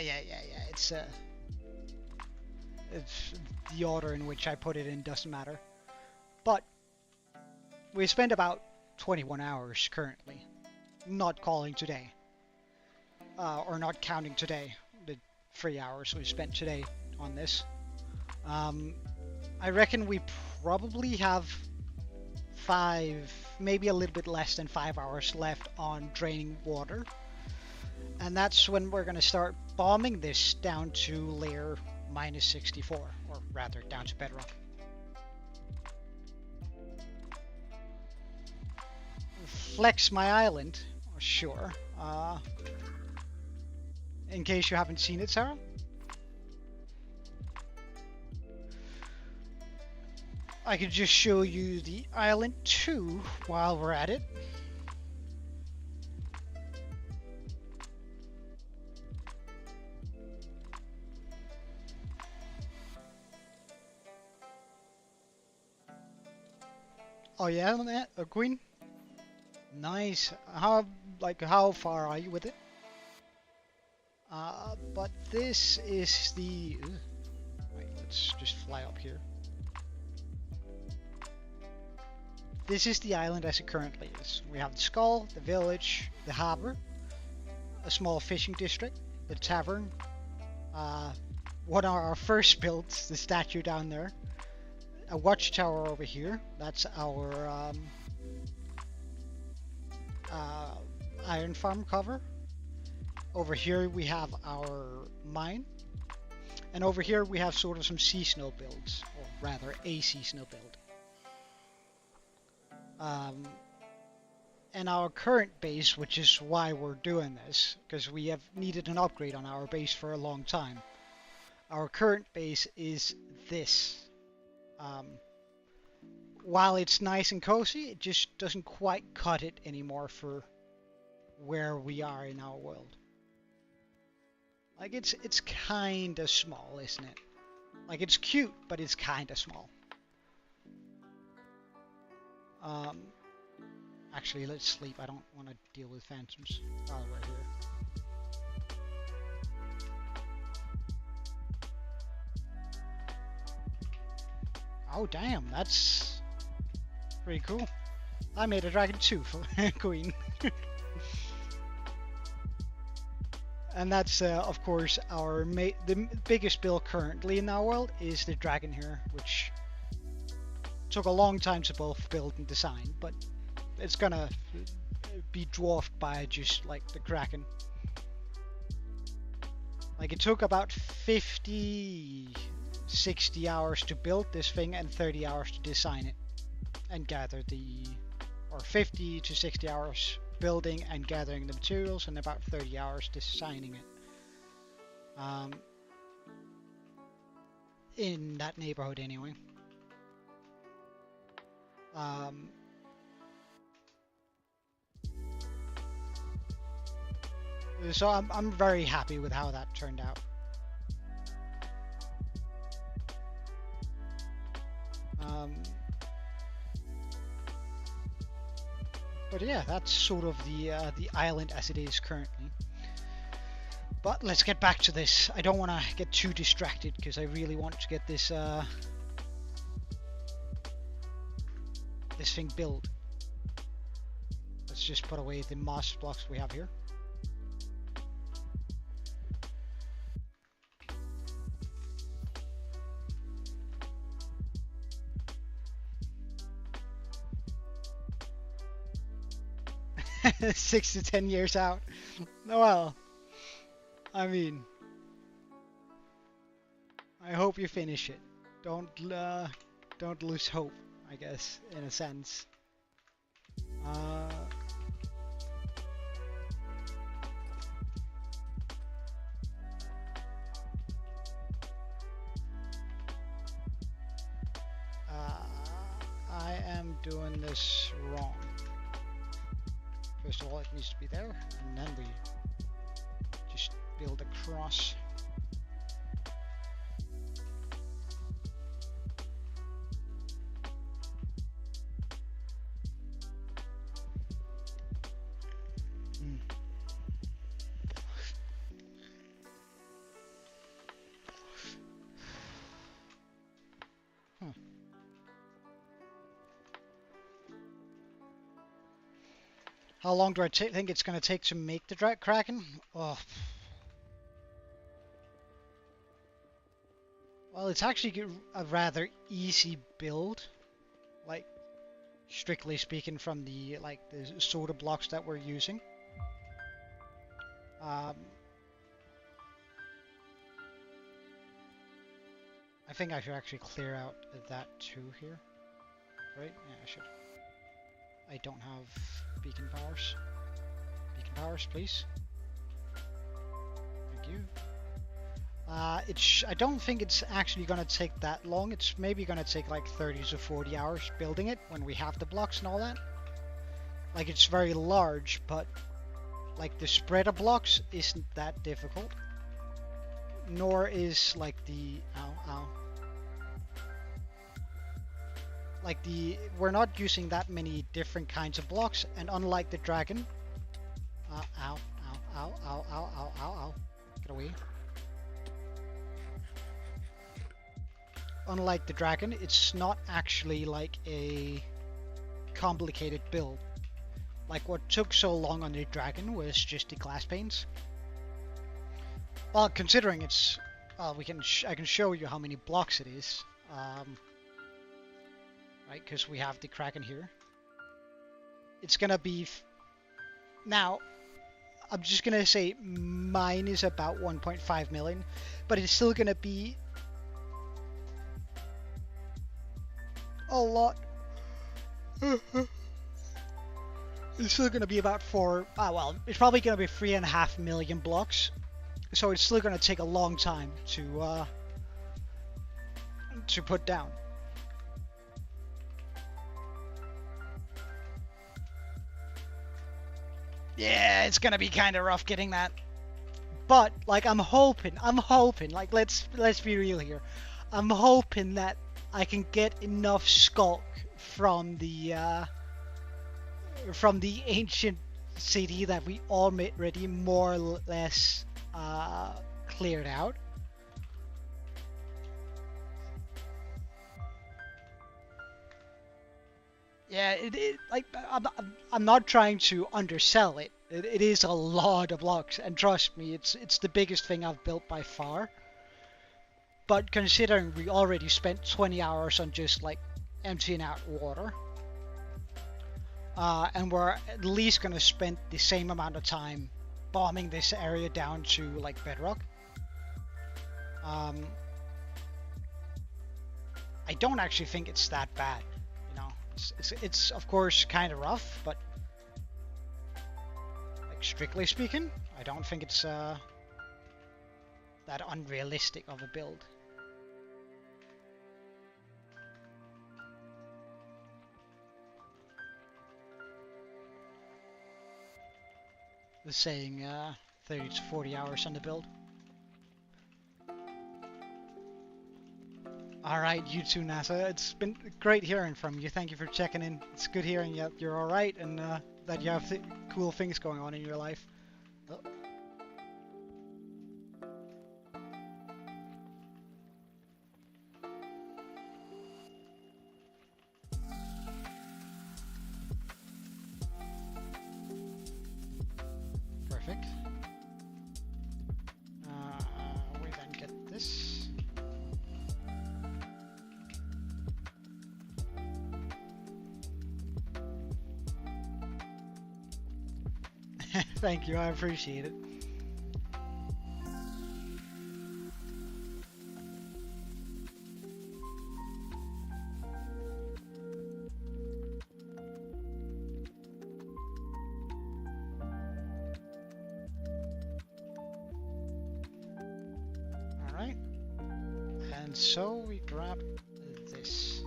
It's the order in which I put it in doesn't matter. But we spent about 21 hours currently, not calling today, or not counting today. The 3 hours we spent today on this. I reckon we probably have 5, maybe a little bit less than 5 hours left on draining water. And that's when we're going to start bombing this down to layer -64, or rather down to bedrock. Flex my island, sure. In case you haven't seen it, Sarah. I could just show you the island too while we're at it. Oh yeah, Queen? Nice. How far are you with it? But this is the... Wait, let's just fly up here. This is the island as it currently is. We have the skull, the village, the harbor, a small fishing district, the tavern, one of our first builds, the statue down there, a watchtower over here. That's our iron farm cover. Over here we have our mine, and over here we have sort of some seasonal builds, or rather a seasonal build. And our current base, which is why we're doing this, because we have needed an upgrade on our base for a long time. Our current base is this. While it's nice and cozy, it just doesn't quite cut it anymore for where we are in our world. Like, it's kind of small, isn't it? Like, it's cute, but it's kind of small. Actually, let's sleep. I don't want to deal with phantoms while we're here. Oh, damn, that's pretty cool. I made a dragon too for Queen. And that's, of course, the biggest build currently in our world is the dragon here, which took a long time to both build and design, but it's gonna be dwarfed by just like the Kraken. Like, it took about 50, 60 hours to build this thing and 30 hours to design it and gather or 50 to 60 hours building and gathering the materials, and about 30 hours designing it. In that neighborhood anyway. So I'm very happy with how that turned out. But yeah, that's sort of the island as it is currently. But let's get back to this. I don't want to get too distracted because I really want to get this this thing built. Let's just put away the moss blocks we have here. Six to 10 years out. Well, I mean, I hope you finish it. Don't lose hope, I guess, in a sense. Uh, I am doing this wrong. First of all, it needs to be there, and then we just build across. How long do I think it's going to take to make the Kraken? Oh. Well, it's actually a rather easy build, like strictly speaking, from the soda blocks that we're using. I think I should actually clear out that too here, right? Yeah, I should. I don't have beacon powers. Beacon powers, please. Thank you. I don't think it's actually going to take that long. It's maybe going to take like 30 to 40 hours building it when we have the blocks and all that. Like, it's very large, but like the spread of blocks isn't that difficult. Nor is like the we're not using that many different kinds of blocks, and unlike the dragon, ow, get away. Unlike the dragon, it's not actually like a complicated build. Like what took so long on the dragon was just the glass panes. Well, considering it's, I can show you how many blocks it is. Right, because we have the Kraken here. It's gonna be... Now, I'm just gonna say mine is about 1.5 million, but it's still gonna be a lot. It's still gonna be about well, it's probably gonna be 3.5 million blocks. So it's still gonna take a long time to put down. Yeah, it's gonna be kind of rough getting that. But like I'm hoping, like let's be real here. I'm hoping that I can get enough skulk from the ancient city that we already more or less cleared out. Yeah, like I'm not trying to undersell it. It is a lot of blocks, and trust me, it's the biggest thing I've built by far. But considering we already spent 20 hours on just like emptying out water, and we're at least gonna spend the same amount of time bombing this area down to like Bedrock. I don't actually think it's that bad. It's of course kind of rough, but like strictly speaking, I don't think it's that unrealistic of a build. The saying 30 to 40 hours on the build. Alright, you too, NASA. It's been great hearing from you. Thank you for checking in. It's good hearing you're alright and that you have cool things going on in your life. Oh. Perfect. We then get this. Thank you, I appreciate it. so we grab this.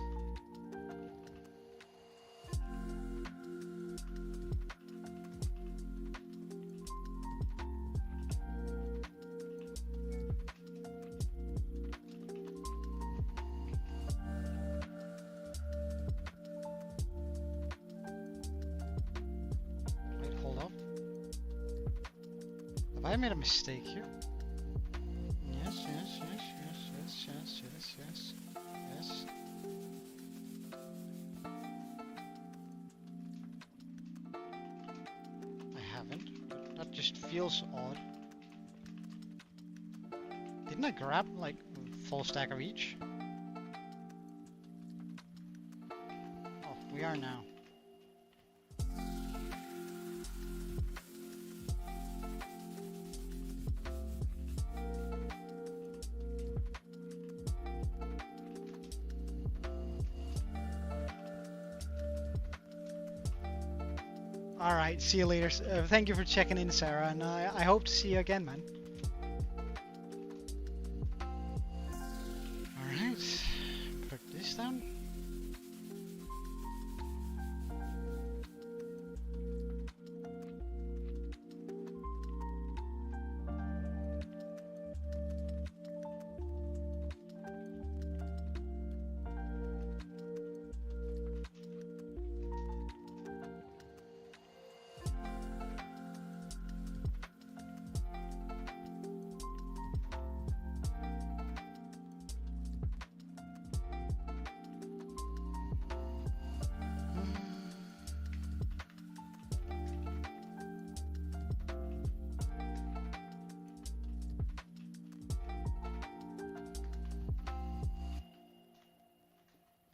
Wait, hold up. Have I made a mistake here? Yes, yes, yes, yes, yes, yes, yes, yes, yes. I haven't, but that just feels odd. Didn't I grab like a full stack of each? Oh, we are now. Alright, see you later. Thank you for checking in, Sarah, and I hope to see you again, man. Alright, put this down.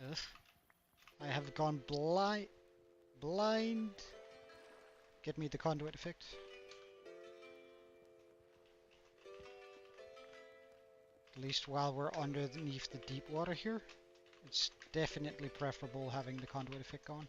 Ugh. I have gone blind. Get me the conduit effect. At least while we're underneath the deep water here, it's definitely preferable having the conduit effect on.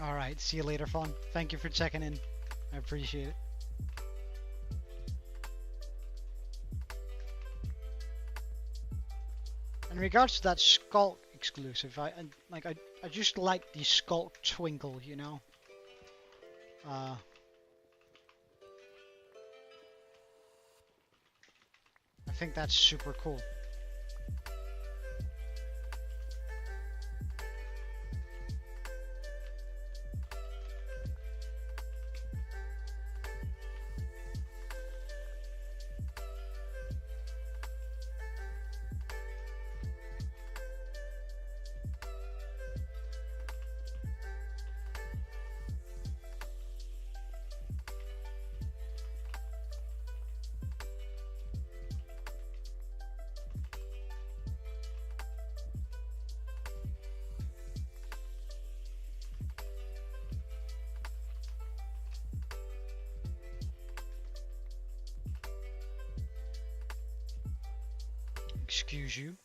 Alright, see you later, Fawn. Thank you for checking in. I appreciate it. In regards to that Skulk exclusive, I just like the Skulk twinkle, you know? I think that's super cool. Excuse you.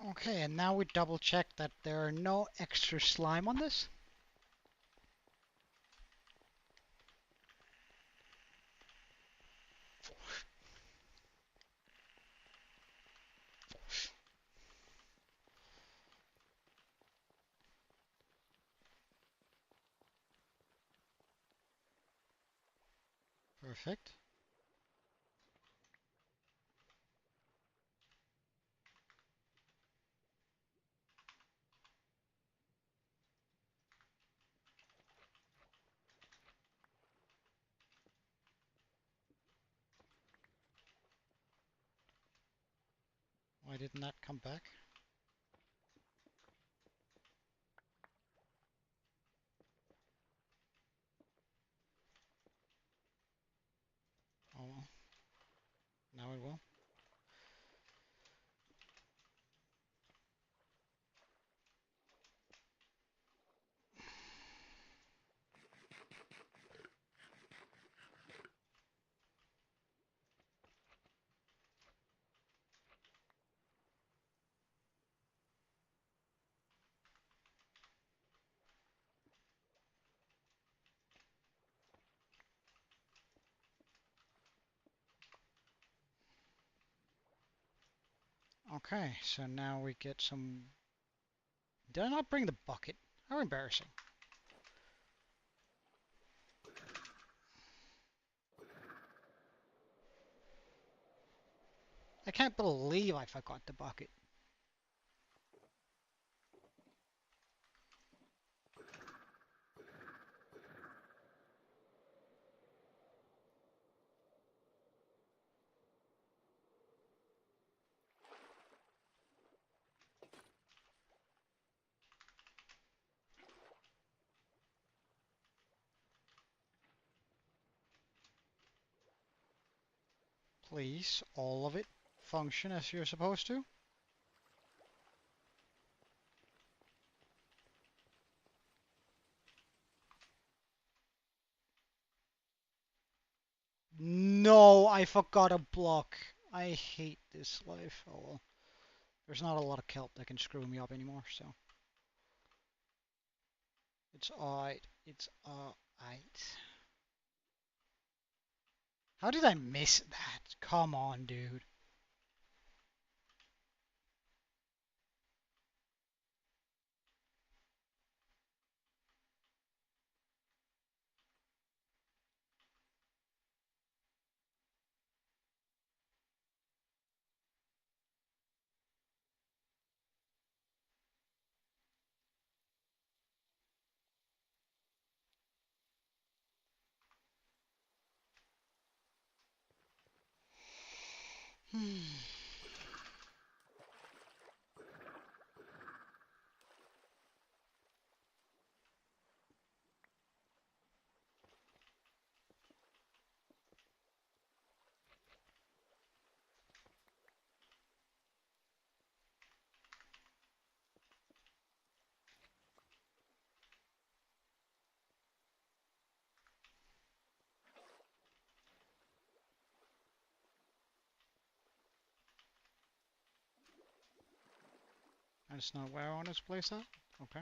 Okay, and now we double check that there are no extra slime on this. Perfect. Why didn't that come back? Oh well. Now it will. Okay, so now we get some... Did I not bring the bucket? How embarrassing. I can't believe I forgot the bucket. Please, all of it function as you're supposed to. No, I forgot a block. I hate this life. Oh well. There's not a lot of kelp that can screw me up anymore, so. It's alright. It's alright. How did I miss that? Come on, dude. That's not where I want to place that? Okay.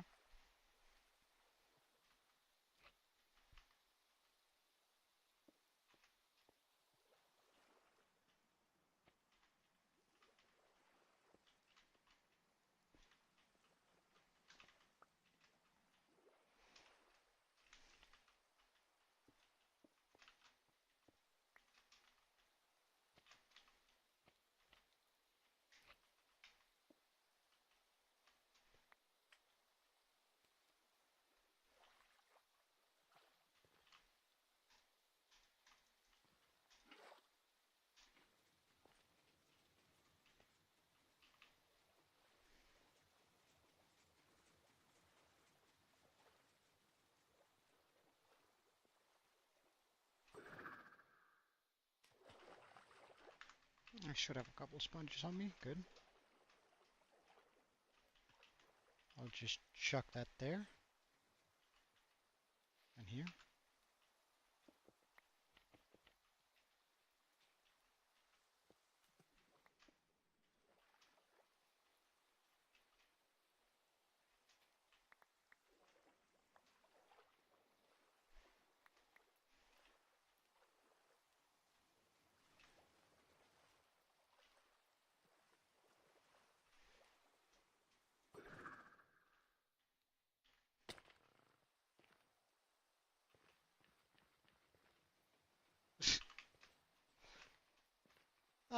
I should have a couple sponges on me. Good. I'll just chuck that there. And here.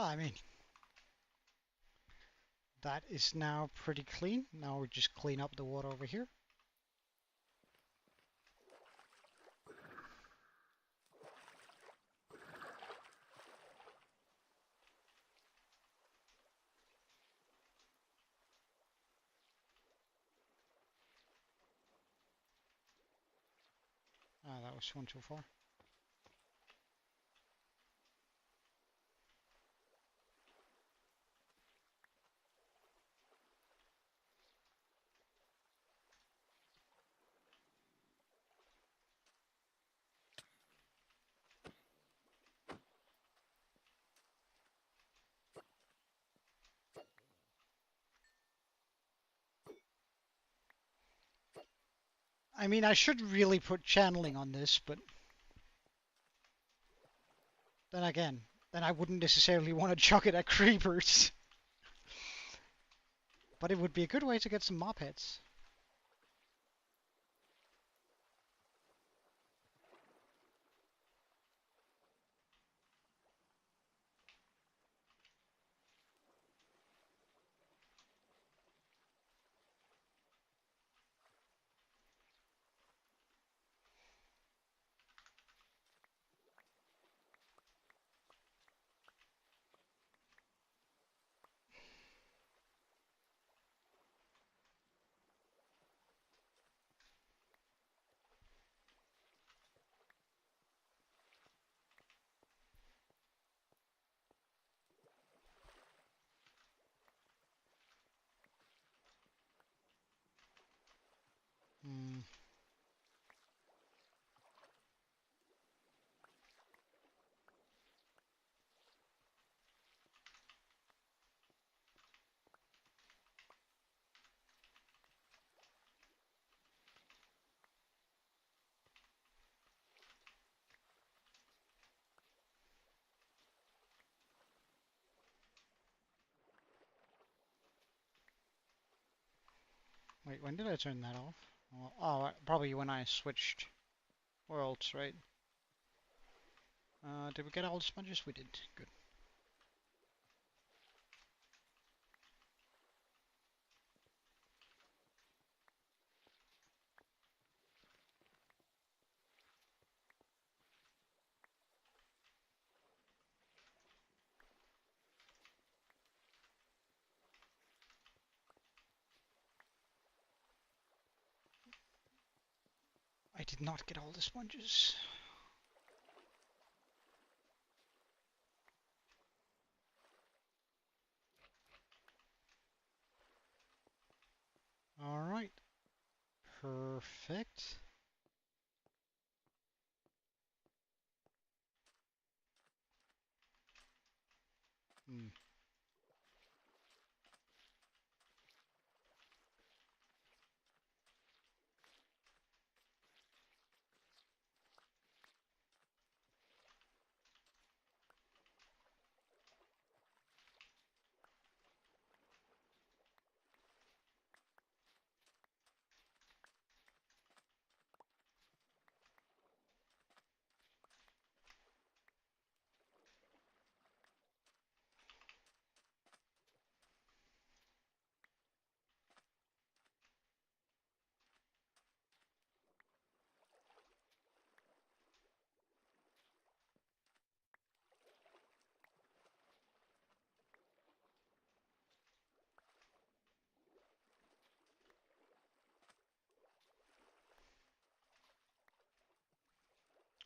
Oh, I mean, that is now pretty clean. Now we just clean up the water over here. Ah, that was one too far. I mean, I should really put channeling on this, but then again, then I wouldn't necessarily want to chuck it at creepers. But it would be a good way to get some mop heads. Hmm. Wait, when did I turn that off? Well, oh, probably when I switched worlds, right? Did we get all the sponges? We did. Good. I did not get all the sponges. Alright. Perfect. Hmm.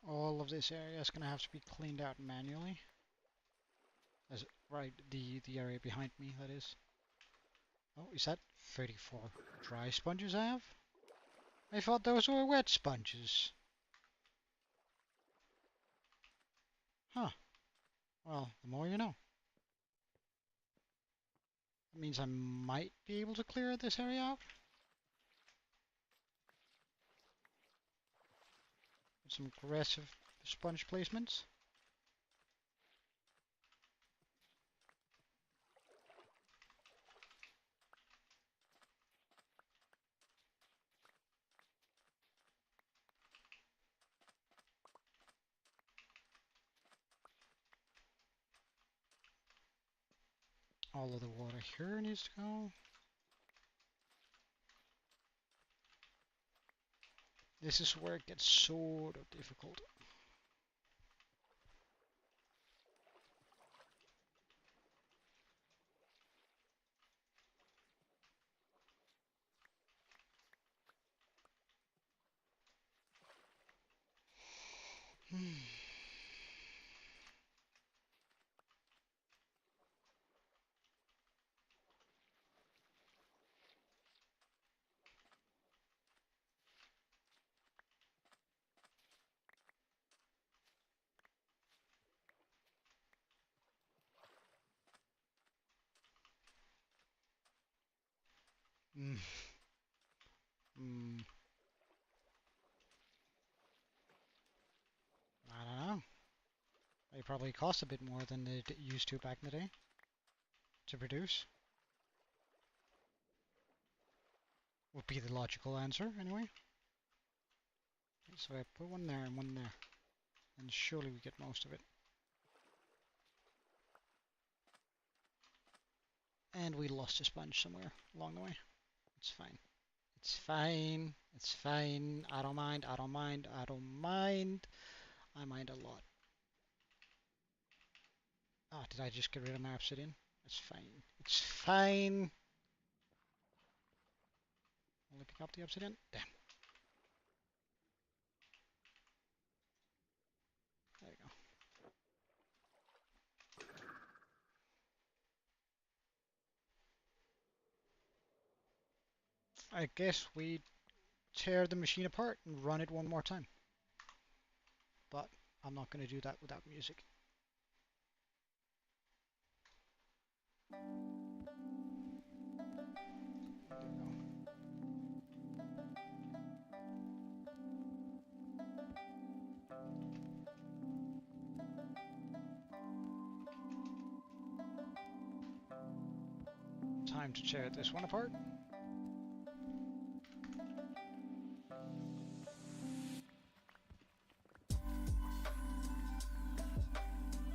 All of this area is gonna have to be cleaned out manually. Right, the area behind me, that is. Oh, is that 34 dry sponges I have? I thought those were wet sponges. Huh. Well, the more you know. That means I might be able to clear this area out. With some aggressive sponge placements. All of the water here needs to go. This is where it gets sort of difficult. Mm. Mm. I don't know. They probably cost a bit more than they used to back in the day to produce. Would be the logical answer, anyway. So I put one there and one there. And surely we get most of it. And we lost a sponge somewhere along the way. It's fine. It's fine. It's fine. I don't mind. I don't mind. I don't mind. I mind a lot. Ah, did I just get rid of my obsidian? It's fine. It's fine. Only pick up the obsidian? Damn. There you go. I guess we tear the machine apart and run it one more time. But I'm not going to do that without music. Time to tear this one apart.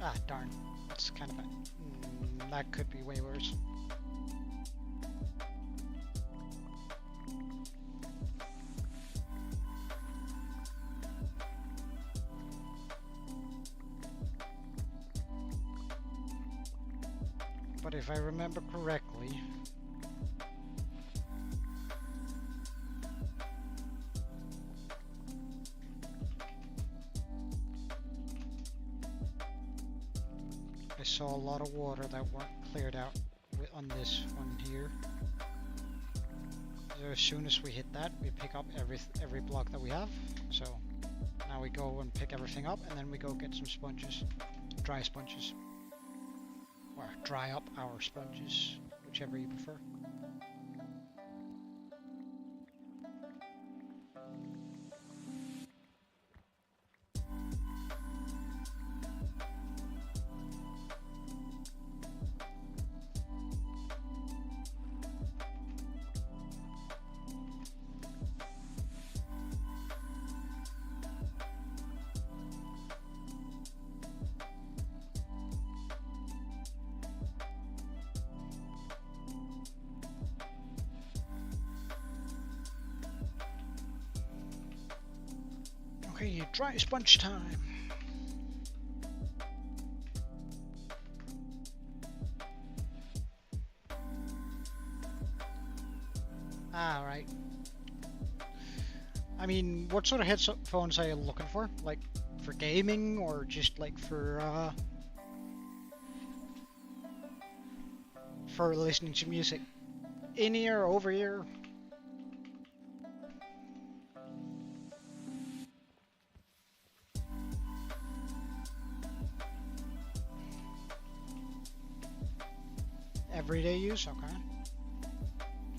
Ah, darn. That's kind of bad. That could be way worse. But if I remember correctly, I saw a lot of water that weren't cleared out on this one here. So as soon as we hit that, we pick up every block that we have. So now we go and pick everything up, and then we go get some sponges, dry sponges, or dry up our sponges, whichever you prefer. Okay, dry sponge time. Ah, right. I mean, what sort of headphones are you looking for? Like, for gaming, or just like for listening to music? In-ear, over-ear? Everyday use, okay.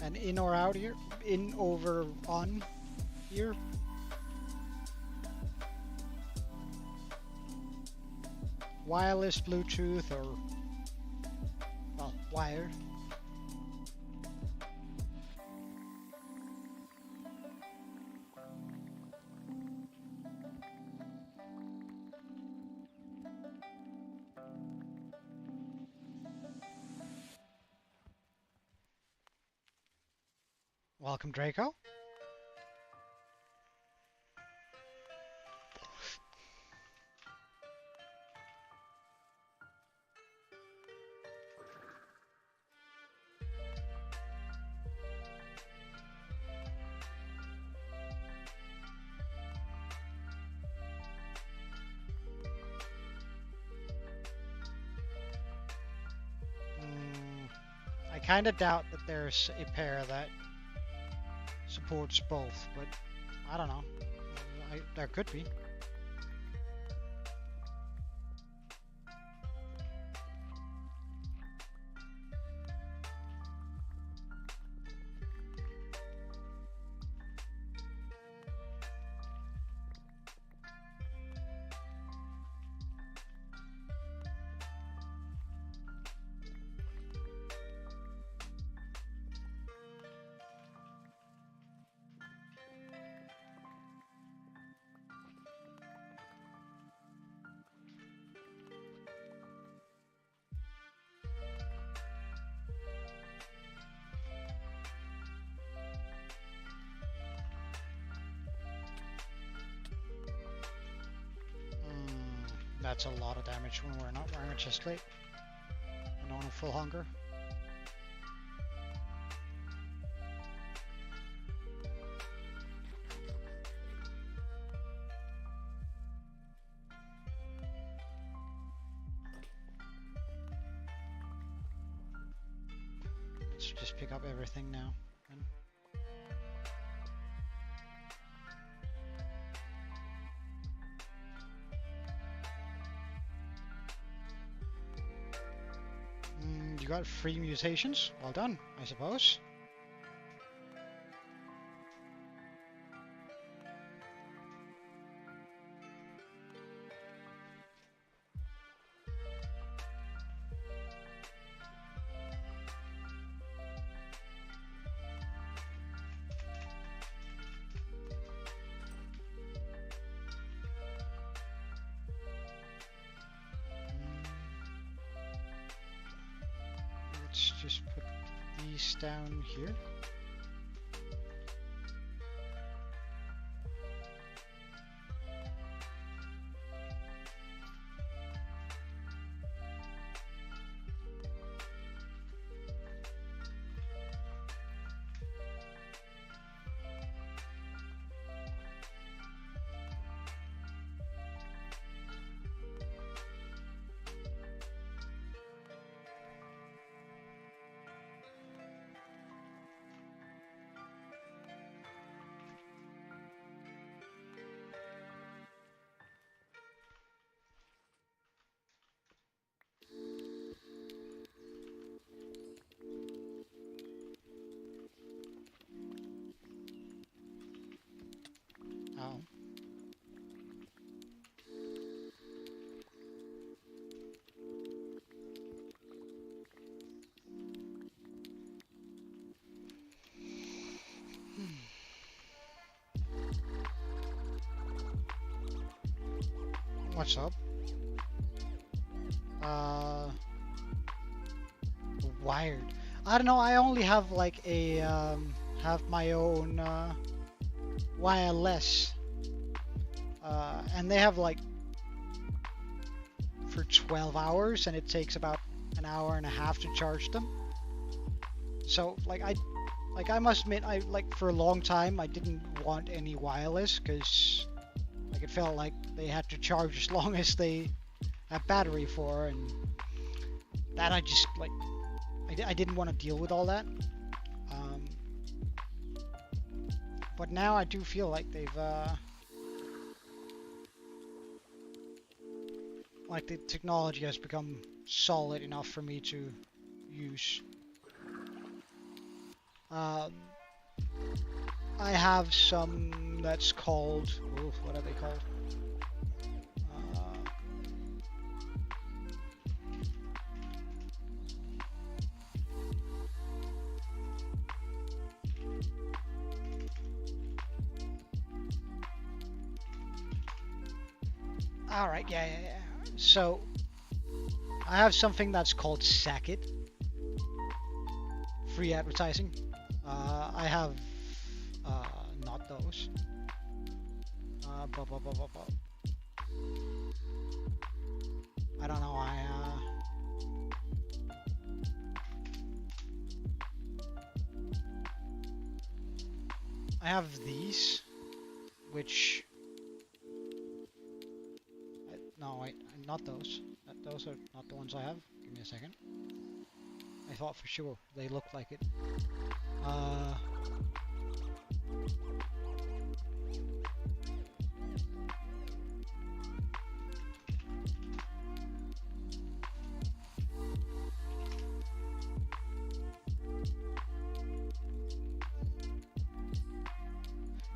And in or out ear? In, over, on ear? Wireless, Bluetooth, or, well, wired? Welcome, Draco. I kind of doubt that there's a pair that supports both, but I don't know. There could be. That's a lot of damage when we're not wearing a chest plate and on a full hunger. Let's just pick up everything now. You got free mutations. Well done, I suppose. Let's just put these down here. Oh. What's up? Wired. I don't know, I only have like a, have my own, wireless. And they have like for 12 hours and it takes about an hour and a half to charge them. So like I must admit, I like for a long time I didn't want any wireless because like it felt like they had to charge as long as they have battery for, and that I just like I didn't want to deal with all that. But now I do feel like they've like the technology has become solid enough for me to use. I have some that's called, oh, what are they called? All right, yeah. So I have something that's called Sack It. Free advertising. I have Not those. I don't know. I have these, which no, wait, not those. Those are not the ones I have. Give me a second. I thought for sure they looked like it.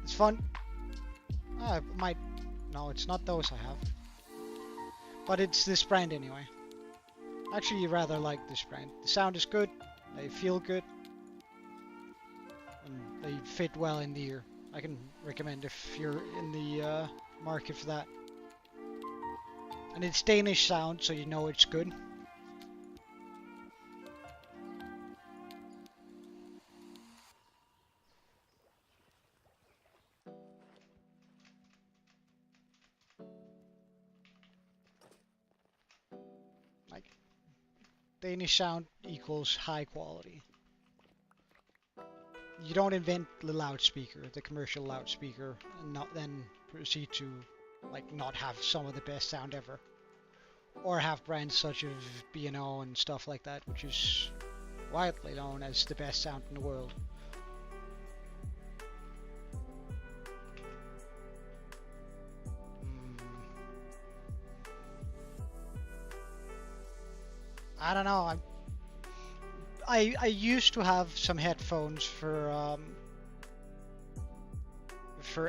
It's fun. I might. No, it's not those I have. But it's this brand anyway. Actually, you rather like this brand. The sound is good. They feel good. And they fit well in the ear. I can recommend if you're in the market for that. And it's Danish sound, so you know it's good. Like, Danish sound equals high quality. You don't invent the loudspeaker, the commercial loudspeaker, and not then proceed to like not have some of the best sound ever. Or have brands such as B&O and stuff like that, which is widely known as the best sound in the world. I don't know. I used to have some headphones for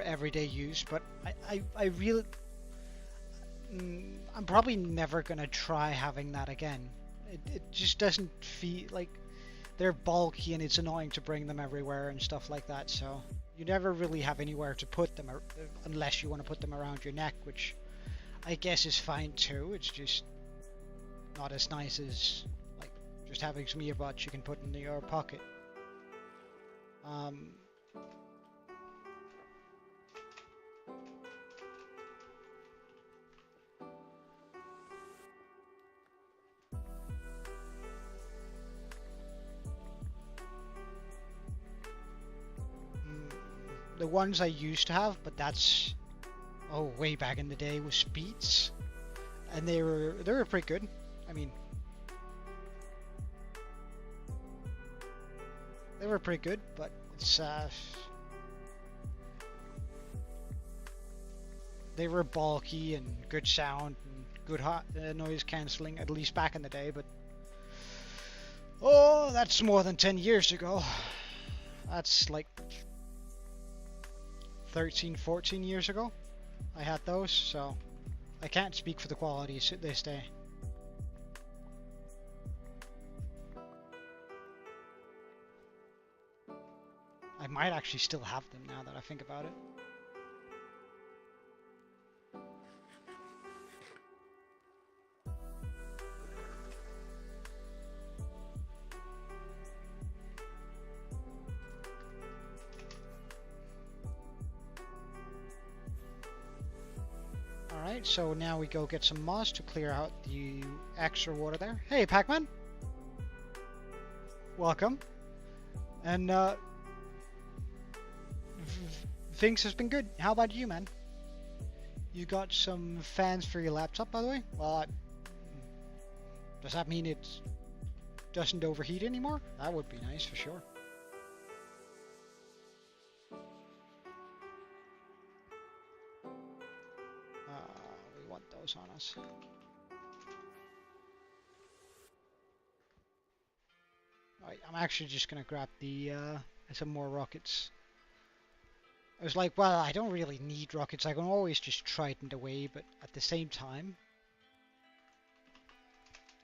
everyday use, but I really I'm probably never gonna try having that again. It just doesn't feel like they're bulky and it's annoying to bring them everywhere and stuff like that. So you never really have anywhere to put them unless you want to put them around your neck, which I guess is fine too. It's just not as nice as like just having some earbuds you can put in your pocket. The ones I used to have, but that's way back in the day, was Beats, and they were pretty good. I mean, they were pretty good, but it's they were bulky and good sound and good noise cancelling, at least back in the day. But that's more than 10 years ago. That's like 13, 14 years ago I had those, so I can't speak for the quality this day. I might actually still have them now that I think about it. Alright, so now we go get some moss to clear out the extra water there. Hey, Pac-Man! Welcome. And, things has been good. How about you, man? You got some fans for your laptop, by the way? Well, does that mean it doesn't overheat anymore? That would be nice, for sure. We want those on us. Alright, I'm actually just gonna grab the some more rockets. I was like, well, I don't really need rockets. I can always just trident away, but at the same time,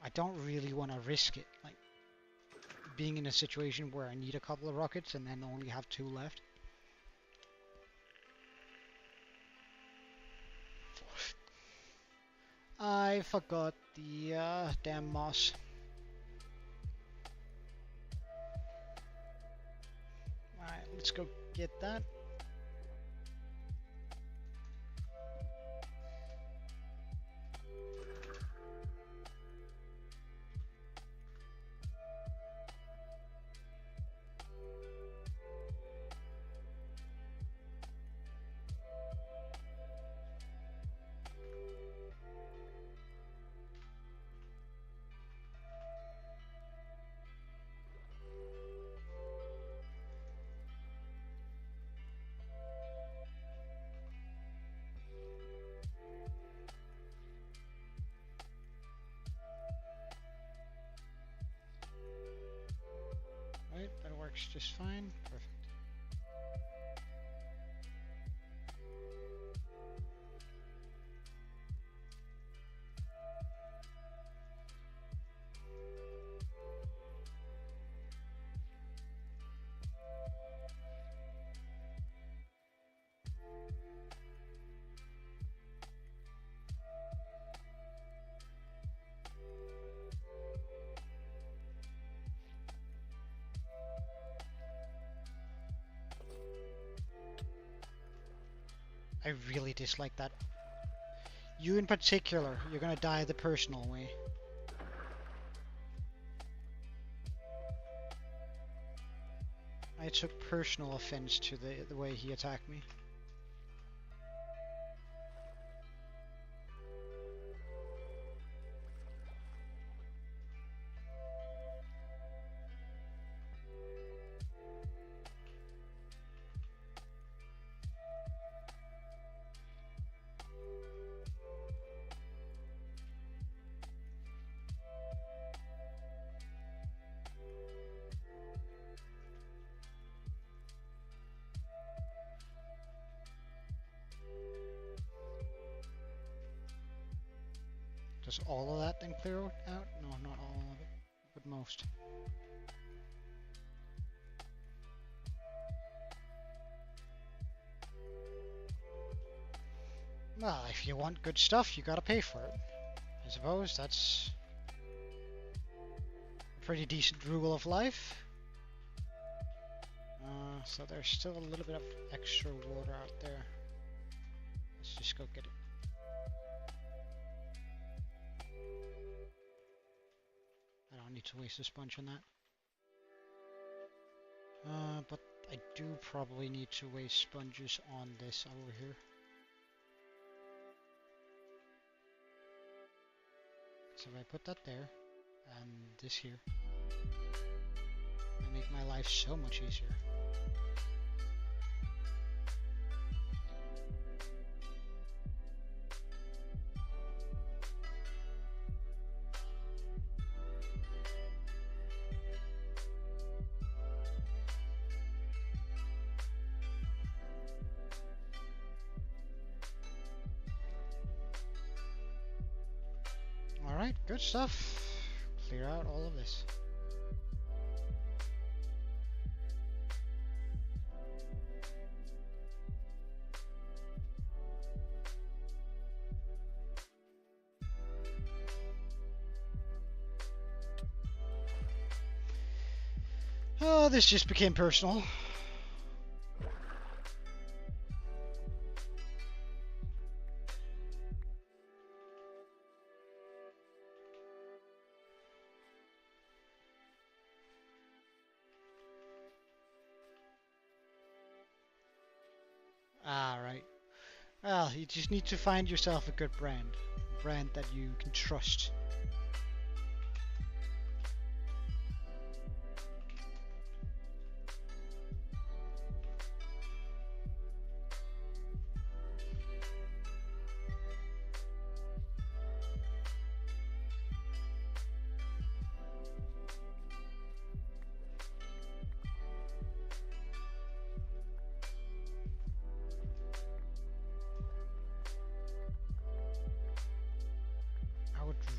I don't really want to risk it. Like, being in a situation where I need a couple of rockets and then only have 2 left. I forgot the damn moss. Alright, let's go get that. Right, that works just fine. Perfect. I really dislike that. You in particular, you're gonna die the personal way. I took personal offense to the way he attacked me. Does all of that then clear out? No, not all of it, but most. Well, if you want good stuff, you gotta pay for it. I suppose that's a pretty decent rule of life. So there's still a little bit of extra water out there. Let's just go get it. I don't need to waste a sponge on that. But I do probably need to waste sponges on this over here. So if I put that there, and this here, I make my life so much easier. Alright, good stuff. Clear out all of this. Oh, this just became personal. Ah, right. Well, you just need to find yourself a good brand. A brand that you can trust.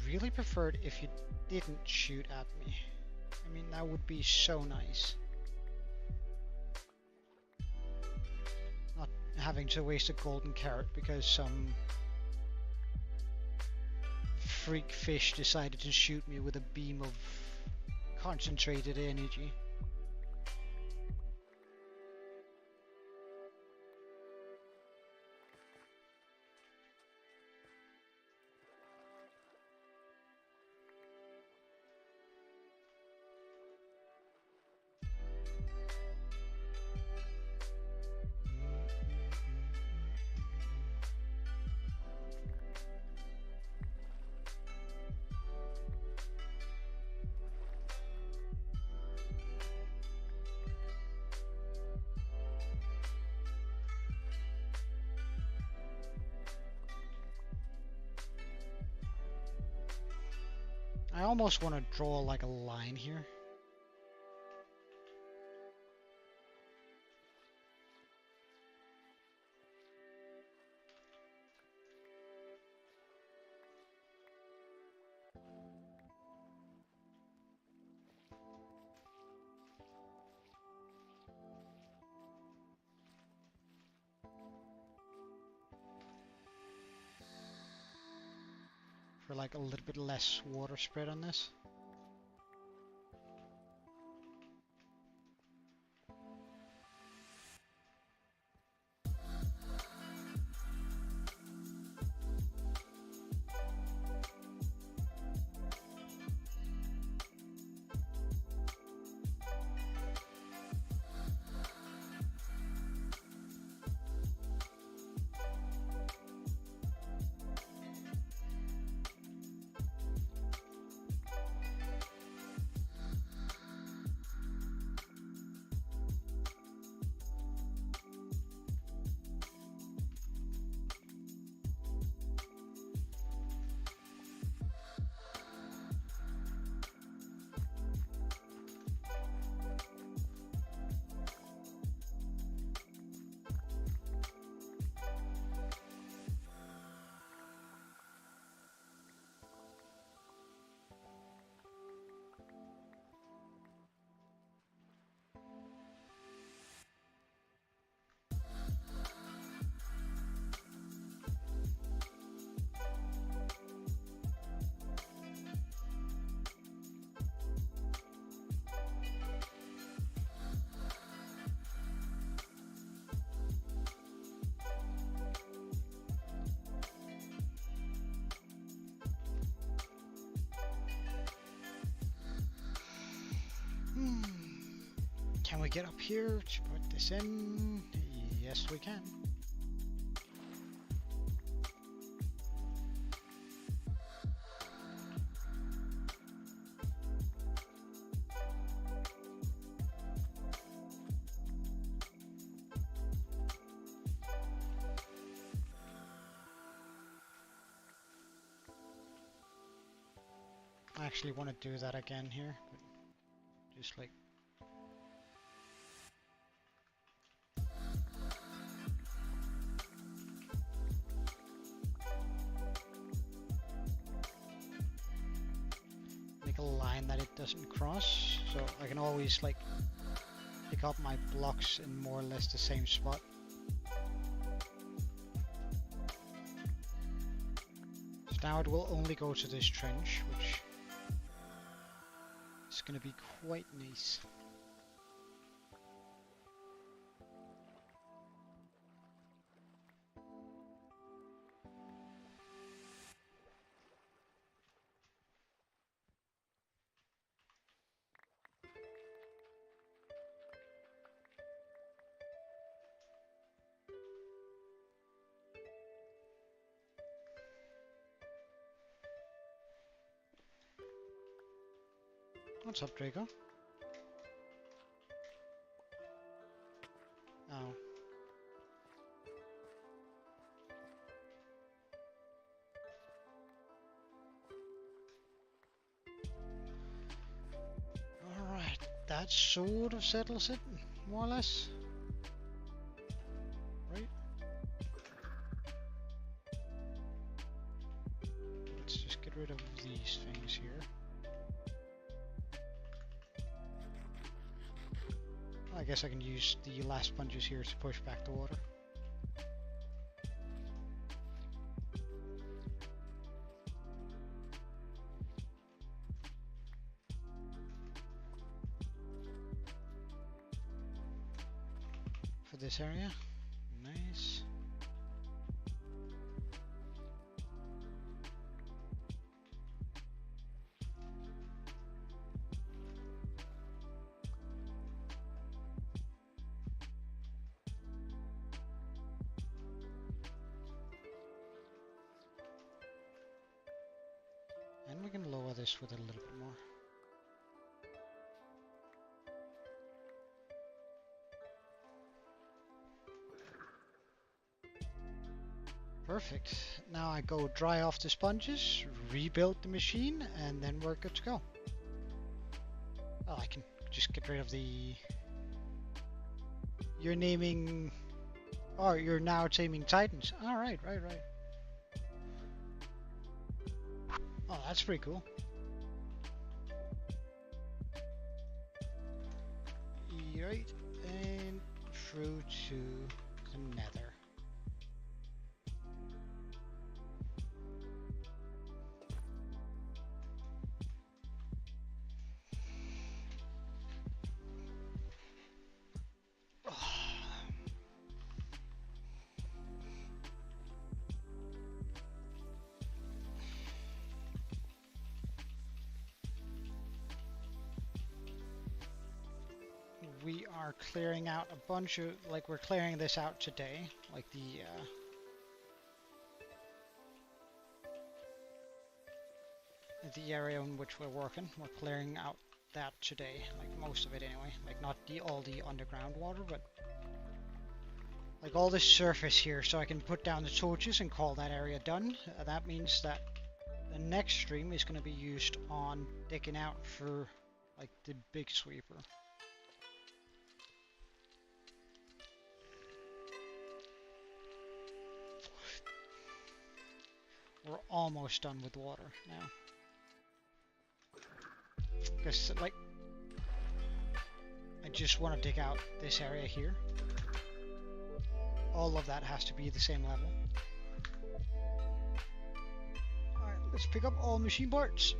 Really preferred if you didn't shoot at me. I mean, that would be so nice. Not having to waste a golden carrot because some freak fish decided to shoot me with a beam of concentrated energy. almost want to draw like a line here. For like a little bit less water spread on this. Can we get up here to put this in? Yes, we can. I actually want to do that again here, but just like make a line that it doesn't cross, so I can always like pick up my blocks in more or less the same spot. So now it will only go to this trench, which is going to be quite nice. What's up, Draco? Oh. Alright, that sort of settles it, more or less. Right? Let's just get rid of these things here. I guess I can use the last sponges here to push back the water. For this area. Nice. And we can lower this with a little bit more. Perfect. Now I go dry off the sponges, rebuild the machine, and then we're good to go. Oh, I can just get rid of the... You're naming... Oh, you're now taming Titans. Alright, right. Oh, that's pretty cool. Right, and through to the nether. We are clearing out a bunch of, like, we're clearing this out today, like the area in which we're working. We're clearing out that today, like most of it anyway. Like not all the underground water, but like all this surface here, so I can put down the torches and call that area done. That means that the next stream is going to be used on digging out for like the big sweeper. We're almost done with water now. Because, like, I just want to dig out this area here. All of that has to be the same level. Alright, let's pick up all machine parts.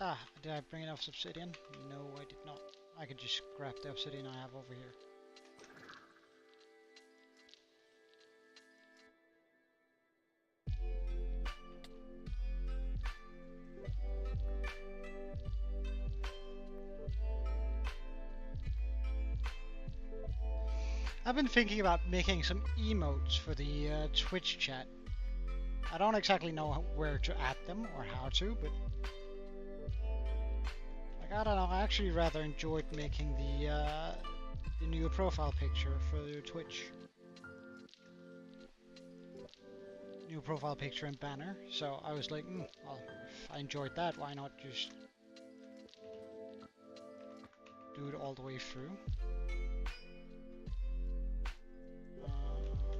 Ah, did I bring enough obsidian? No, I did not. I could just grab the obsidian I have over here. I've been thinking about making some emotes for the Twitch chat. I don't exactly know where to add them or how to, but like, I don't know. I actually rather enjoyed making the new profile picture for the Twitch. New profile picture and banner. So I was like, well, if I enjoyed that, why not just do it all the way through?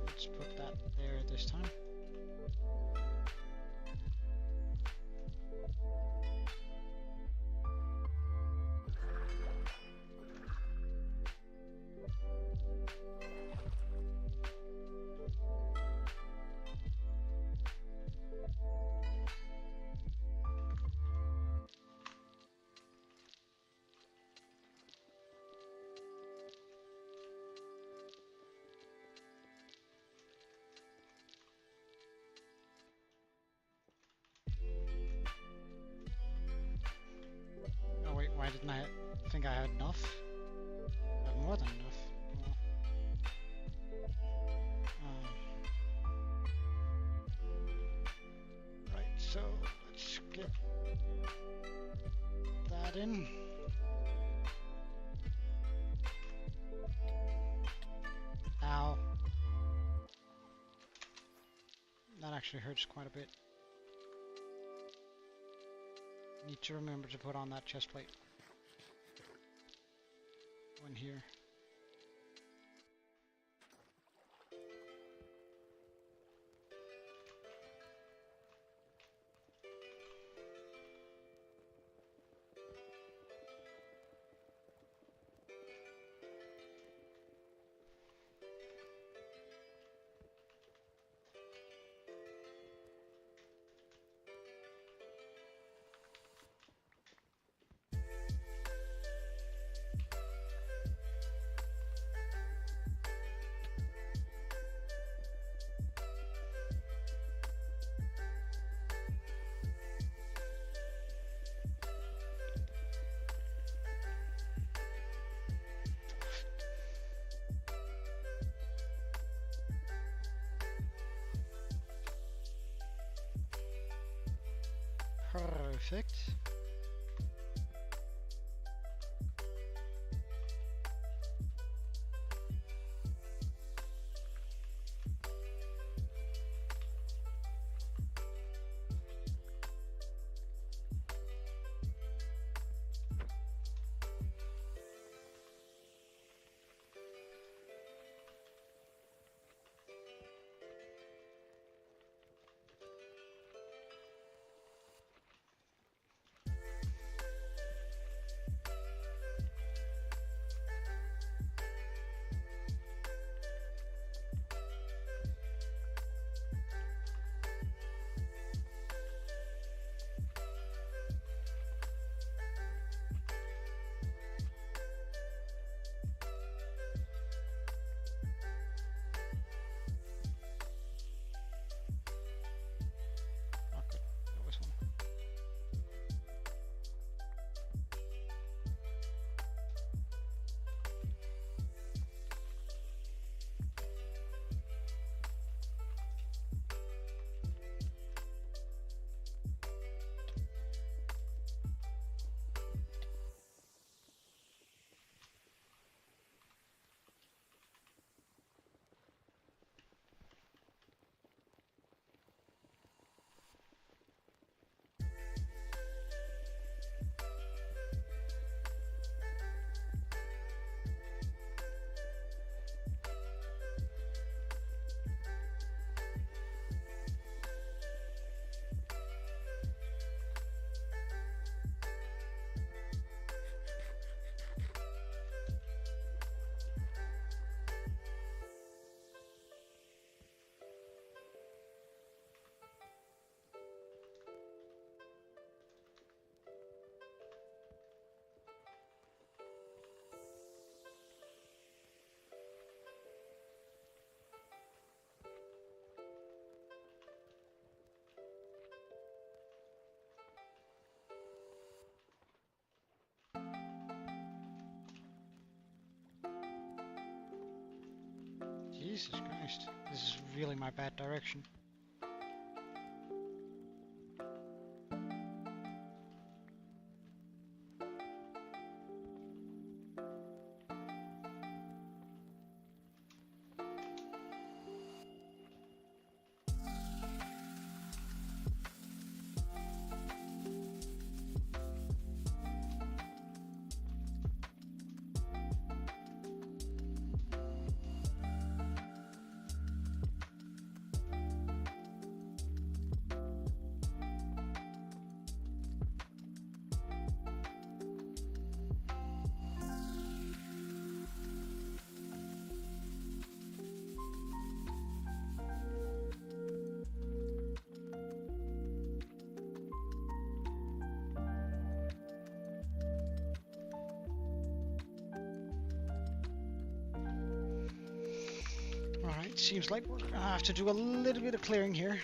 Let's put that there this time. Why didn't I think I had enough? I have more than enough. Right, so let's get that in. Ow. That actually hurts quite a bit. Need to remember to put on that chest plate. One here. Perfect. Jesus Christ. This is really my bad direction. Alright, seems like we're gonna have to do a little bit of clearing here.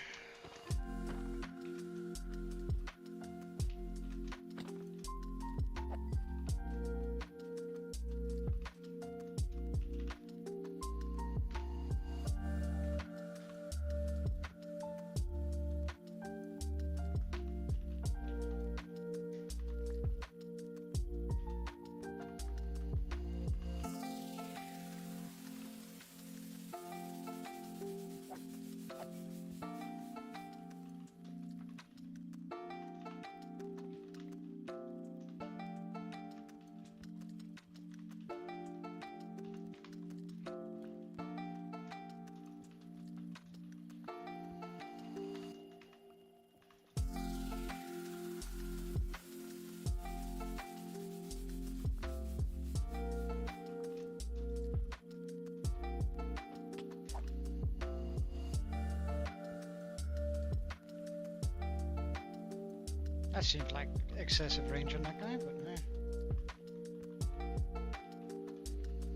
That seemed like excessive range on that guy, but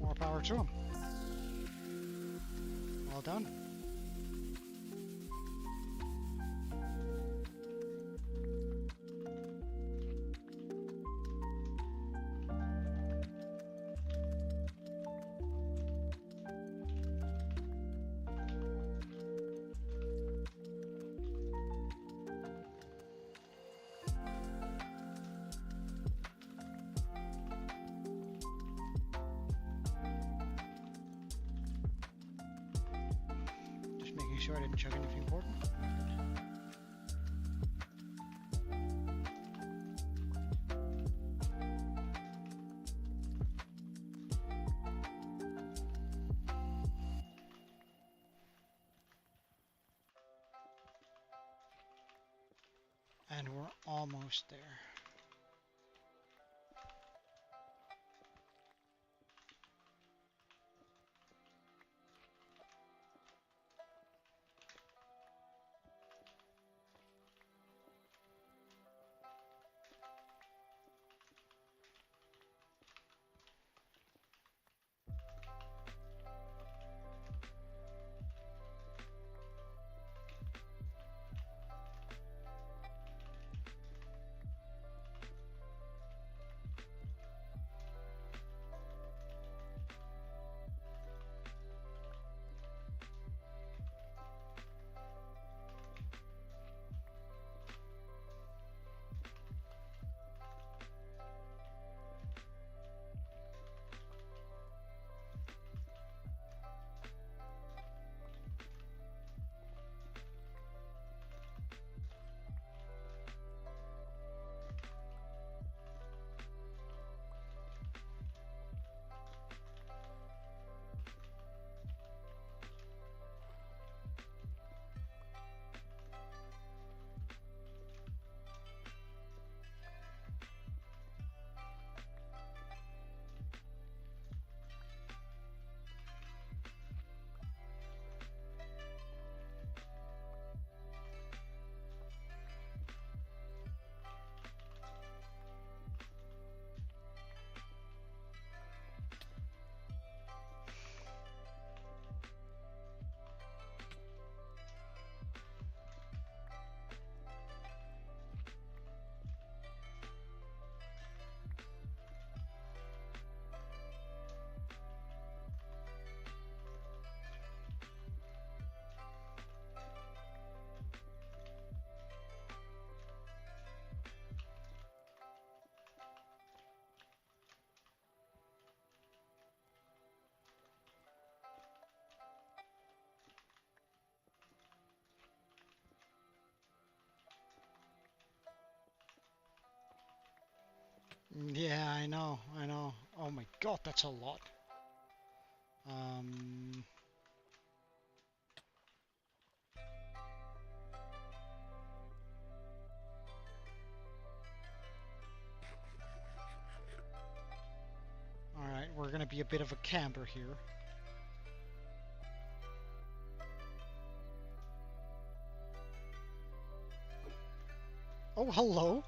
more power to him. Well done. sure I didn't chug anything important. And we're almost there. Yeah, I know. Oh my god, that's a lot. Alright, we're gonna be a bit of a camper here. Oh, hello.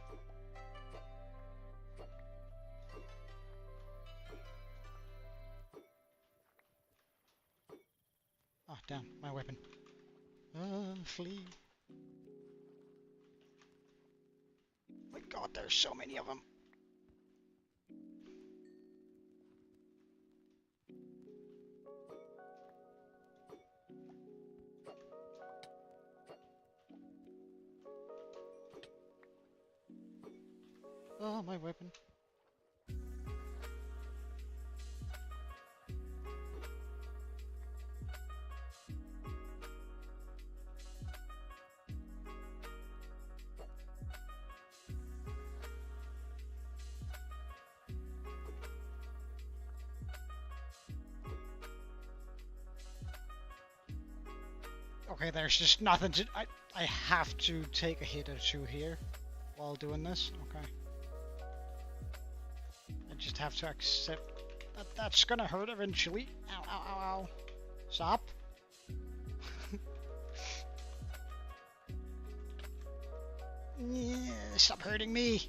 Ah, damn, my weapon. Flee. My god, there's so many of them. Oh, my weapon. Okay, there's just nothing to... I have to take a hit or two here while doing this. Okay. I just have to accept that that's gonna hurt eventually. Ow, ow, ow, ow. Stop. Yeah, stop hurting me.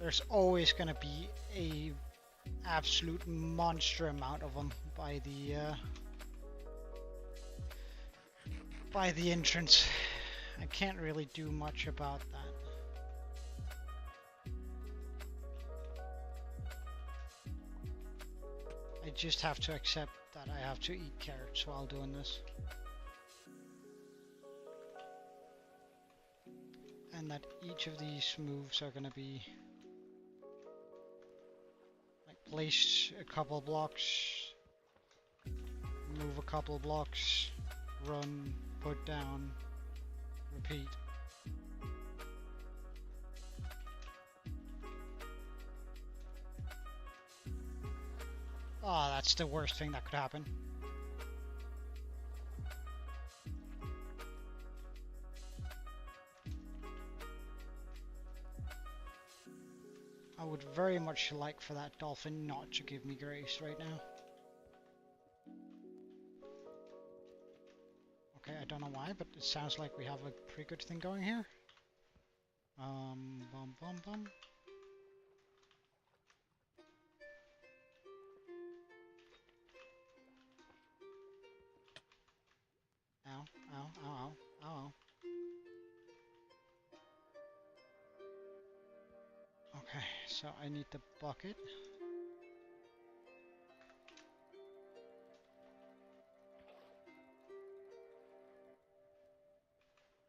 there's always gonna be a absolute monster amount of them by the entrance. I can't really do much about that. I just have to accept that I have to eat carrots while doing this. And that each of these moves are gonna be like place a couple blocks, move a couple blocks, run, put down, repeat. Oh, that's the worst thing that could happen. I would very much like for that dolphin not to give me grace right now. Okay, I don't know why, but it sounds like we have a pretty good thing going here. Bum bum bum. Ow, ow, ow, ow, ow, ow. Okay, so I need the bucket.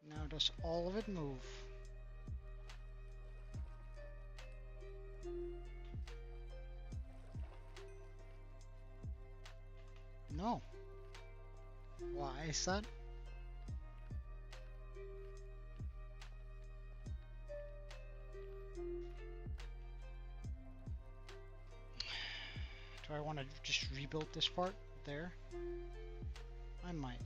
Now does all of it move? No. Why is that? Do I want to just rebuild this part there? I might.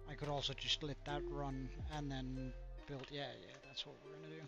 I could also just let that run and then build. Yeah, that's what we're gonna do.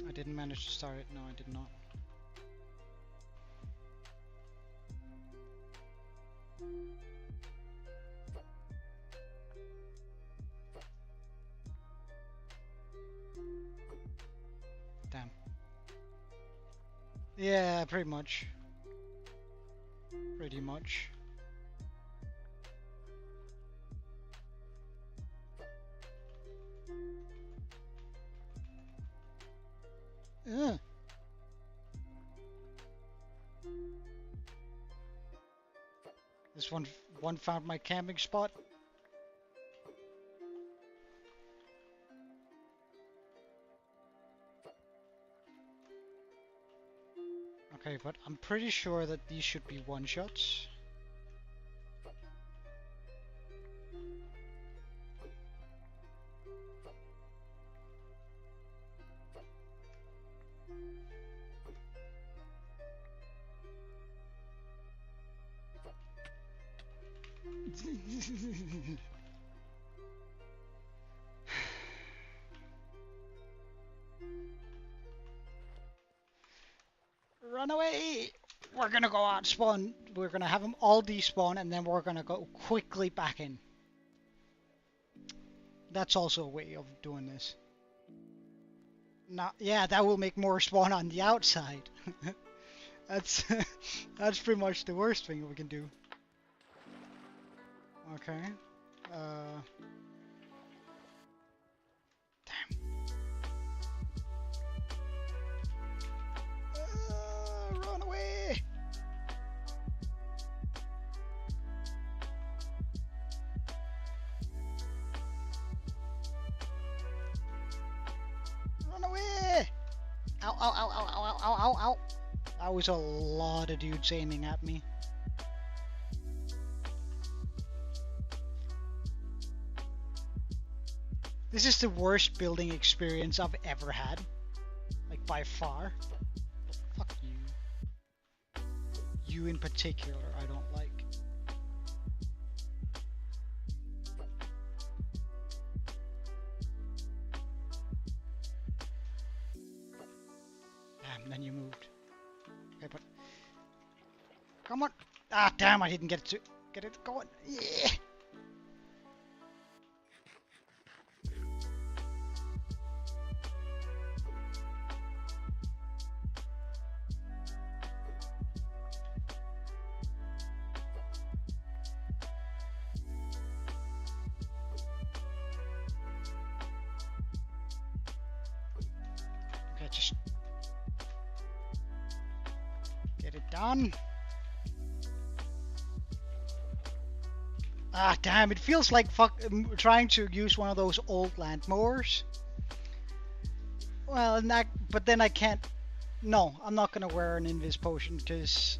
I didn't manage to start it. No, I did not. Damn. Yeah, pretty much. Pretty much. Ugh. This one found my camping spot. Okay, but I'm pretty sure that these should be one-shots. Run away! We're gonna go out spawn. We're gonna have them all despawn and then we're gonna go quickly back in. That's also a way of doing this. Not, yeah, that will make more spawn on the outside. That's that's pretty much the worst thing we can do. Okay. Damn. Run away! ow, ow, ow, ow, ow, ow, ow. That was a lot of dudes aiming at me. This is the worst building experience I've ever had. Like, by far. Fuck you. You in particular, I don't like. Damn, then you moved. Okay, but... Come on! Ah, damn, I didn't get it going. Yeah! Just get it done. Ah, damn! It feels like trying to use one of those old land mowers. Well, but then I can't. No, I'm not gonna wear an invis potion because,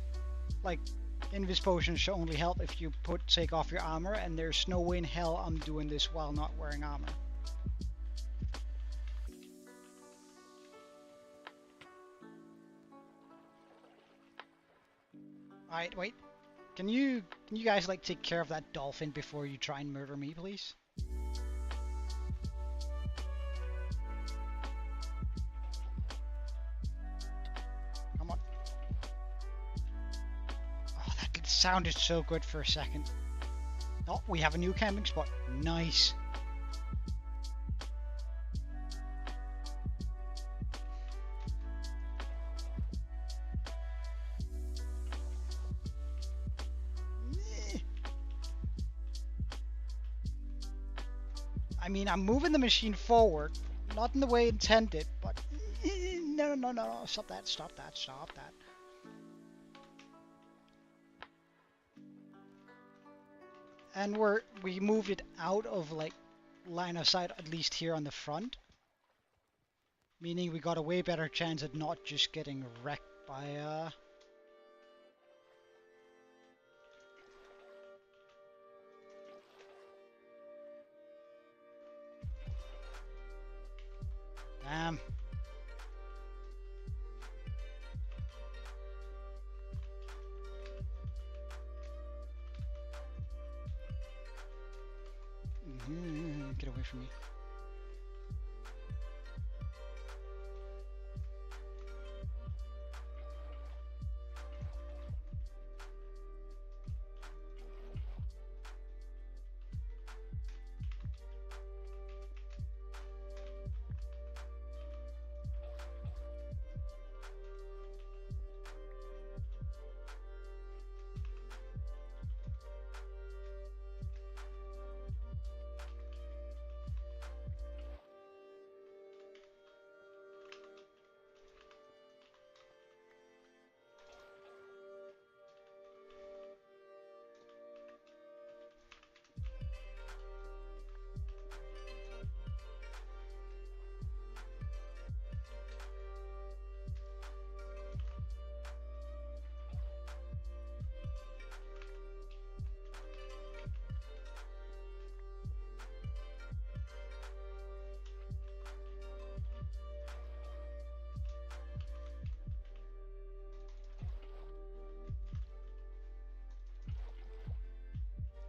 like, invis potions should only help if you take off your armor, and there's no way in hell I'm doing this while not wearing armor. Alright, wait. Can you guys like take care of that dolphin before you try and murder me, please? Come on. Oh, that sounded so good for a second. Oh, we have a new camping spot. Nice. I mean, I'm moving the machine forward, not in the way intended, but no, stop that. And we moved it out of like line of sight, at least here on the front, meaning we got a way better chance at not just getting wrecked by Damn. Get away from me.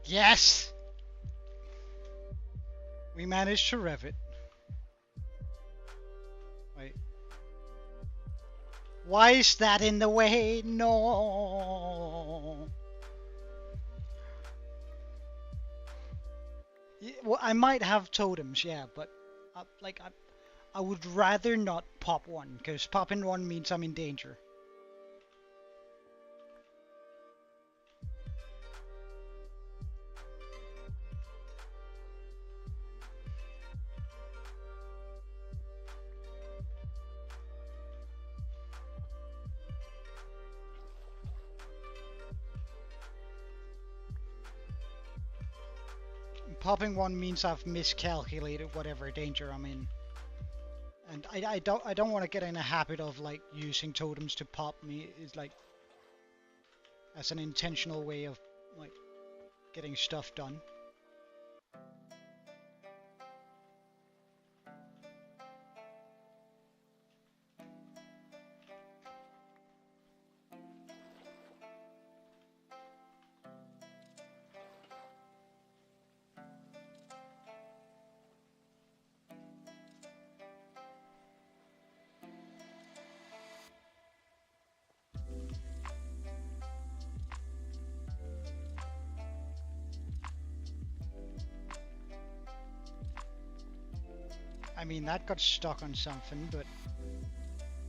Yes! We managed to rev it. Wait. Why is that in the way? No. Yeah, well, I might have totems, yeah, but I would rather not pop one, because popping one means I'm in danger. Popping one means I've miscalculated whatever danger I'm in. And I don't want to get in a habit of like using totems to pop me is like as an intentional way of like getting stuff done. I mean, that got stuck on something, but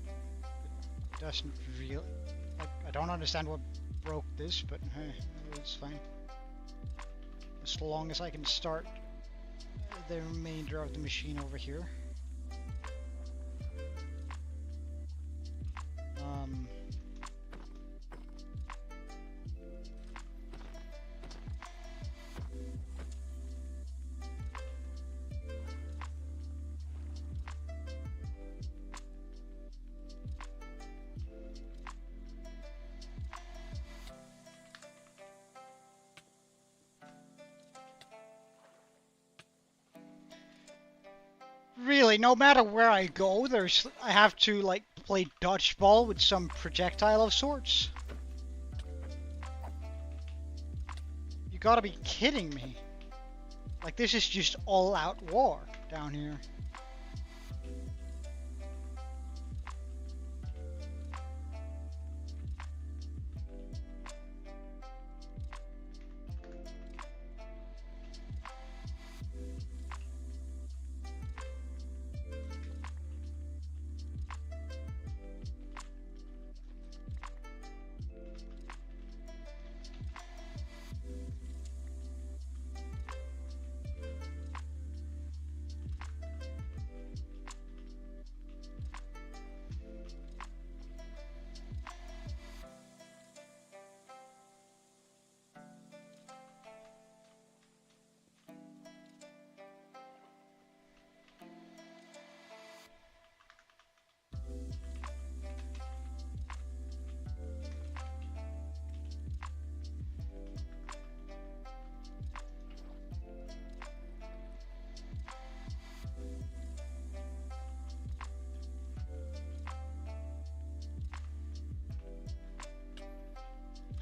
it doesn't really... Like, I don't understand what broke this, but hey, it's fine. As long as I can start the remainder of the machine over here. Really, no matter where I go, I have to like play dodgeball with some projectile of sorts. You gotta be kidding me. Like, this is just all-out war down here.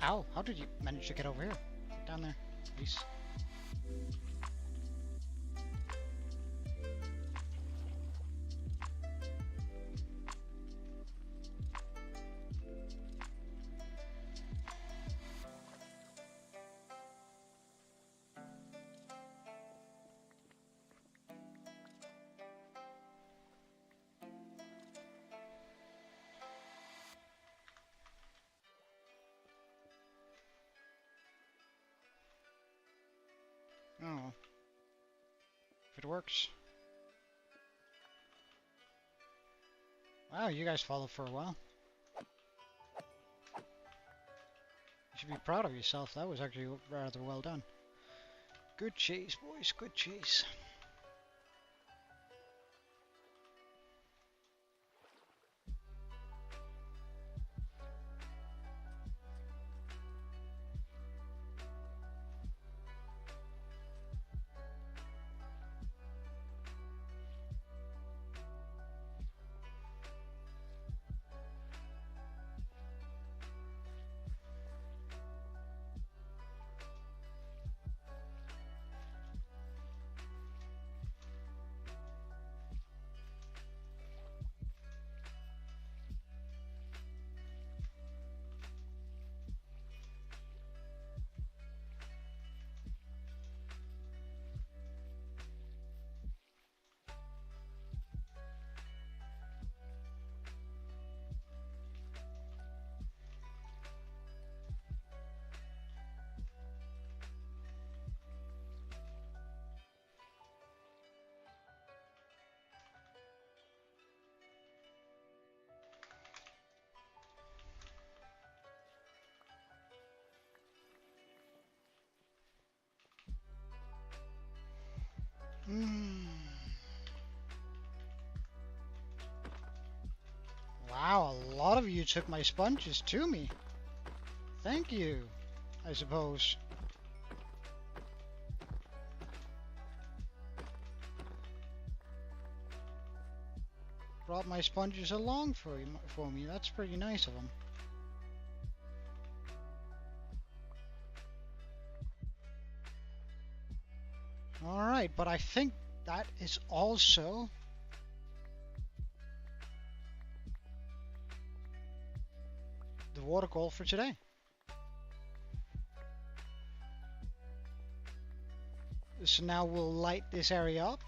Ow, how did you manage to get over here? Get down there, please. Oh. If it works. Wow, you guys followed for a while. You should be proud of yourself. That was actually rather well done. Good chase, boys. Good chase. you took my sponges to me. Thank you, I suppose. Brought my sponges along for me. That's pretty nice of them. Alright, but I think that is also the water goal for today. So now we'll light this area up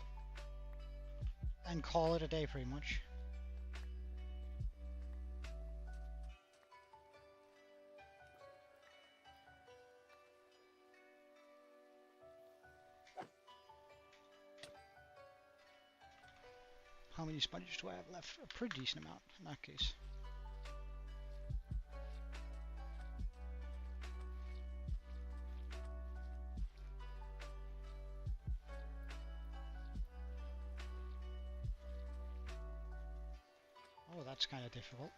and call it a day pretty much. How many sponges do I have left? A pretty decent amount in that case. Oh, that's kind of difficult.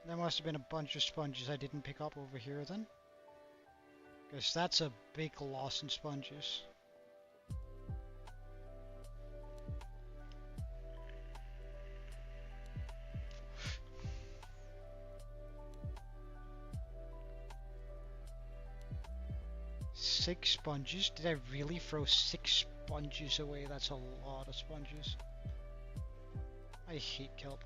There must have been a bunch of sponges I didn't pick up over here then. Because that's a big loss in sponges. Six sponges? Did I really throw 6 sponges away? That's a lot of sponges. I hate kelp.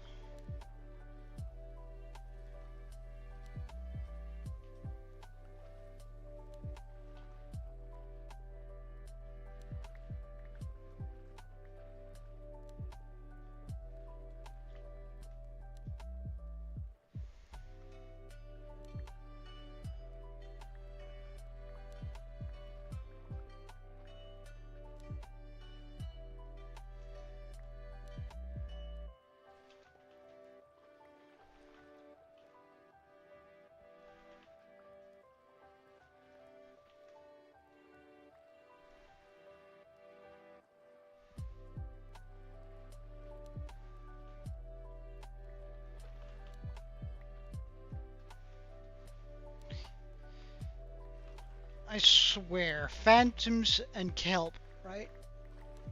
I swear, phantoms and kelp, right?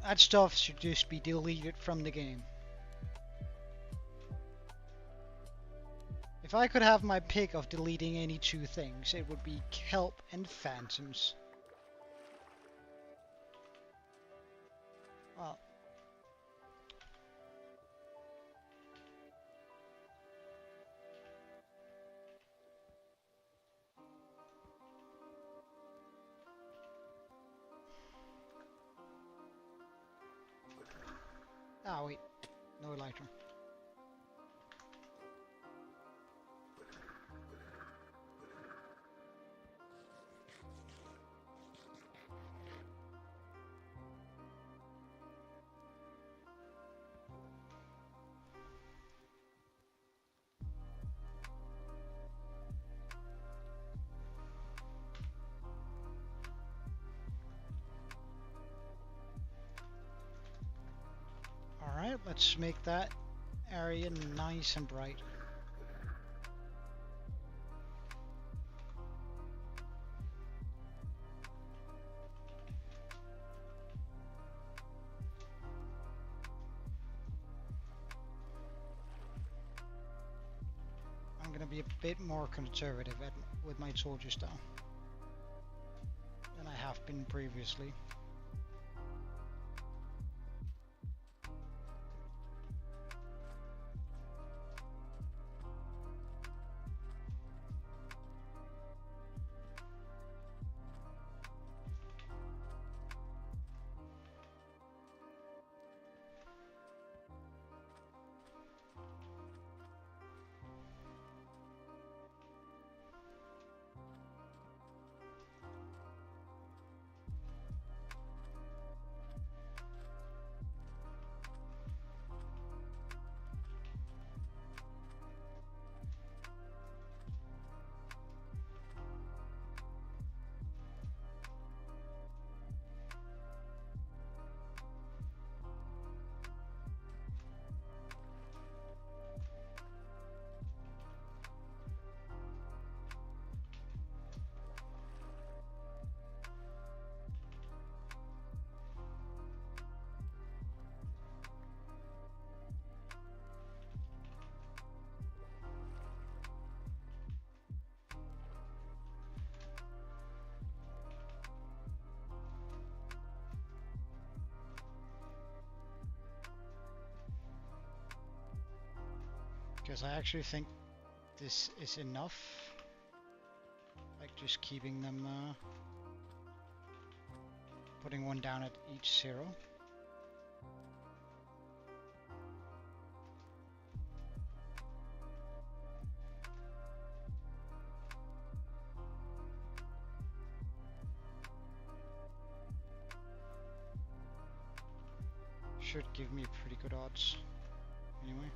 That stuff should just be deleted from the game. If I could have my pick of deleting any 2 things, it would be kelp and phantoms. Well, ah wait, no lighter. Let's make that area nice and bright. I'm gonna be a bit more conservative with my soldiers though than I have been previously. Because I actually think this is enough. Like just keeping them, putting one down at each 0. Should give me pretty good odds, anyway.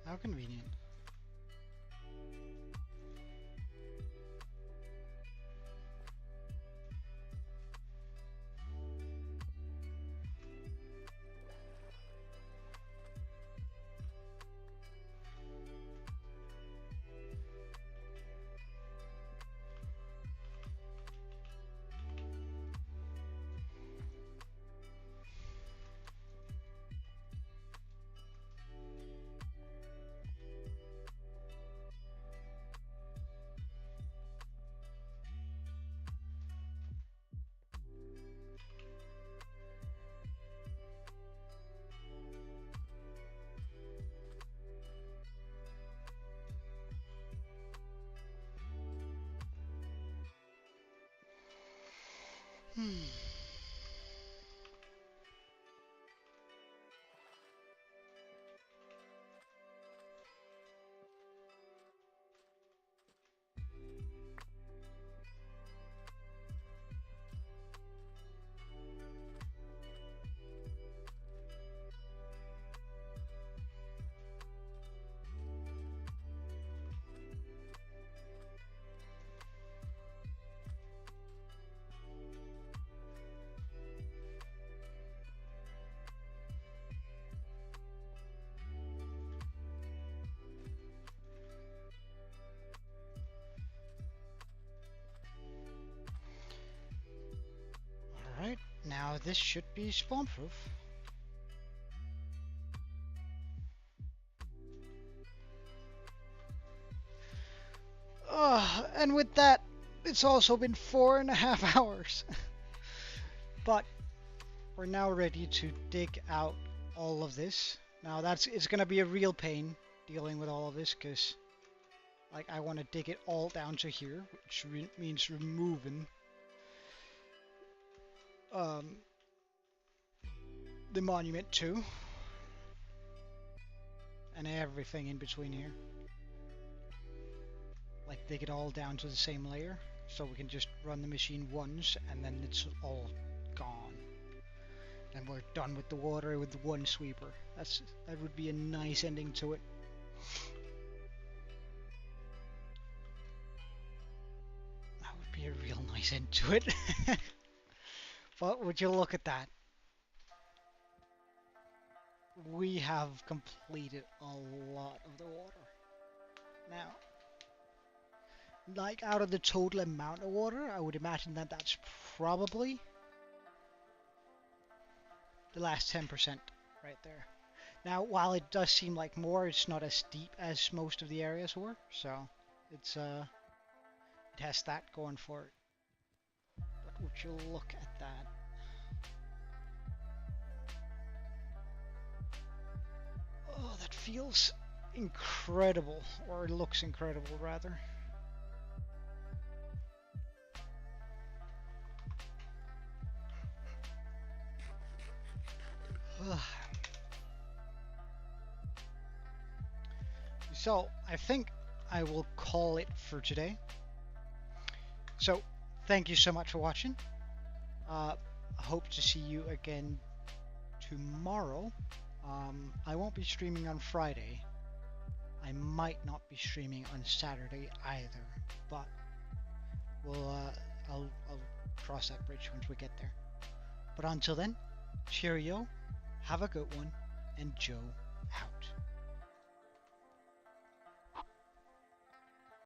How convenient. Alright, now this should be spawn proof. And with that, it's also been 4.5 hours. But we're now ready to dig out all of this Now it's gonna be a real pain dealing with all of this, because like I want to dig it all down to here, which means removing um, the monument too, and everything in between here. Like dig it all down to the same layer, so we can just run the machine once, and then it's all gone. And we're done with the water with one sweeper. That would be a nice ending to it. That would be a real nice end to it. But would you look at that? We have completed a lot of the water. Now, like out of the total amount of water, I would imagine that that's probably the last 10% right there. Now, while it does seem like more, it's not as deep as most of the areas were, so it has that going for it. But would you look at that? Oh, that feels incredible, or it looks incredible rather. So, I think I will call it for today. So, thank you so much for watching. Hope to see you again tomorrow. I won't be streaming on Friday. I might not be streaming on Saturday either, but I'll cross that bridge once we get there. But until then, cheerio, have a good one, and Joe out.